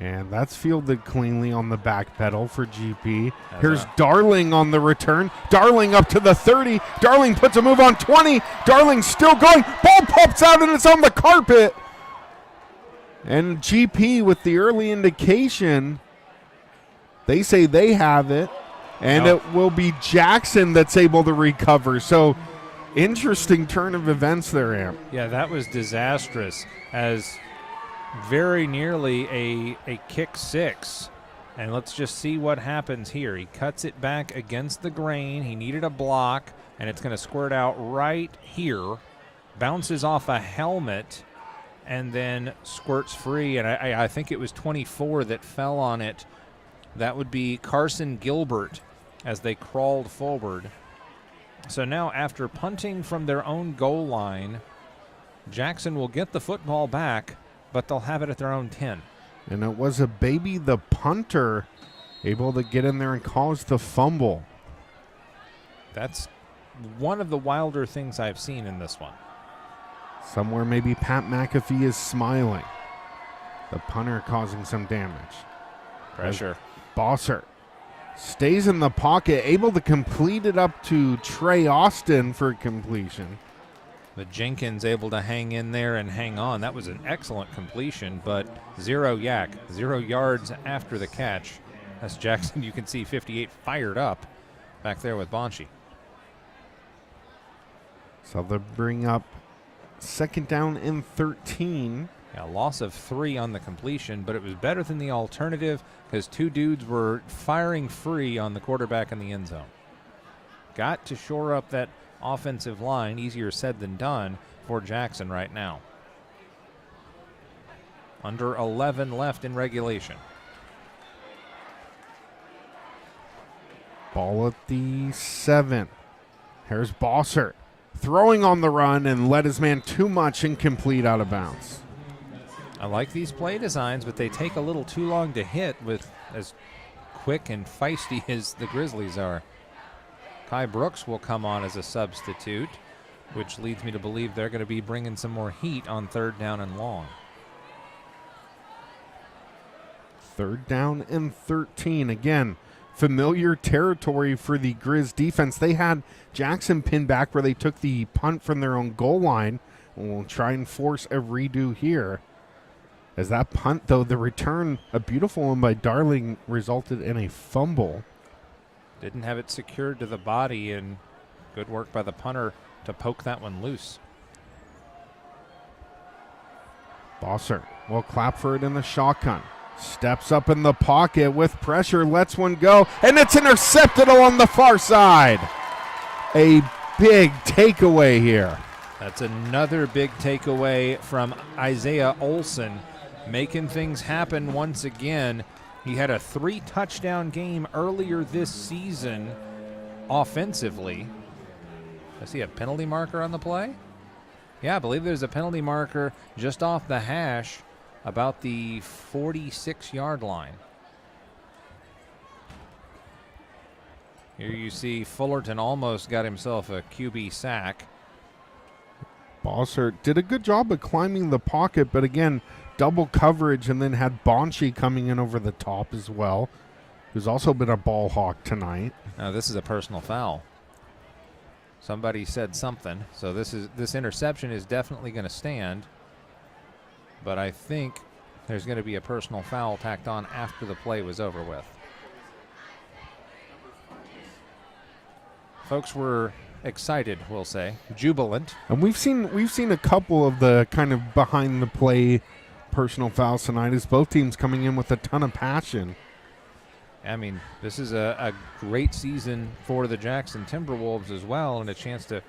F: And that's fielded cleanly on the back pedal for GP. Here's Darling on the return. Darling up to the 30. Darling puts a move on 20. Darling still going. Ball pops out and it's on the carpet. And GP with the early indication. They say they have it. And it will be Jackson that's able to recover. So interesting turn of events there, Amp.
G: Yeah, that was disastrous, as very nearly a kick 6. And let's just see what happens here. He cuts it back against the grain. He needed a block, and it's going to squirt out right here. Bounces off a helmet and then squirts free. And I think it was 24 that fell on it. That would be Carson Gilbert as they crawled forward. So now after punting from their own goal line, Jackson will get the football back, but they'll have it at their own 10.
F: And it was a baby, the punter, able to get in there and cause the fumble.
G: That's one of the wilder things I've seen in this one.
F: Somewhere maybe Pat McAfee is smiling. The punter causing some damage.
G: Pressure.
F: Bossert stays in the pocket, able to complete it up to Trey Austin for completion.
G: But Jenkins able to hang in there and hang on. That was an excellent completion, but 0 yards after the catch. That's Jackson, you can see 58 fired up back there with Bonchi.
F: So they'll bring up 2nd down and 13.
G: Yeah, loss of 3 on the completion, but it was better than the alternative because 2 dudes were firing free on the quarterback in the end zone. Got to shore up that offensive line, easier said than done for Jackson right now. Under 11 left in regulation.
F: Ball at the 7. Here's Bossert throwing on the run and led his man too much, incomplete, out of bounds.
G: I like these play designs, but they take a little too long to hit with as quick and feisty as the Grizzlies are. Kai Brooks will come on as a substitute, which leads me to believe they're going to be bringing some more heat on 3rd down and long.
F: 3rd down and 13. Again, familiar territory for the Grizz defense. They had Jackson pinned back where they took the punt from their own goal line. We'll try and force a redo here. As that punt, though, the return, a beautiful one by Darling, resulted in a fumble.
G: Didn't have it secured to the body, and good work by the punter to poke that one loose.
F: Bossert will clap for it in the shotgun. Steps up in the pocket with pressure, lets one go, and it's intercepted along the far side. A big takeaway here.
G: That's another big takeaway from Isaiah Olson, making things happen once again. He had a 3-touchdown game earlier this season offensively. I see a penalty marker on the play. Yeah, I believe there's a penalty marker just off the hash about the 46-yard line. Here you see Fullerton almost got himself a QB sack.
F: Bossert did a good job of climbing the pocket, but again, double coverage, and then had Bonchi coming in over the top as well, who's also been a ball hawk tonight.
G: Now this is a personal foul. Somebody said something, so this interception is definitely going to stand, but I think there's going to be a personal foul tacked on after the play was over with. Folks were excited, we'll say, jubilant.
F: And we've seen a couple of the kind of behind the play personal fouls tonight, as both teams coming in with a ton of passion.
G: I mean, this is a great season for the Jackson Timberwolves as well, and a chance to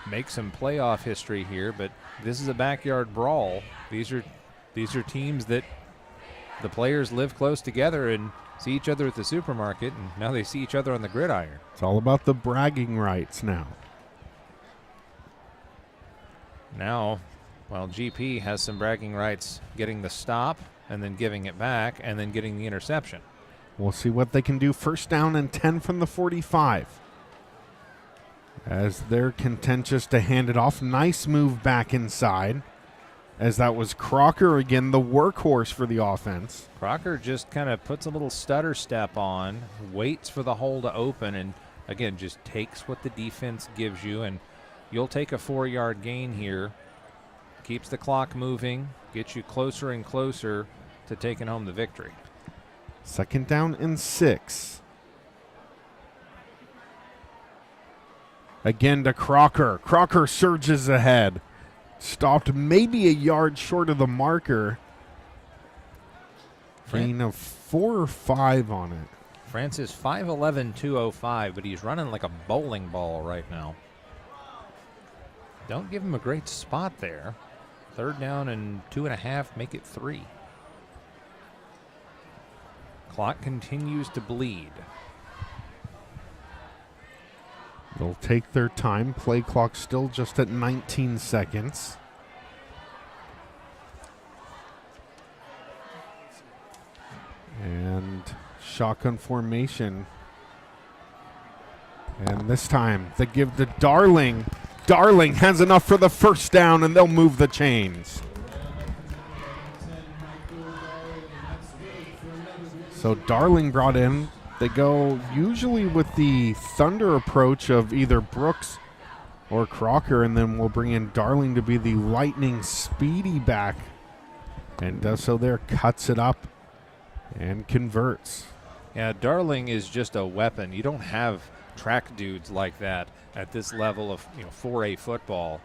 G: make some playoff history here. But this is a backyard brawl. These are teams that the players live close together and see each other at the supermarket, and now they see each other on the gridiron.
F: It's all about the bragging rights now.
G: Now, well, GP has some bragging rights getting the stop and then giving it back and then getting the interception.
F: We'll see what they can do. 1st down and 10 from the 45. As they're contentious to hand it off. Nice move back inside, as that was Crocker again, the workhorse for the offense.
G: Crocker just kind of puts a little stutter step on, waits for the hole to open, and again, just takes what the defense gives you, and you'll take a 4-yard gain here. Keeps the clock moving, gets you closer and closer to taking home the victory.
F: 2nd down and 6. Again to Crocker. Crocker surges ahead. Stopped maybe a yard short of the marker. Gain of 4 or 5 on it.
G: Francis 5'11", 205, but he's running like a bowling ball right now. Don't give him a great spot there. 3rd down and 2.5, make it 3. Clock continues to bleed.
F: They'll take their time. Play clock still just at 19 seconds. Shotgun formation. And this time they give to Darling. Darling has enough for the first down, and they'll move the chains. So Darling brought in. They go usually with the Thunder approach of either Brooks or Crocker, and then we'll bring in Darling to be the lightning speedy back. And does so there, cuts it up and converts.
G: Yeah, Darling is just a weapon. You don't have track dudes like that at this level of 4A football.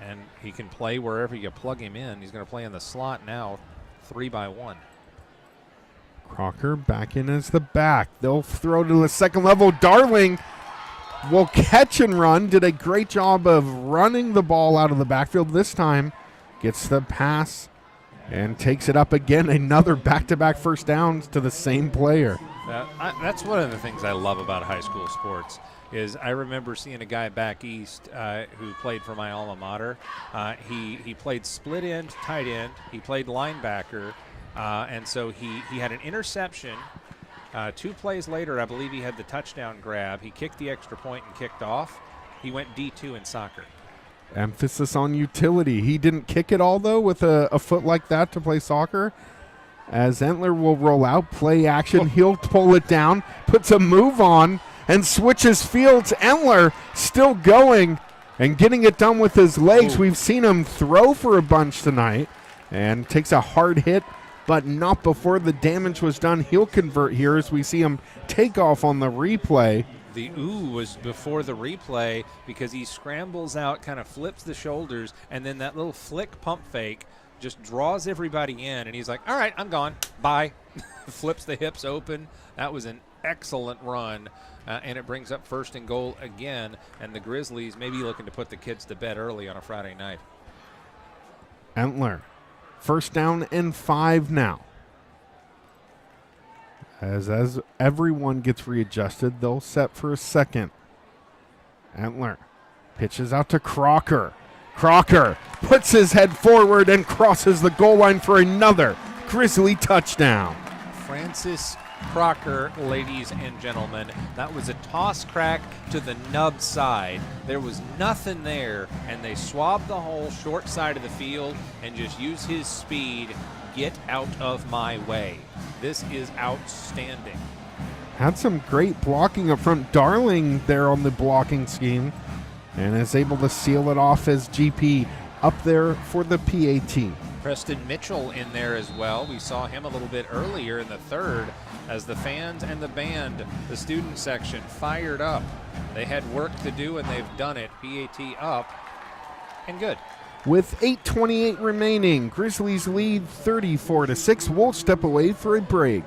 G: And he can play wherever you plug him in. He's going to play in the slot now, 3-by-1.
F: Crocker back in as the back. They'll throw to the second level. Darling will catch and run. Did a great job of running the ball out of the backfield this time. Gets the pass and takes it up again. Another back-to-back first downs to the same player.
G: That's one of the things I love about high school sports is I remember seeing a guy back east who played for my alma mater. He played split end, tight end. He played linebacker. And so he had an interception. 2 plays later, I believe he had the touchdown grab. He kicked the extra point and kicked off. He went D2 in soccer.
F: Emphasis on utility. He didn't kick it all, though, with a foot like that to play soccer. As Entler will roll out, play action. He'll pull it down, puts a move on, and switches fields. Entler still going and getting it done with his legs.
G: Ooh.
F: We've seen him throw for a bunch tonight and takes a hard hit, but not before the damage was done. He'll convert here as we see him take off on the replay.
G: The ooh was before the replay because he scrambles out, kind of flips the shoulders, and then that little flick pump fake just draws everybody in, and he's like, all right, I'm gone. Bye. Flips the hips open. That was an excellent run, and it brings up 1st and goal again, and the Grizzlies maybe looking to put the kids to bed early on a Friday night.
F: Entler. 1st down and 5 now. As everyone gets readjusted, they'll set for a second. Entler pitches out to Crocker. Crocker puts his head forward and crosses the goal line for another Grizzly touchdown.
G: Francis Crocker, ladies and gentlemen. That was a toss crack to the nub side. There was nothing there, and they swabbed the whole short side of the field and just used his speed. Get out of my way. This is outstanding.
F: Had some great blocking up front. Darling there on the blocking scheme and is able to seal it off as GP up there for the PAT.
G: Preston Mitchell in there as well. We saw him a little bit earlier in the 3rd as the fans and the band, the student section, fired up. They had work to do, and they've done it. PAT up and good.
F: With 8:28 remaining, Grizzlies lead 34-6. We'll step away for a break.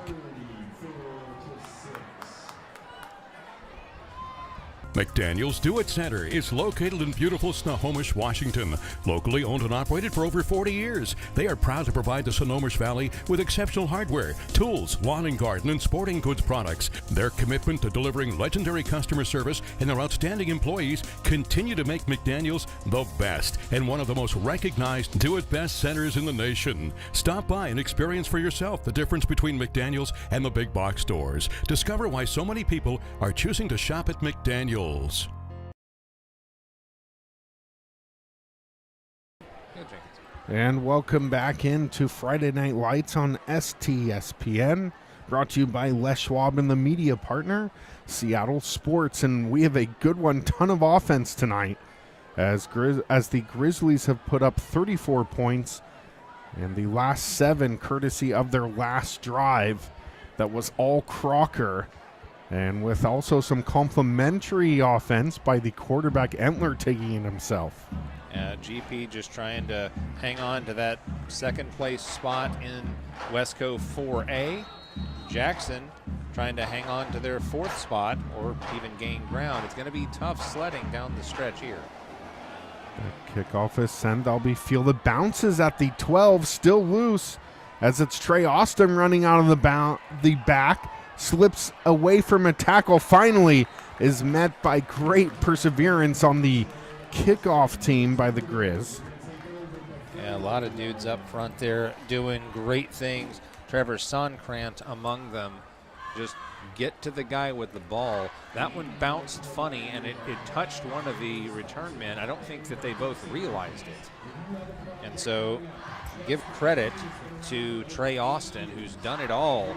H: McDaniel's Do-It Center is located in beautiful Snohomish, Washington. Locally owned and operated for over 40 years, they are proud to provide the Snohomish Valley with exceptional hardware, tools, lawn and garden, and sporting goods products. Their commitment to delivering legendary customer service and their outstanding employees continue to make McDaniel's the best and one of the most recognized do-it-best centers in the nation. Stop by and experience for yourself the difference between McDaniel's and the big box stores. Discover why so many people are choosing to shop at McDaniel's.
F: And welcome back into Friday Night Lights on STSPN, brought to you by Les Schwab and the media partner, Seattle Sports. And we have a good one, ton of offense tonight, as the Grizzlies have put up 34 points, and the last 7 courtesy of their last drive that was all Crocker. And with also some complimentary offense by the quarterback Entler taking it himself.
G: GP just trying to hang on to that 2nd place spot in WESCO 4A. Jackson trying to hang on to their 4th spot or even gain ground. It's going to be tough sledding down the stretch here.
F: The kickoff is sent. They'll be fielded. Bounces at the 12, still loose as it's Trey Austin running out of the back. Slips away from a tackle, finally is met by great perseverance on the kickoff team by the Grizz.
G: Yeah, a lot of dudes up front there doing great things. Trevor Sonkrant among them. just get to the guy with the ball. That one bounced funny, and it touched one of the return men. I don't think that they both realized it. And so give credit to Trey Austin, who's done it all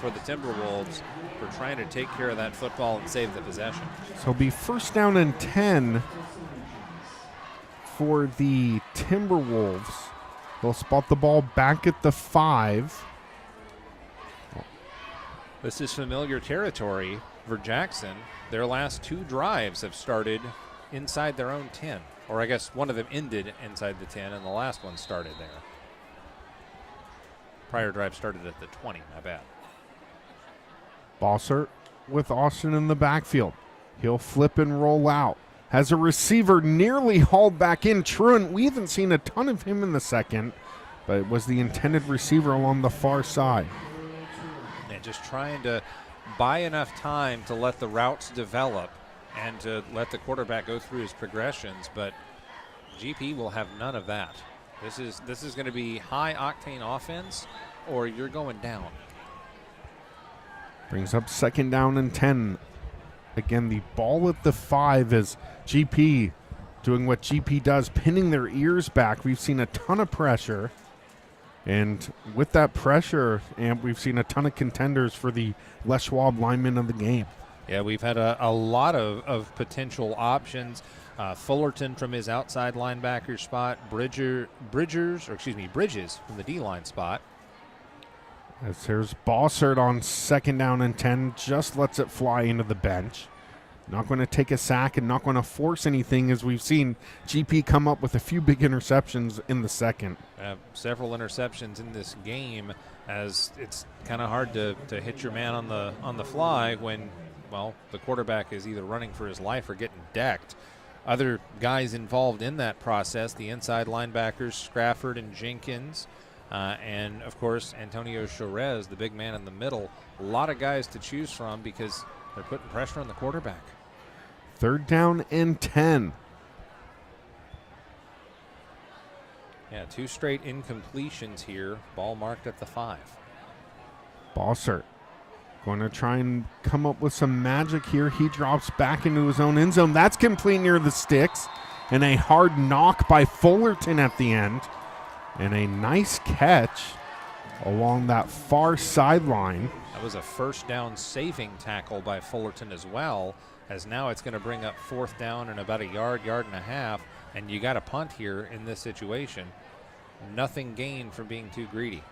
G: for the Timberwolves, for trying to take care of that football and save the possession.
F: So it'll be 1st down and 10 for the Timberwolves. They'll spot the ball back at the 5.
G: This is familiar territory for Jackson. Their last 2 drives have started inside their own 10. Or I guess one of them ended inside the 10, and the last one started there. Prior drive started at the 20, my bad.
F: Bossert with Austin in the backfield. He'll flip and roll out. Has a receiver nearly hauled back in. Truant, we haven't seen a ton of him in the second, but it was the intended receiver along the far side.
G: And just trying to buy enough time to let the routes develop and to let the quarterback go through his progressions, but GP will have none of that. This is going to be high-octane offense, or you're going down.
F: Brings up 2nd down and 10. Again, the ball at the 5 is GP doing what GP does, pinning their ears back. We've seen a ton of pressure. And with that pressure, and we've seen a ton of contenders for the Les Schwab lineman of the game.
G: Yeah, we've had a lot of potential options. Fullerton from his outside linebacker spot, Bridges from the D-line spot.
F: As there's Bossert on 2nd down and 10, just lets it fly into the bench. Not going to take a sack and not going to force anything, as we've seen GP come up with a few big interceptions in the second.
G: Several interceptions in this game, as it's kind of hard to hit your man on the fly when, well, the quarterback is either running for his life or getting decked. Other guys involved in that process, the inside linebackers, Scrafford and Jenkins, and, of course, Antonio Chorez, the big man in the middle. A lot of guys to choose from because they're putting pressure on the quarterback.
F: 3rd down and 10.
G: Yeah, 2 straight incompletions here. Ball marked at the 5.
F: Bossert going to try and come up with some magic here. He drops back into his own end zone. That's complete near the sticks. And a hard knock by Fullerton at the end. And a nice catch along that far sideline.
G: That was a 1st down saving tackle by Fullerton as well, as now it's going to bring up 4th down and about a yard and a half, and you got a punt here in this situation. Nothing gained from being too greedy.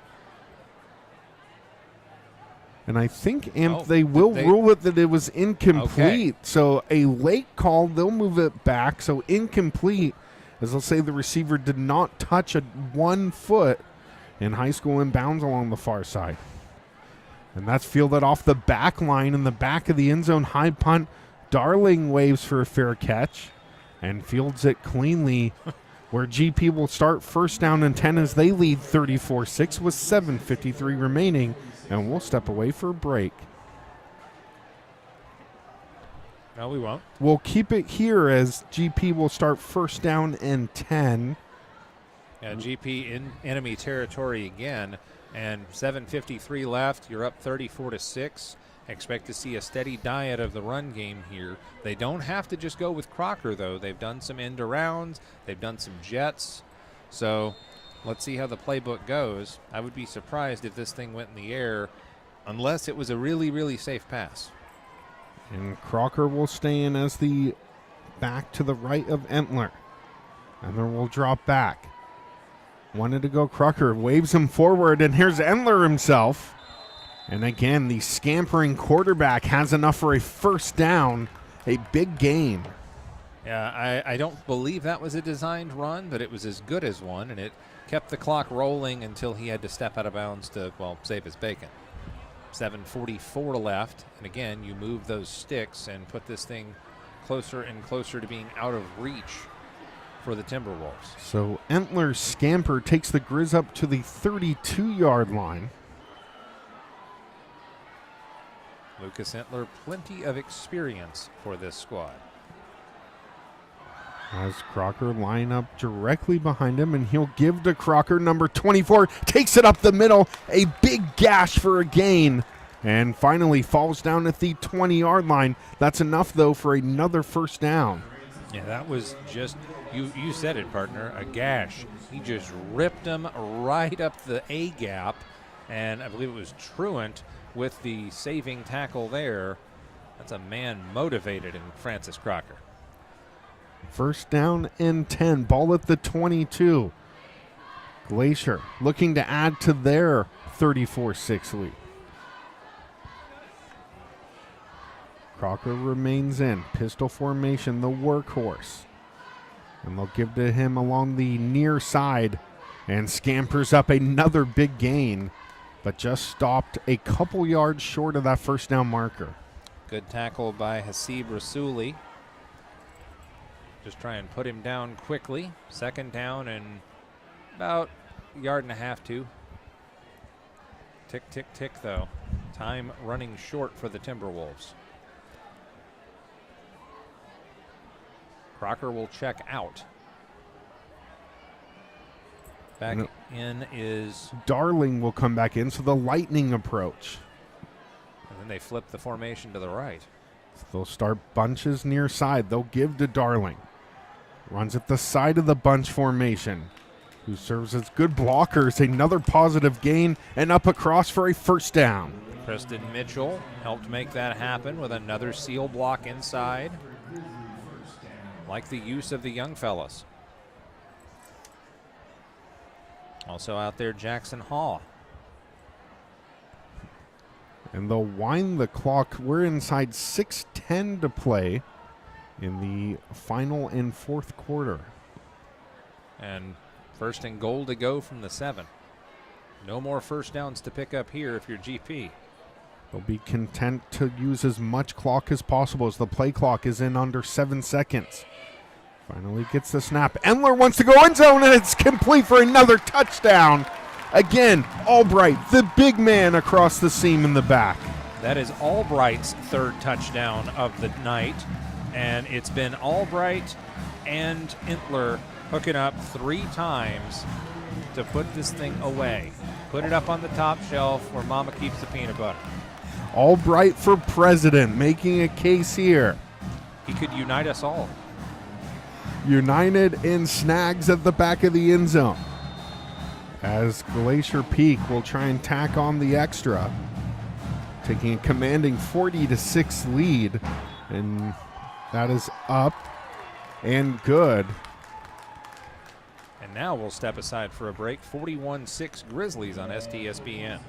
F: And I think they will rule it that it was incomplete. Okay. So a late call, they'll move it back. So incomplete, as they'll say the receiver did not touch 1 foot in high school inbounds along the far side. And that's fielded off the back line in the back of the end zone. High punt. Darling waves for a fair catch and fields it cleanly, where GP will start 1st down and 10 as they lead 34-6 with 7:53 remaining. And we'll step away for a break.
G: No, we won't.
F: We'll keep it here as GP will start 1st down and 10.
G: Yeah, GP in enemy territory again. And 7:53 left. You're up 34-6. Expect to see a steady diet of the run game here. They don't have to just go with Crocker, though. They've done some end arounds. They've done some jets. So let's see how the playbook goes. I would be surprised if this thing went in the air unless it was a really, really safe pass.
F: And Crocker will stay in as the back to the right of Entler. Entler will drop back. Wanted to go Crocker, waves him forward, and here's Entler himself. And again, the scampering quarterback has enough for a 1st down, a big gain.
G: Yeah, I don't believe that was a designed run, but it was as good as one, and it kept the clock rolling until he had to step out of bounds to, well, save his bacon. 7:44 left, and again, you move those sticks and put this thing closer and closer to being out of reach for the Timberwolves.
F: So Entler's scamper takes the Grizz up to the 32-yard line.
G: Lucas Entler, plenty of experience for this squad.
F: As Crocker line up directly behind him, and he'll give to Crocker, number 24, takes it up the middle, a big gash for a gain and finally falls down at the 20-yard line. That's enough, though, for another first down.
G: Yeah, that was just, you said it, partner, a gash. He just ripped him right up the A gap, and I believe it was Truant with the saving tackle there. That's a man motivated in Francis Crocker.
F: First down and 10, ball at the 22. Glacier looking to add to their 34-6 lead. Crocker remains in pistol formation, the workhorse. And they'll give to him along the near side and scampers up another big gain, but just stopped a couple yards short of that first down marker.
G: Good tackle by Hasib Rasuli. Just try and put him down quickly. Second down and about a yard and a half, two. Tick, tick, tick, though. Time running short for the Timberwolves. Crocker will check out. Back in is...
F: Darling will come back in, so the lightning approach.
G: And then they flip the formation to the right.
F: So they'll start bunches near side. They'll give to Darling. Runs at the side of the bunch formation, who serves as good blockers. Another positive gain and up across for a first down.
G: Preston Mitchell helped make that happen with another seal block inside. Like the use of the young fellas. Also out there, Jackson Hall.
F: And they'll wind the clock. We're inside 6:10 to play in the final and fourth quarter.
G: And first and goal to go from the 7. No more first downs to pick up here if you're GP.
F: They'll be content to use as much clock as possible as the play clock is in under 7 seconds. Finally gets the snap. Endler wants to go end zone, and it's complete for another touchdown. Again, Albright, the big man across the seam in the back.
G: That is Albright's third touchdown of the night, and it's been Albright and Entler hooking up 3 times to put this thing away. Put it up on the top shelf where Mama keeps the peanut butter.
F: Albright for president, making a case here.
G: He could unite us all.
F: United in snags at the back of the end zone. As Glacier Peak will try and tack on the extra, taking a commanding 40-6 lead, and that is up and good.
G: And now we'll step aside for a break. 41-6 Grizzlies on STSPN.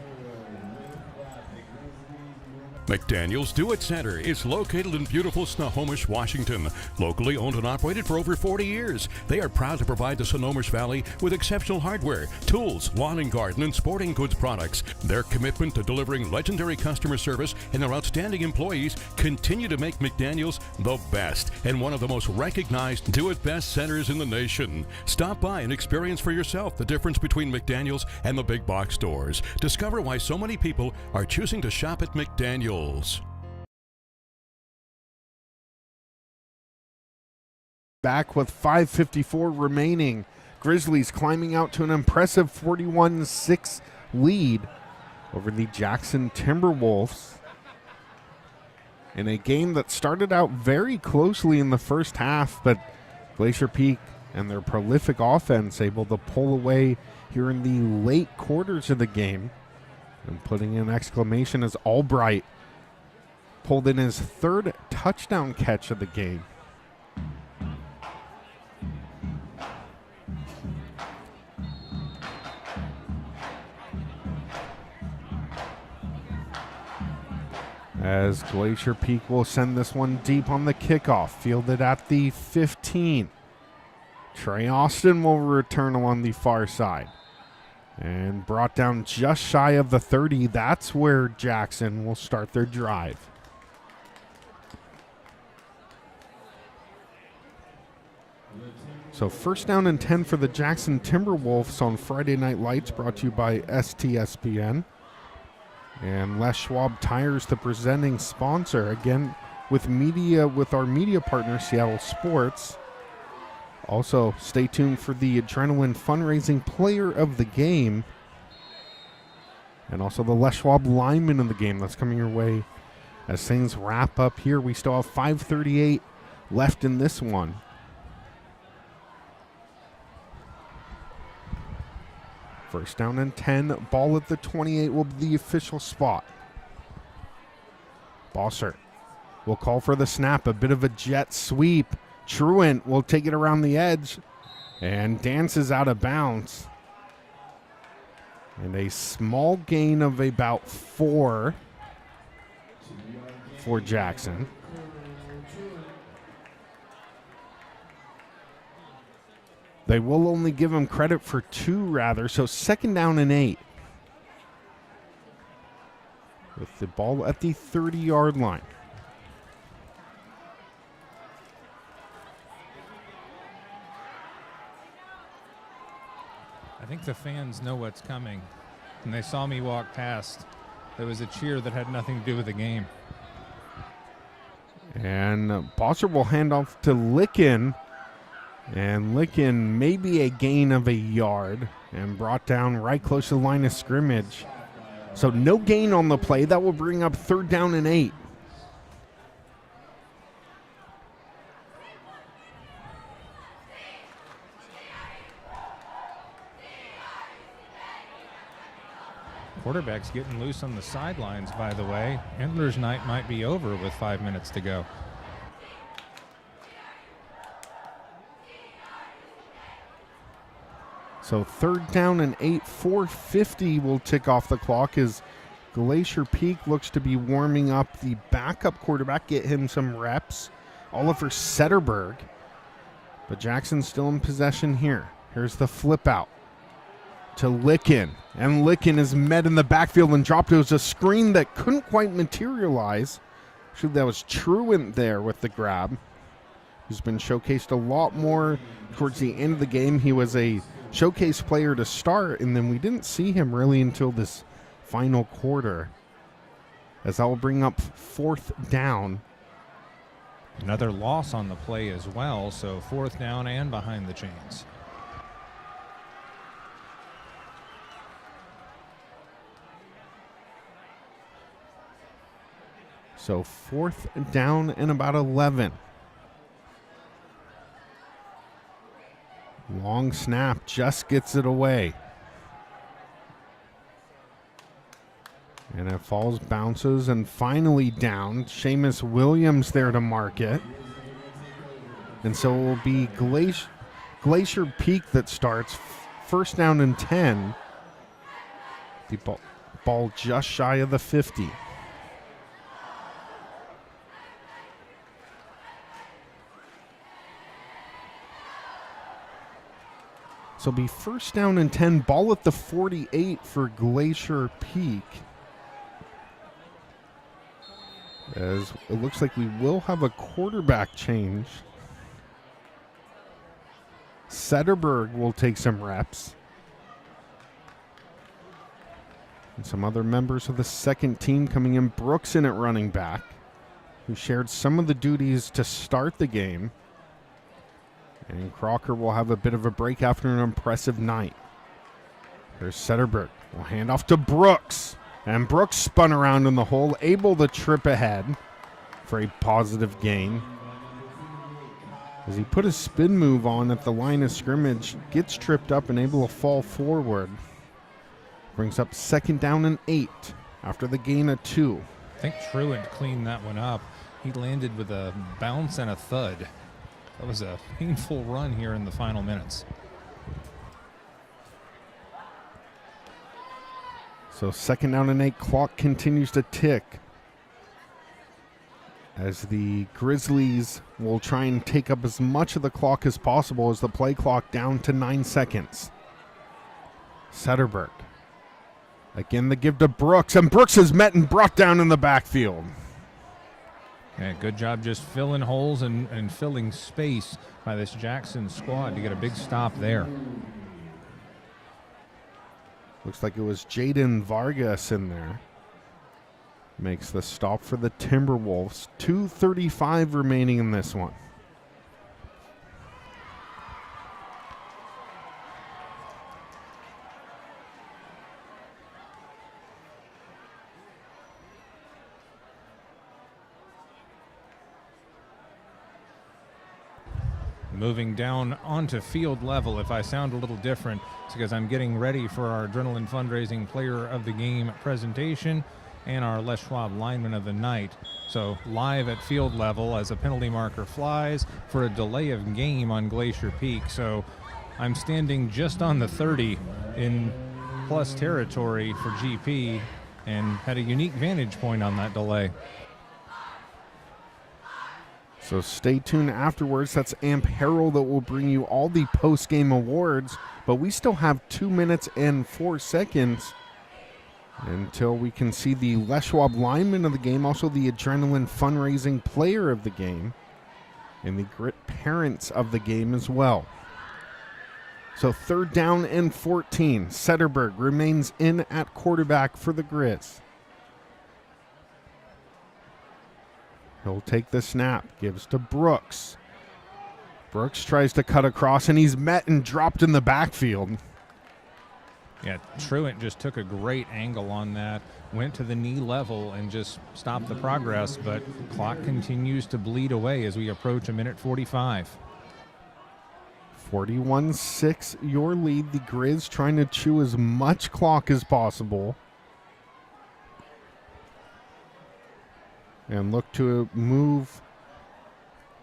H: McDaniel's Do It Center is located in beautiful Snohomish, Washington. Locally owned and operated for over 40 years, they are proud to provide the Snohomish Valley with exceptional hardware, tools, lawn and garden, and sporting goods products. Their commitment to delivering legendary customer service and their outstanding employees continue to make McDaniel's the best and one of the most recognized Do It Best centers in the nation. Stop by and experience for yourself the difference between McDaniel's and the big box stores. Discover why so many people are choosing to shop at McDaniel's.
F: Back with 5:54 remaining. Grizzlies climbing out to an impressive 41-6 lead over the Jackson Timberwolves in a game that started out very closely in the first half, but Glacier Peak and their prolific offense able to pull away here in the late quarters of the game, and putting in exclamation as Albright pulled in his 3rd touchdown catch of the game. As Glacier Peak will send this one deep on the kickoff, fielded at the 15. Trey Austin will return along the far side and brought down just shy of the 30. That's where Jackson will start their drive. So first down and 10 for the Jackson Timberwolves on Friday Night Lights, brought to you by STSPN. And Les Schwab Tires, the presenting sponsor, again with our media partner, Seattle Sports. Also, stay tuned for the Adrenaline Fundraising Player of the Game. and also the Les Schwab lineman of the game that's coming your way as things wrap up here. We still have 5:38 left in this one. First down and 10. Ball at the 28 will be the official spot. Bossert will call for the snap. A bit of a jet sweep. Truant will take it around the edge and dances out of bounds. And a small gain of about 4 for Jackson. They will only give him credit for 2 rather, so second down and 8. With the ball at the 30-yard line.
G: I think the fans know what's coming. When they saw me walk past, there was a cheer that had nothing to do with the game.
F: And Bossert will hand off to Licken. And Licken maybe a gain of a yard and brought down right close to the line of scrimmage. So no gain on the play. That will bring up third down and 8.
G: Quarterback's getting loose on the sidelines, by the way. Endler's night might be over with 5 minutes to go.
F: So third down and 8, 4:50 will tick off the clock as Glacier Peak looks to be warming up the backup quarterback, get him some reps. Oliver Setterberg. But Jackson's still in possession here. Here's the flip out to Licken. And Licken is met in the backfield and dropped. It was a screen that couldn't quite materialize. Actually, that was Truant there with the grab. He's been showcased a lot more towards the end of the game. He was a showcase player to start, and then we didn't see him really until this final quarter, as that will bring up fourth down.
G: Another loss on the play as well, so fourth down and behind the chains.
F: So fourth down and about 11. Long snap, just gets it away. And it falls, bounces, and finally down. Seamus Williams there to mark it. And so it will be Glacier Peak that starts. First down and 10. The ball just shy of the 50. So it'll be first down and 10, ball at the 48 for Glacier Peak. As it looks like we will have a quarterback change. Setterberg will take some reps. And some other members of the second team coming in. Brooks in at running back, who shared some of the duties to start the game. And Crocker will have a bit of a break after an impressive night. There's Setterberg. We'll hand off to Brooks. And Brooks spun around in the hole, able to trip ahead for a positive gain. As he put a spin move on at the line of scrimmage, gets tripped up and able to fall forward. Brings up second down and 8 after the gain of 2.
G: I think Truant cleaned that one up. He landed with a bounce and a thud. That was a painful run here in the final minutes.
F: So second down and 8, clock continues to tick as the Grizzlies will try and take up as much of the clock as possible as the play clock down to 9 seconds. Setterberg. Again, the give to Brooks, and Brooks is met and brought down in the backfield.
G: Yeah, good job just filling holes and filling space by this Jackson squad to get a big stop there.
F: Looks like it was Jaden Vargas in there. Makes the stop for the Timberwolves. 2:35 remaining in this one.
G: Moving down onto field level, if I sound a little different, it's because I'm getting ready for our Adrenaline Fundraising Player of the Game presentation and our Les Schwab Lineman of the Night. So live at field level as a penalty marker flies for a delay of game on Glacier Peak. So I'm standing just on the 30 in plus territory for GP and had a unique vantage point on that delay.
F: So stay tuned afterwards. That's Amp Harrell that will bring you all the post-game awards. But we still have 2 minutes and 4 seconds until we can see the Les Schwab Lineman of the Game, also the Adrenaline Fundraising Player of the Game, and the Grit Parents of the Game as well. So 3rd down and 14. Setterberg remains in at quarterback for the Grizz. He'll take the snap, gives to Brooks. Brooks tries to cut across, and he's met and dropped in the backfield.
G: Yeah, Truant just took a great angle on that, went to the knee level and just stopped the progress, but clock continues to bleed away as we approach 1:45.
F: 41-6 your lead. The Grizz trying to chew as much clock as possible. And look to move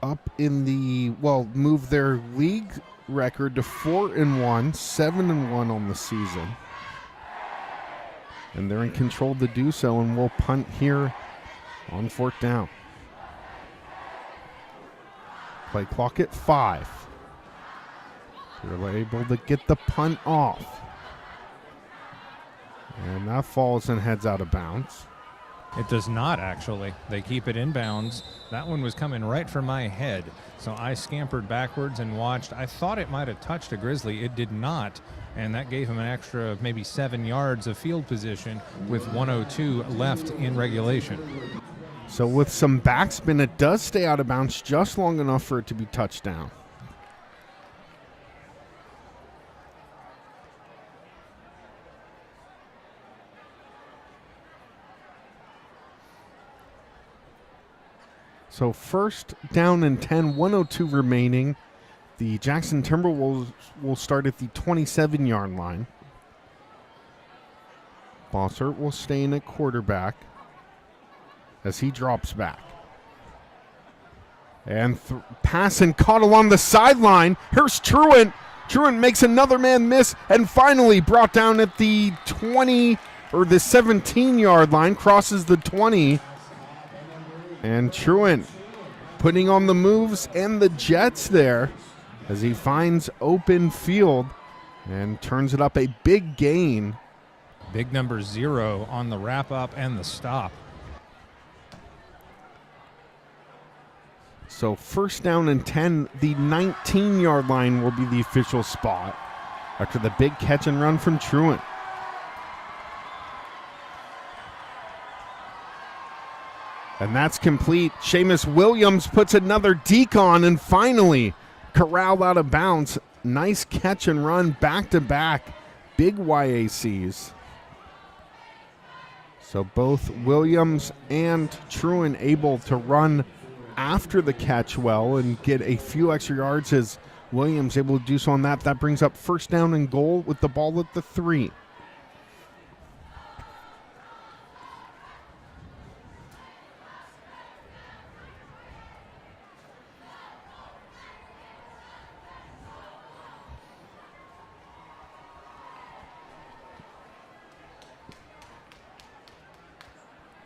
F: up in the, move their league record to 4-1, 7-1 on the season. And they're in control to do so, and we'll punt here on 4th down. Play clock at 5. They're able to get the punt off. And that falls and heads out of bounds.
G: It does not, actually. They keep it inbounds. That one was coming right for my head. So I scampered backwards and watched. I thought it might have touched a Grizzly. It did not. And that gave him an extra maybe 7 yards of field position with 1:02 left in regulation.
F: So with some backspin, it does stay out of bounds just long enough for it to be touchdown. So 1st down and 10, 1:02 remaining. The Jackson Timberwolves will start at the 27-yard line. Bossert will stay in at quarterback as he drops back. And pass and caught along the sideline. Here's Truant. Truant makes another man miss and finally brought down at the 20 or the 17-yard line, crosses the 20. And Truant putting on the moves and the jets there as he finds open field and turns it up a big gain.
G: Big number 0 on the wrap-up and the stop.
F: So 1st down and 10, the 19-yard line will be the official spot after the big catch and run from Truant. And that's complete. Seamus Williams puts another deke on and finally corralled out of bounds. Nice catch and run back-to-back. Big YACs. So both Williams and Truant able to run after the catch well and get a few extra yards as Williams able to do so on that. That brings up 1st down and goal with the ball at the 3.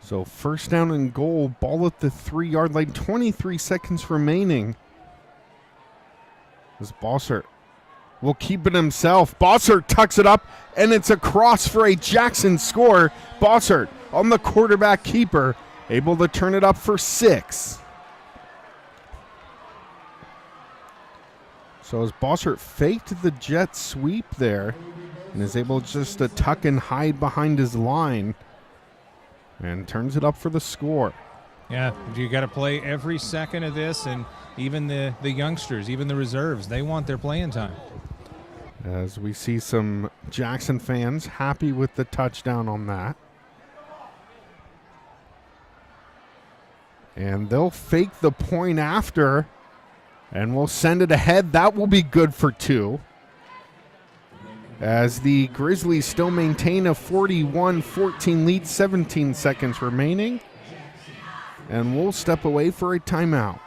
F: So 1st down and goal, ball at the 3-yard line, 23 seconds remaining. As Bossert will keep it himself. Bossert tucks it up, and it's a cross for a Jackson score. Bossert on the quarterback keeper, able to turn it up for 6. So as Bossert faked the jet sweep there and is able just to tuck and hide behind his line, and turns it up for the score.
G: Yeah, you got to play every second of this, and even the youngsters, even the reserves, they want their playing time.
F: As we see some Jackson fans happy with the touchdown on that. And they'll fake the point after And we'll send it ahead. That will be good for 2. As the Grizzlies still maintain a 41-14 lead, 17 seconds remaining. And we'll step away for a timeout.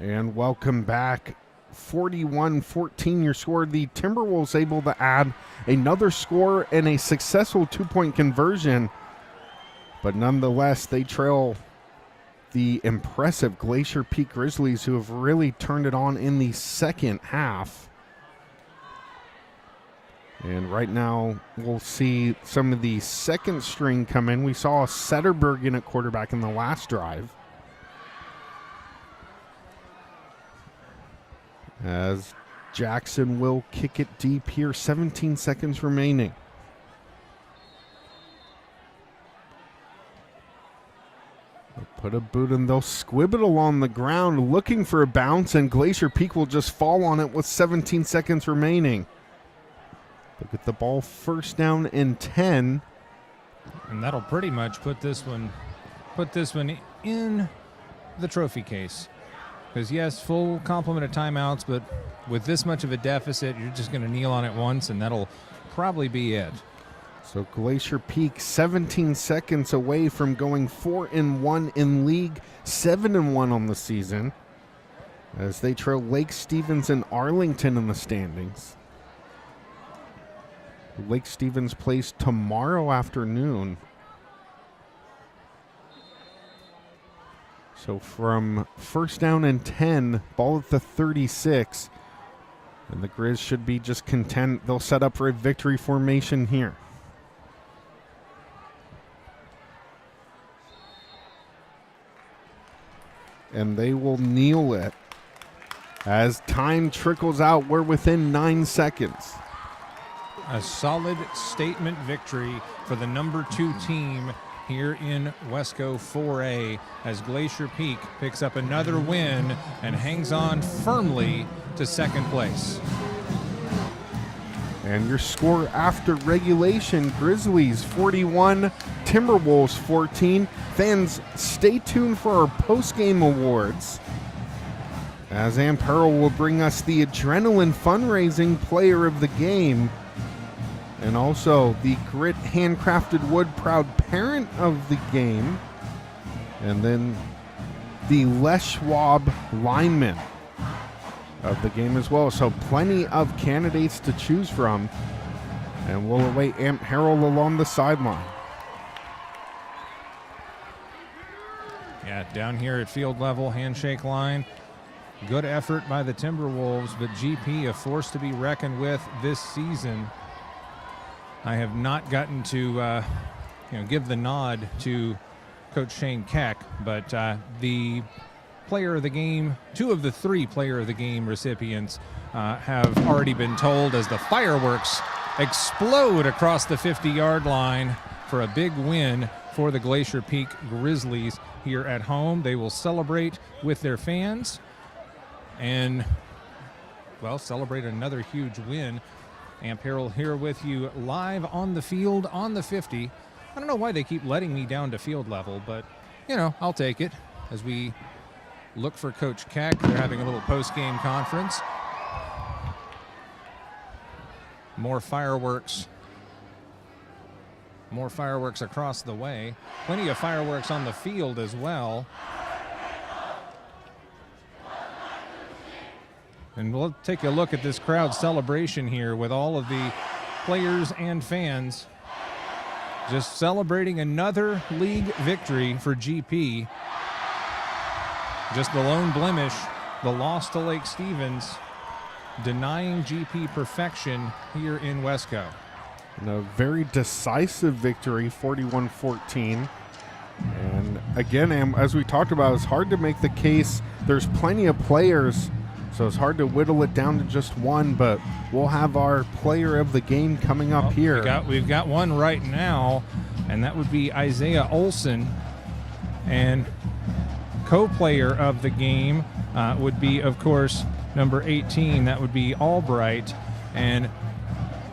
F: And welcome back. 41-14 your score. The Timberwolves able to add another score and a successful 2-point conversion. But nonetheless, they trail the impressive Glacier Peak Grizzlies, who have really turned it on in the second half. And right now, we'll see some of the second string come in. We saw Setterberg in at quarterback in the last drive. As Jackson will kick it deep here, 17 seconds remaining. They'll put a boot and they'll squib it along the ground looking for a bounce, and Glacier Peak will just fall on it with 17 seconds remaining. They'll get the ball first down and 10.
G: And that'll pretty much put this one in the trophy case. Because, yes, full complement of timeouts, but with this much of a deficit, you're just going to kneel on it once, and that'll probably be it.
F: So Glacier Peak 17 seconds away from going 4-1 in league, 7-1 on the season, as they trail Lake Stevens and Arlington in the standings. Lake Stevens plays tomorrow afternoon. So from first down and 10, ball at the 36. And the Grizz should be just content. They'll set up for a victory formation here. And they will kneel it. As time trickles out, we're within 9 seconds.
G: A solid statement victory for the number 2 team here in WESCO 4A, as Glacier Peak picks up another win and hangs on firmly to second place.
F: And your score after regulation: Grizzlies 41, Timberwolves 14. Fans, stay tuned for our post-game awards, as Harrell will bring us the Adrenaline Fundraising Player of the Game, and also the Grit Handcrafted Wood Proud Parent of the Game, and then the Les Schwab Lineman of the game as well. So plenty of candidates to choose from, and we'll await Amp Harrell along the sideline.
G: Yeah, down here at field level, handshake line. Good effort by the Timberwolves, but GP a force to be reckoned with this season. I have not gotten to give the nod to Coach Shane Keck, but the player of the game, 2 of the 3 player of the game recipients have already been told, as the fireworks explode across the 50-yard line for a big win for the Glacier Peak Grizzlies here at home. They will celebrate with their fans and, well, celebrate another huge win. Amp Harrell here with you live on the field on the 50. I don't know why they keep letting me down to field level, but, I'll take it as we look for Coach Keck. They're having a little post-game conference. More fireworks across the way. Plenty of fireworks on the field as well. And we'll take a look at this crowd celebration here with all of the players and fans just celebrating another league victory for GP. Just the lone blemish, the loss to Lake Stevens, denying GP perfection here in WESCO.
F: And a very decisive victory, 41-14. And again, as we talked about, it's hard to make the case. There's plenty of players, so it's hard to whittle it down to just one, but we'll have our player of the game coming up here.
G: We've got one right now, and that would be Isaiah Olson. And co-player of the game would be, of course, number 18. That would be Albright. And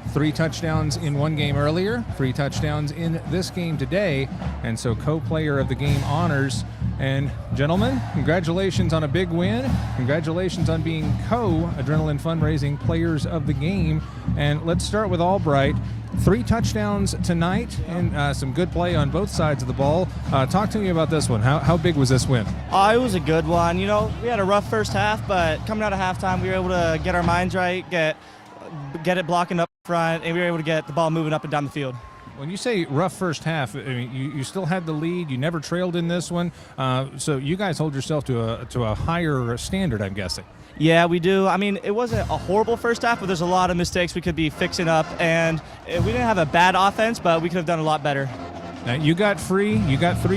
G: 3 touchdowns in one game earlier, 3 touchdowns in this game today, and so co-player of the game honors. And gentlemen, congratulations on a big win. Congratulations on being co-Adrenaline Fundraising players of the game. And let's start with Albright. 3 touchdowns tonight and some good play on both sides of the ball. Talk to me about this one. How big was this win?
S: It was a good one. You know, we had a rough first half, but coming out of halftime, we were able to get our minds right, get it blocking up front, and we were able to get the ball moving up and down the field.
G: When you say rough first half, I mean, you still had the lead. You never trailed in this one. So you guys hold yourself to a higher standard, I'm guessing.
S: Yeah, we do. I mean, it wasn't a horrible first half, but there's a lot of mistakes we could be fixing up. And we didn't have a bad offense, but we could have done a lot better.
G: Now, you got 3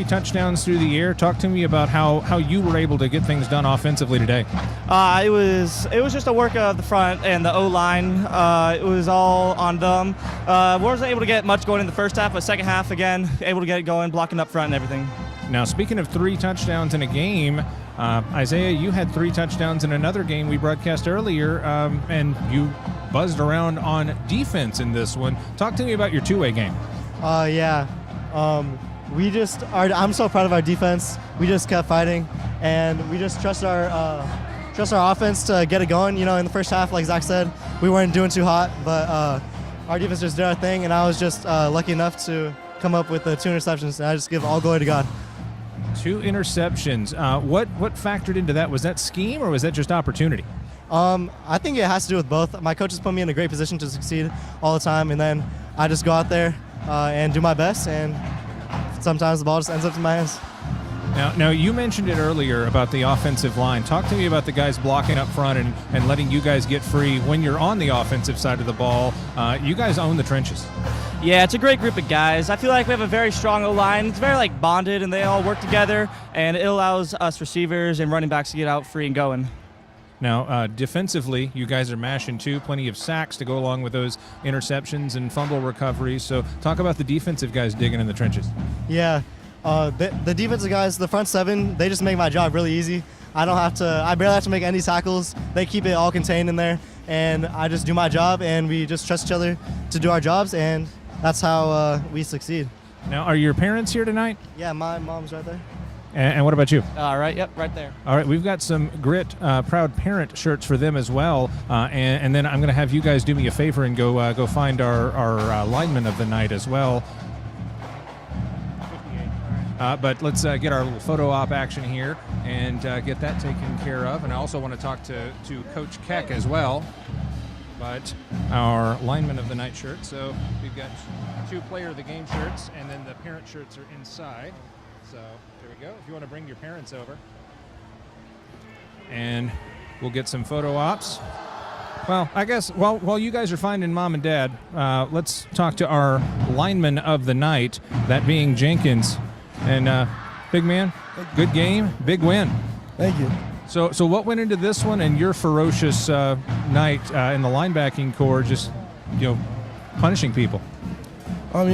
G: touchdowns through the air. Talk to me about how you were able to get things done offensively today.
S: It was just a work of the front and the O-line. It was all on them. Wasn't able to get much going in the first half, but second half, again, able to get it going, blocking up front and everything.
G: Now, speaking of 3 touchdowns in a game, Isaiah, you had 3 touchdowns in another game we broadcast earlier, and you buzzed around on defense in this one. Talk to me about your two-way game.
T: I'm so proud of our defense. We just kept fighting, and we just trust our offense to get it going. You know, in the first half, like Zach said, we weren't doing too hot, but our defense just did our thing, and I was just lucky enough to come up with the 2 interceptions, and I just give all glory to God.
G: 2 interceptions. What factored into that? Was that scheme or was that just opportunity?
T: I think it has to do with both. My coaches put me in a great position to succeed all the time, and then I just go out there and do my best, and sometimes the ball just ends up in my hands.
G: Now you mentioned it earlier about the offensive line. Talk to me about the guys blocking up front and letting you guys get free when you're on the offensive side of the ball. You guys own the trenches.
S: Yeah, it's a great group of guys. I feel like we have a very strong O-line. It's very bonded, and they all work together, and it allows us receivers and running backs to get out free and going.
G: Now, defensively, you guys are mashing too. Plenty of sacks to go along with those interceptions and fumble recoveries. So talk about the defensive guys digging in the trenches.
T: Yeah, the defensive guys, the front 7, they just make my job really easy. I barely have to make any tackles. They keep it all contained in there, and I just do my job, and we just trust each other to do our jobs, and that's how we succeed.
G: Now, are your parents here tonight?
T: Yeah, my mom's right there.
G: And what about you?
S: Right there.
G: All right, we've got some Grit Proud Parent shirts for them as well. And then I'm going to have you guys do me a favor and go find our lineman of the night as well. But let's get our little photo op action here and get that taken care of. And I also want to talk to Coach Keck as well. But our lineman of the night shirt. So we've got 2 player of the game shirts, and then the parent shirts are inside. So there we go. If you want to bring your parents over. And we'll get some photo ops. Well, I guess while you guys are finding mom and dad, let's talk to our lineman of the night, that being Jenkins. And big man, good game, big win.
U: Thank you.
G: So what went into this one and your ferocious night in the linebacking core, just punishing people?
U: I've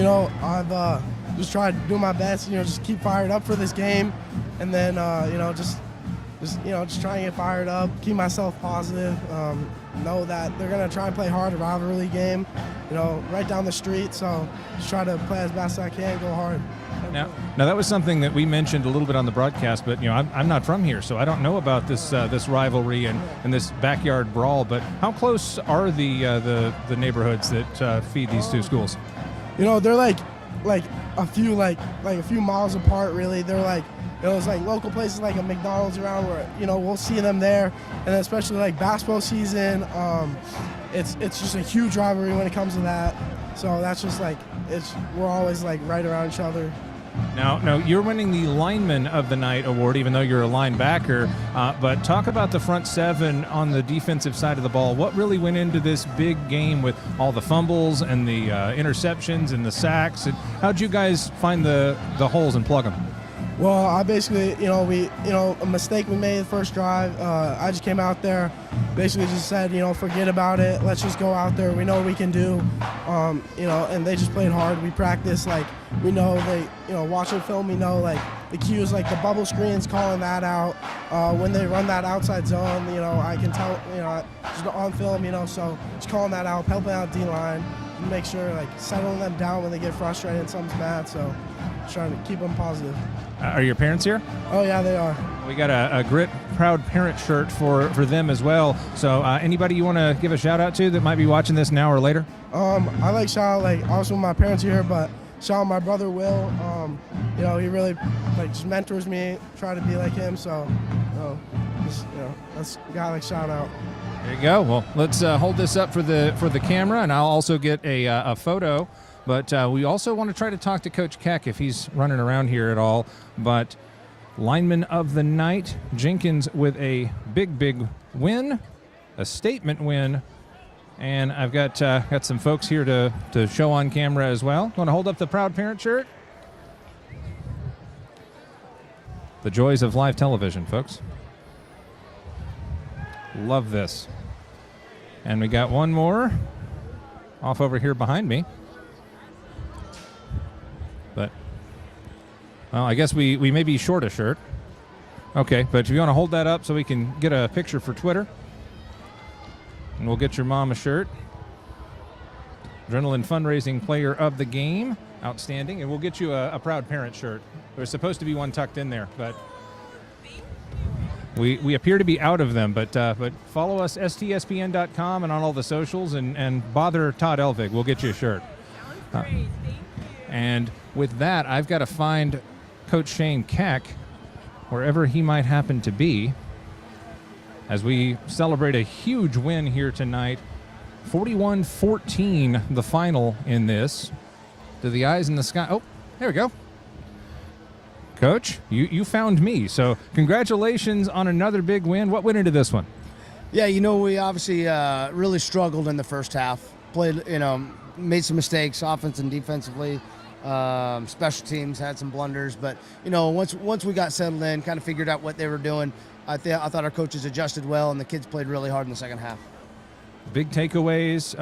U: just tried to do my best. Just keep fired up for this game, and then just try and get fired up, keep myself positive. Know that they're gonna try and play hard, a rivalry game, right down the street. So just try to play as best I can, go hard.
G: Now that was something that we mentioned a little bit on the broadcast, but I'm not from here, so I don't know about this rivalry and this backyard brawl. But how close are the neighborhoods that feed these 2 schools?
U: They're like a few miles apart. Really, they're it's local places like a McDonald's around where we'll see them there, and especially basketball season. It's just a huge rivalry when it comes to that. So that's just we're always right around each other.
G: Now you're winning the Lineman of the Night award, even though you're a linebacker. But talk about the front 7 on the defensive side of the ball. What really went into this big game with all the fumbles and the interceptions and the sacks? And how'd you guys find the holes and plug them?
U: Well, I basically, a mistake we made the first drive. I just came out there, basically just said, forget about it. Let's just go out there. We know what we can do. And they just played hard. We practiced, we know watching film, we know, the cues, the bubble screens, calling that out. When they run that outside zone, I can tell, just on film, so just calling that out, helping out D-line, make sure, settling them down when they get frustrated and something's bad. So trying to keep them positive.
G: Are your parents here?
U: Oh, yeah, they are.
G: We got a Grit Proud Parent shirt for them as well. So anybody you want to give a shout-out to that might be watching this now or later?
U: I like shout out, also my parents here, but shout out my brother Will. He really, just mentors me, try to be like him. So, that's got shout out.
G: There you go. Well, let's hold this up for the camera, and I'll also get a photo. But we also want to try to talk to Coach Keck if he's running around here at all. But lineman of the night, Jenkins with a big win, a statement win. And I've got some folks here to show on camera as well. Want to hold up the Proud Parent shirt? The joys of live television, folks. Love this. And we got one more off over here behind me. But, well, I guess we may be short a shirt. Okay, but if you want to hold that up so we can get a picture for Twitter. And we'll get your mom a shirt. Adrenaline Fundraising Player of the Game. Outstanding. And we'll get you a Proud Parent shirt. There's supposed to be one tucked in there, but we appear to be out of them. But follow us, STSPN.com, and on all the socials, and bother Todd Elvig. We'll get you a shirt. And with that, I've got to find Coach Shane Keck, wherever he might happen to be, as we celebrate a huge win here tonight. 41-14, the final in this. To the eyes in the sky. Oh, there we go. Coach, you found me. So congratulations on another big win. What went into this one?
B: Yeah, we obviously really struggled in the first half. Played, made some mistakes, offense and defensively. Special teams had some blunders, but once we got settled in, kind of figured out what they were doing, I thought our coaches adjusted well, and the kids played really hard in the second half.
G: Big takeaways,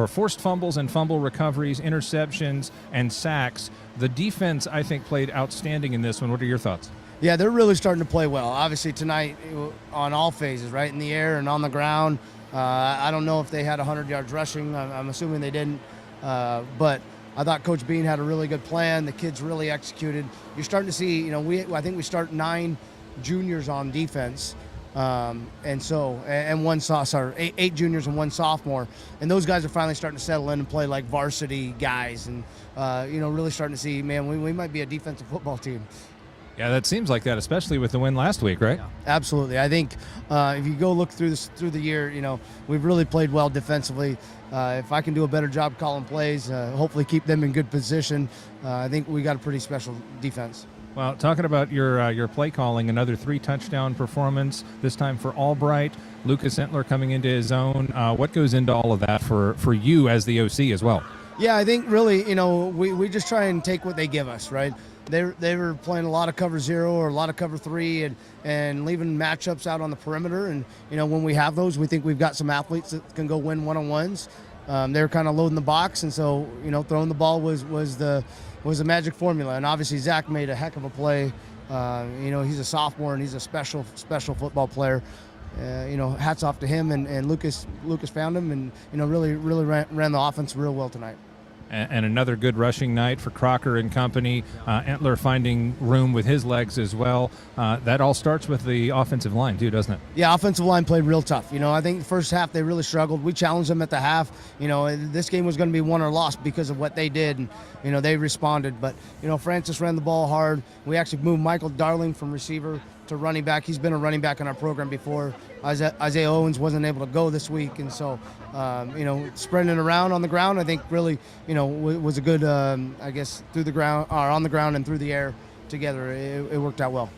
G: forced fumbles and fumble recoveries, interceptions, and sacks. The defense, I think, played outstanding in this one. What are your thoughts?
B: Yeah, they're really starting to play well. Obviously tonight on all phases, right, in the air and on the ground. I don't know if they had 100 yards rushing. I'm assuming they didn't, but I thought Coach Bean had a really good plan. The kids really executed. You're starting to see, I think we start 9 juniors on defense. And 8 juniors and 1 sophomore, and those guys are finally starting to settle in and play like varsity guys, and really starting to see, man, we might be a defensive football team.
G: Yeah, that seems like that, especially with the win last week, right?
B: Yeah, absolutely. I think if you go look through the year, we've really played well defensively. If I can do a better job calling plays, hopefully keep them in good position, I think we got a pretty special defense.
G: Well, talking about your play calling, another 3-touchdown performance, this time for Albright. Lucas Entler coming into his own. What goes into all of that for you as the OC as well?
B: Yeah, I think really, we just try and take what they give us, right? They were playing a lot of cover 0 or a lot of cover 3 and leaving matchups out on the perimeter. And, when we have those, we think we've got some athletes that can go win one-on-ones. They're kind of loading the box, and so, throwing the ball was a magic formula. And obviously Zach made a heck of a play. He's a sophomore and he's a special football player. Hats off to him, and Lucas found him, and really ran the offense real well tonight.
G: And another good rushing night for Crocker and company. Entler finding room with his legs as well. That all starts with the offensive line too, doesn't it?
B: Yeah, offensive line played real tough. I think the first half they really struggled. We challenged them at the half. This game was going to be won or lost because of what they did, and they responded. But Francis ran the ball hard. We actually moved Michael Darling from receiver to running back. He's been a running back in our program before. Isaiah Owens wasn't able to go this week, and so spreading it around on the ground, I think really was a good through the ground or on the ground and through the air together. It worked out well.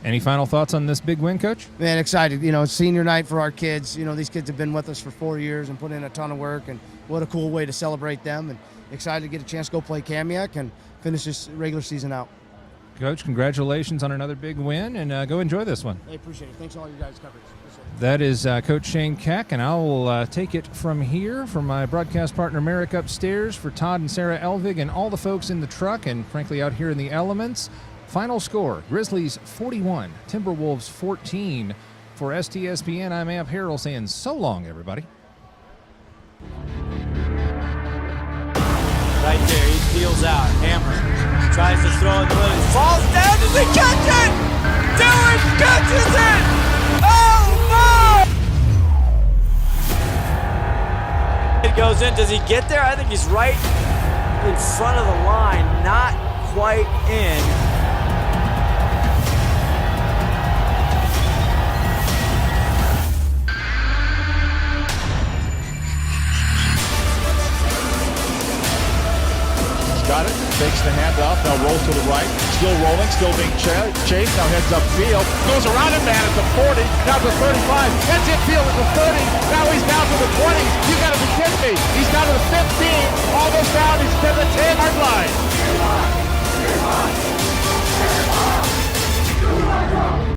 G: Any final thoughts on this big win, Coach?
B: Man, excited. It's senior night for our kids. These kids have been with us for 4 years and put in a ton of work, and what a cool way to celebrate them, and excited to get a chance to go play Kamiak and finish this regular season out.
G: Coach, congratulations on another big win, and go enjoy this one.
B: I appreciate it. Thanks for all you guys' coverage.
G: That is Coach Shane Keck, and I will take it from here from my broadcast partner Merrick upstairs, for Todd and Sarah Elvig and all the folks in the truck and frankly out here in the elements. Final score, Grizzlies 41, Timberwolves 14. For STSPN, I'm Harrell saying so long, everybody.
M: Right there, he peels out. Hammer tries to throw it, but it falls down. Does he catch it? Dylan catches it! Oh no! It goes in. Does he get there? I think he's right in front of the line, not quite in.
V: Got it, takes the handoff, now rolls to the right, still rolling, still being chased, now heads upfield, goes around a man at the 40, down to 35, heads infield at the 30, now he's down to the 20, you gotta be kidding me, he's down to the 15, almost down, he's to the 10-yard line.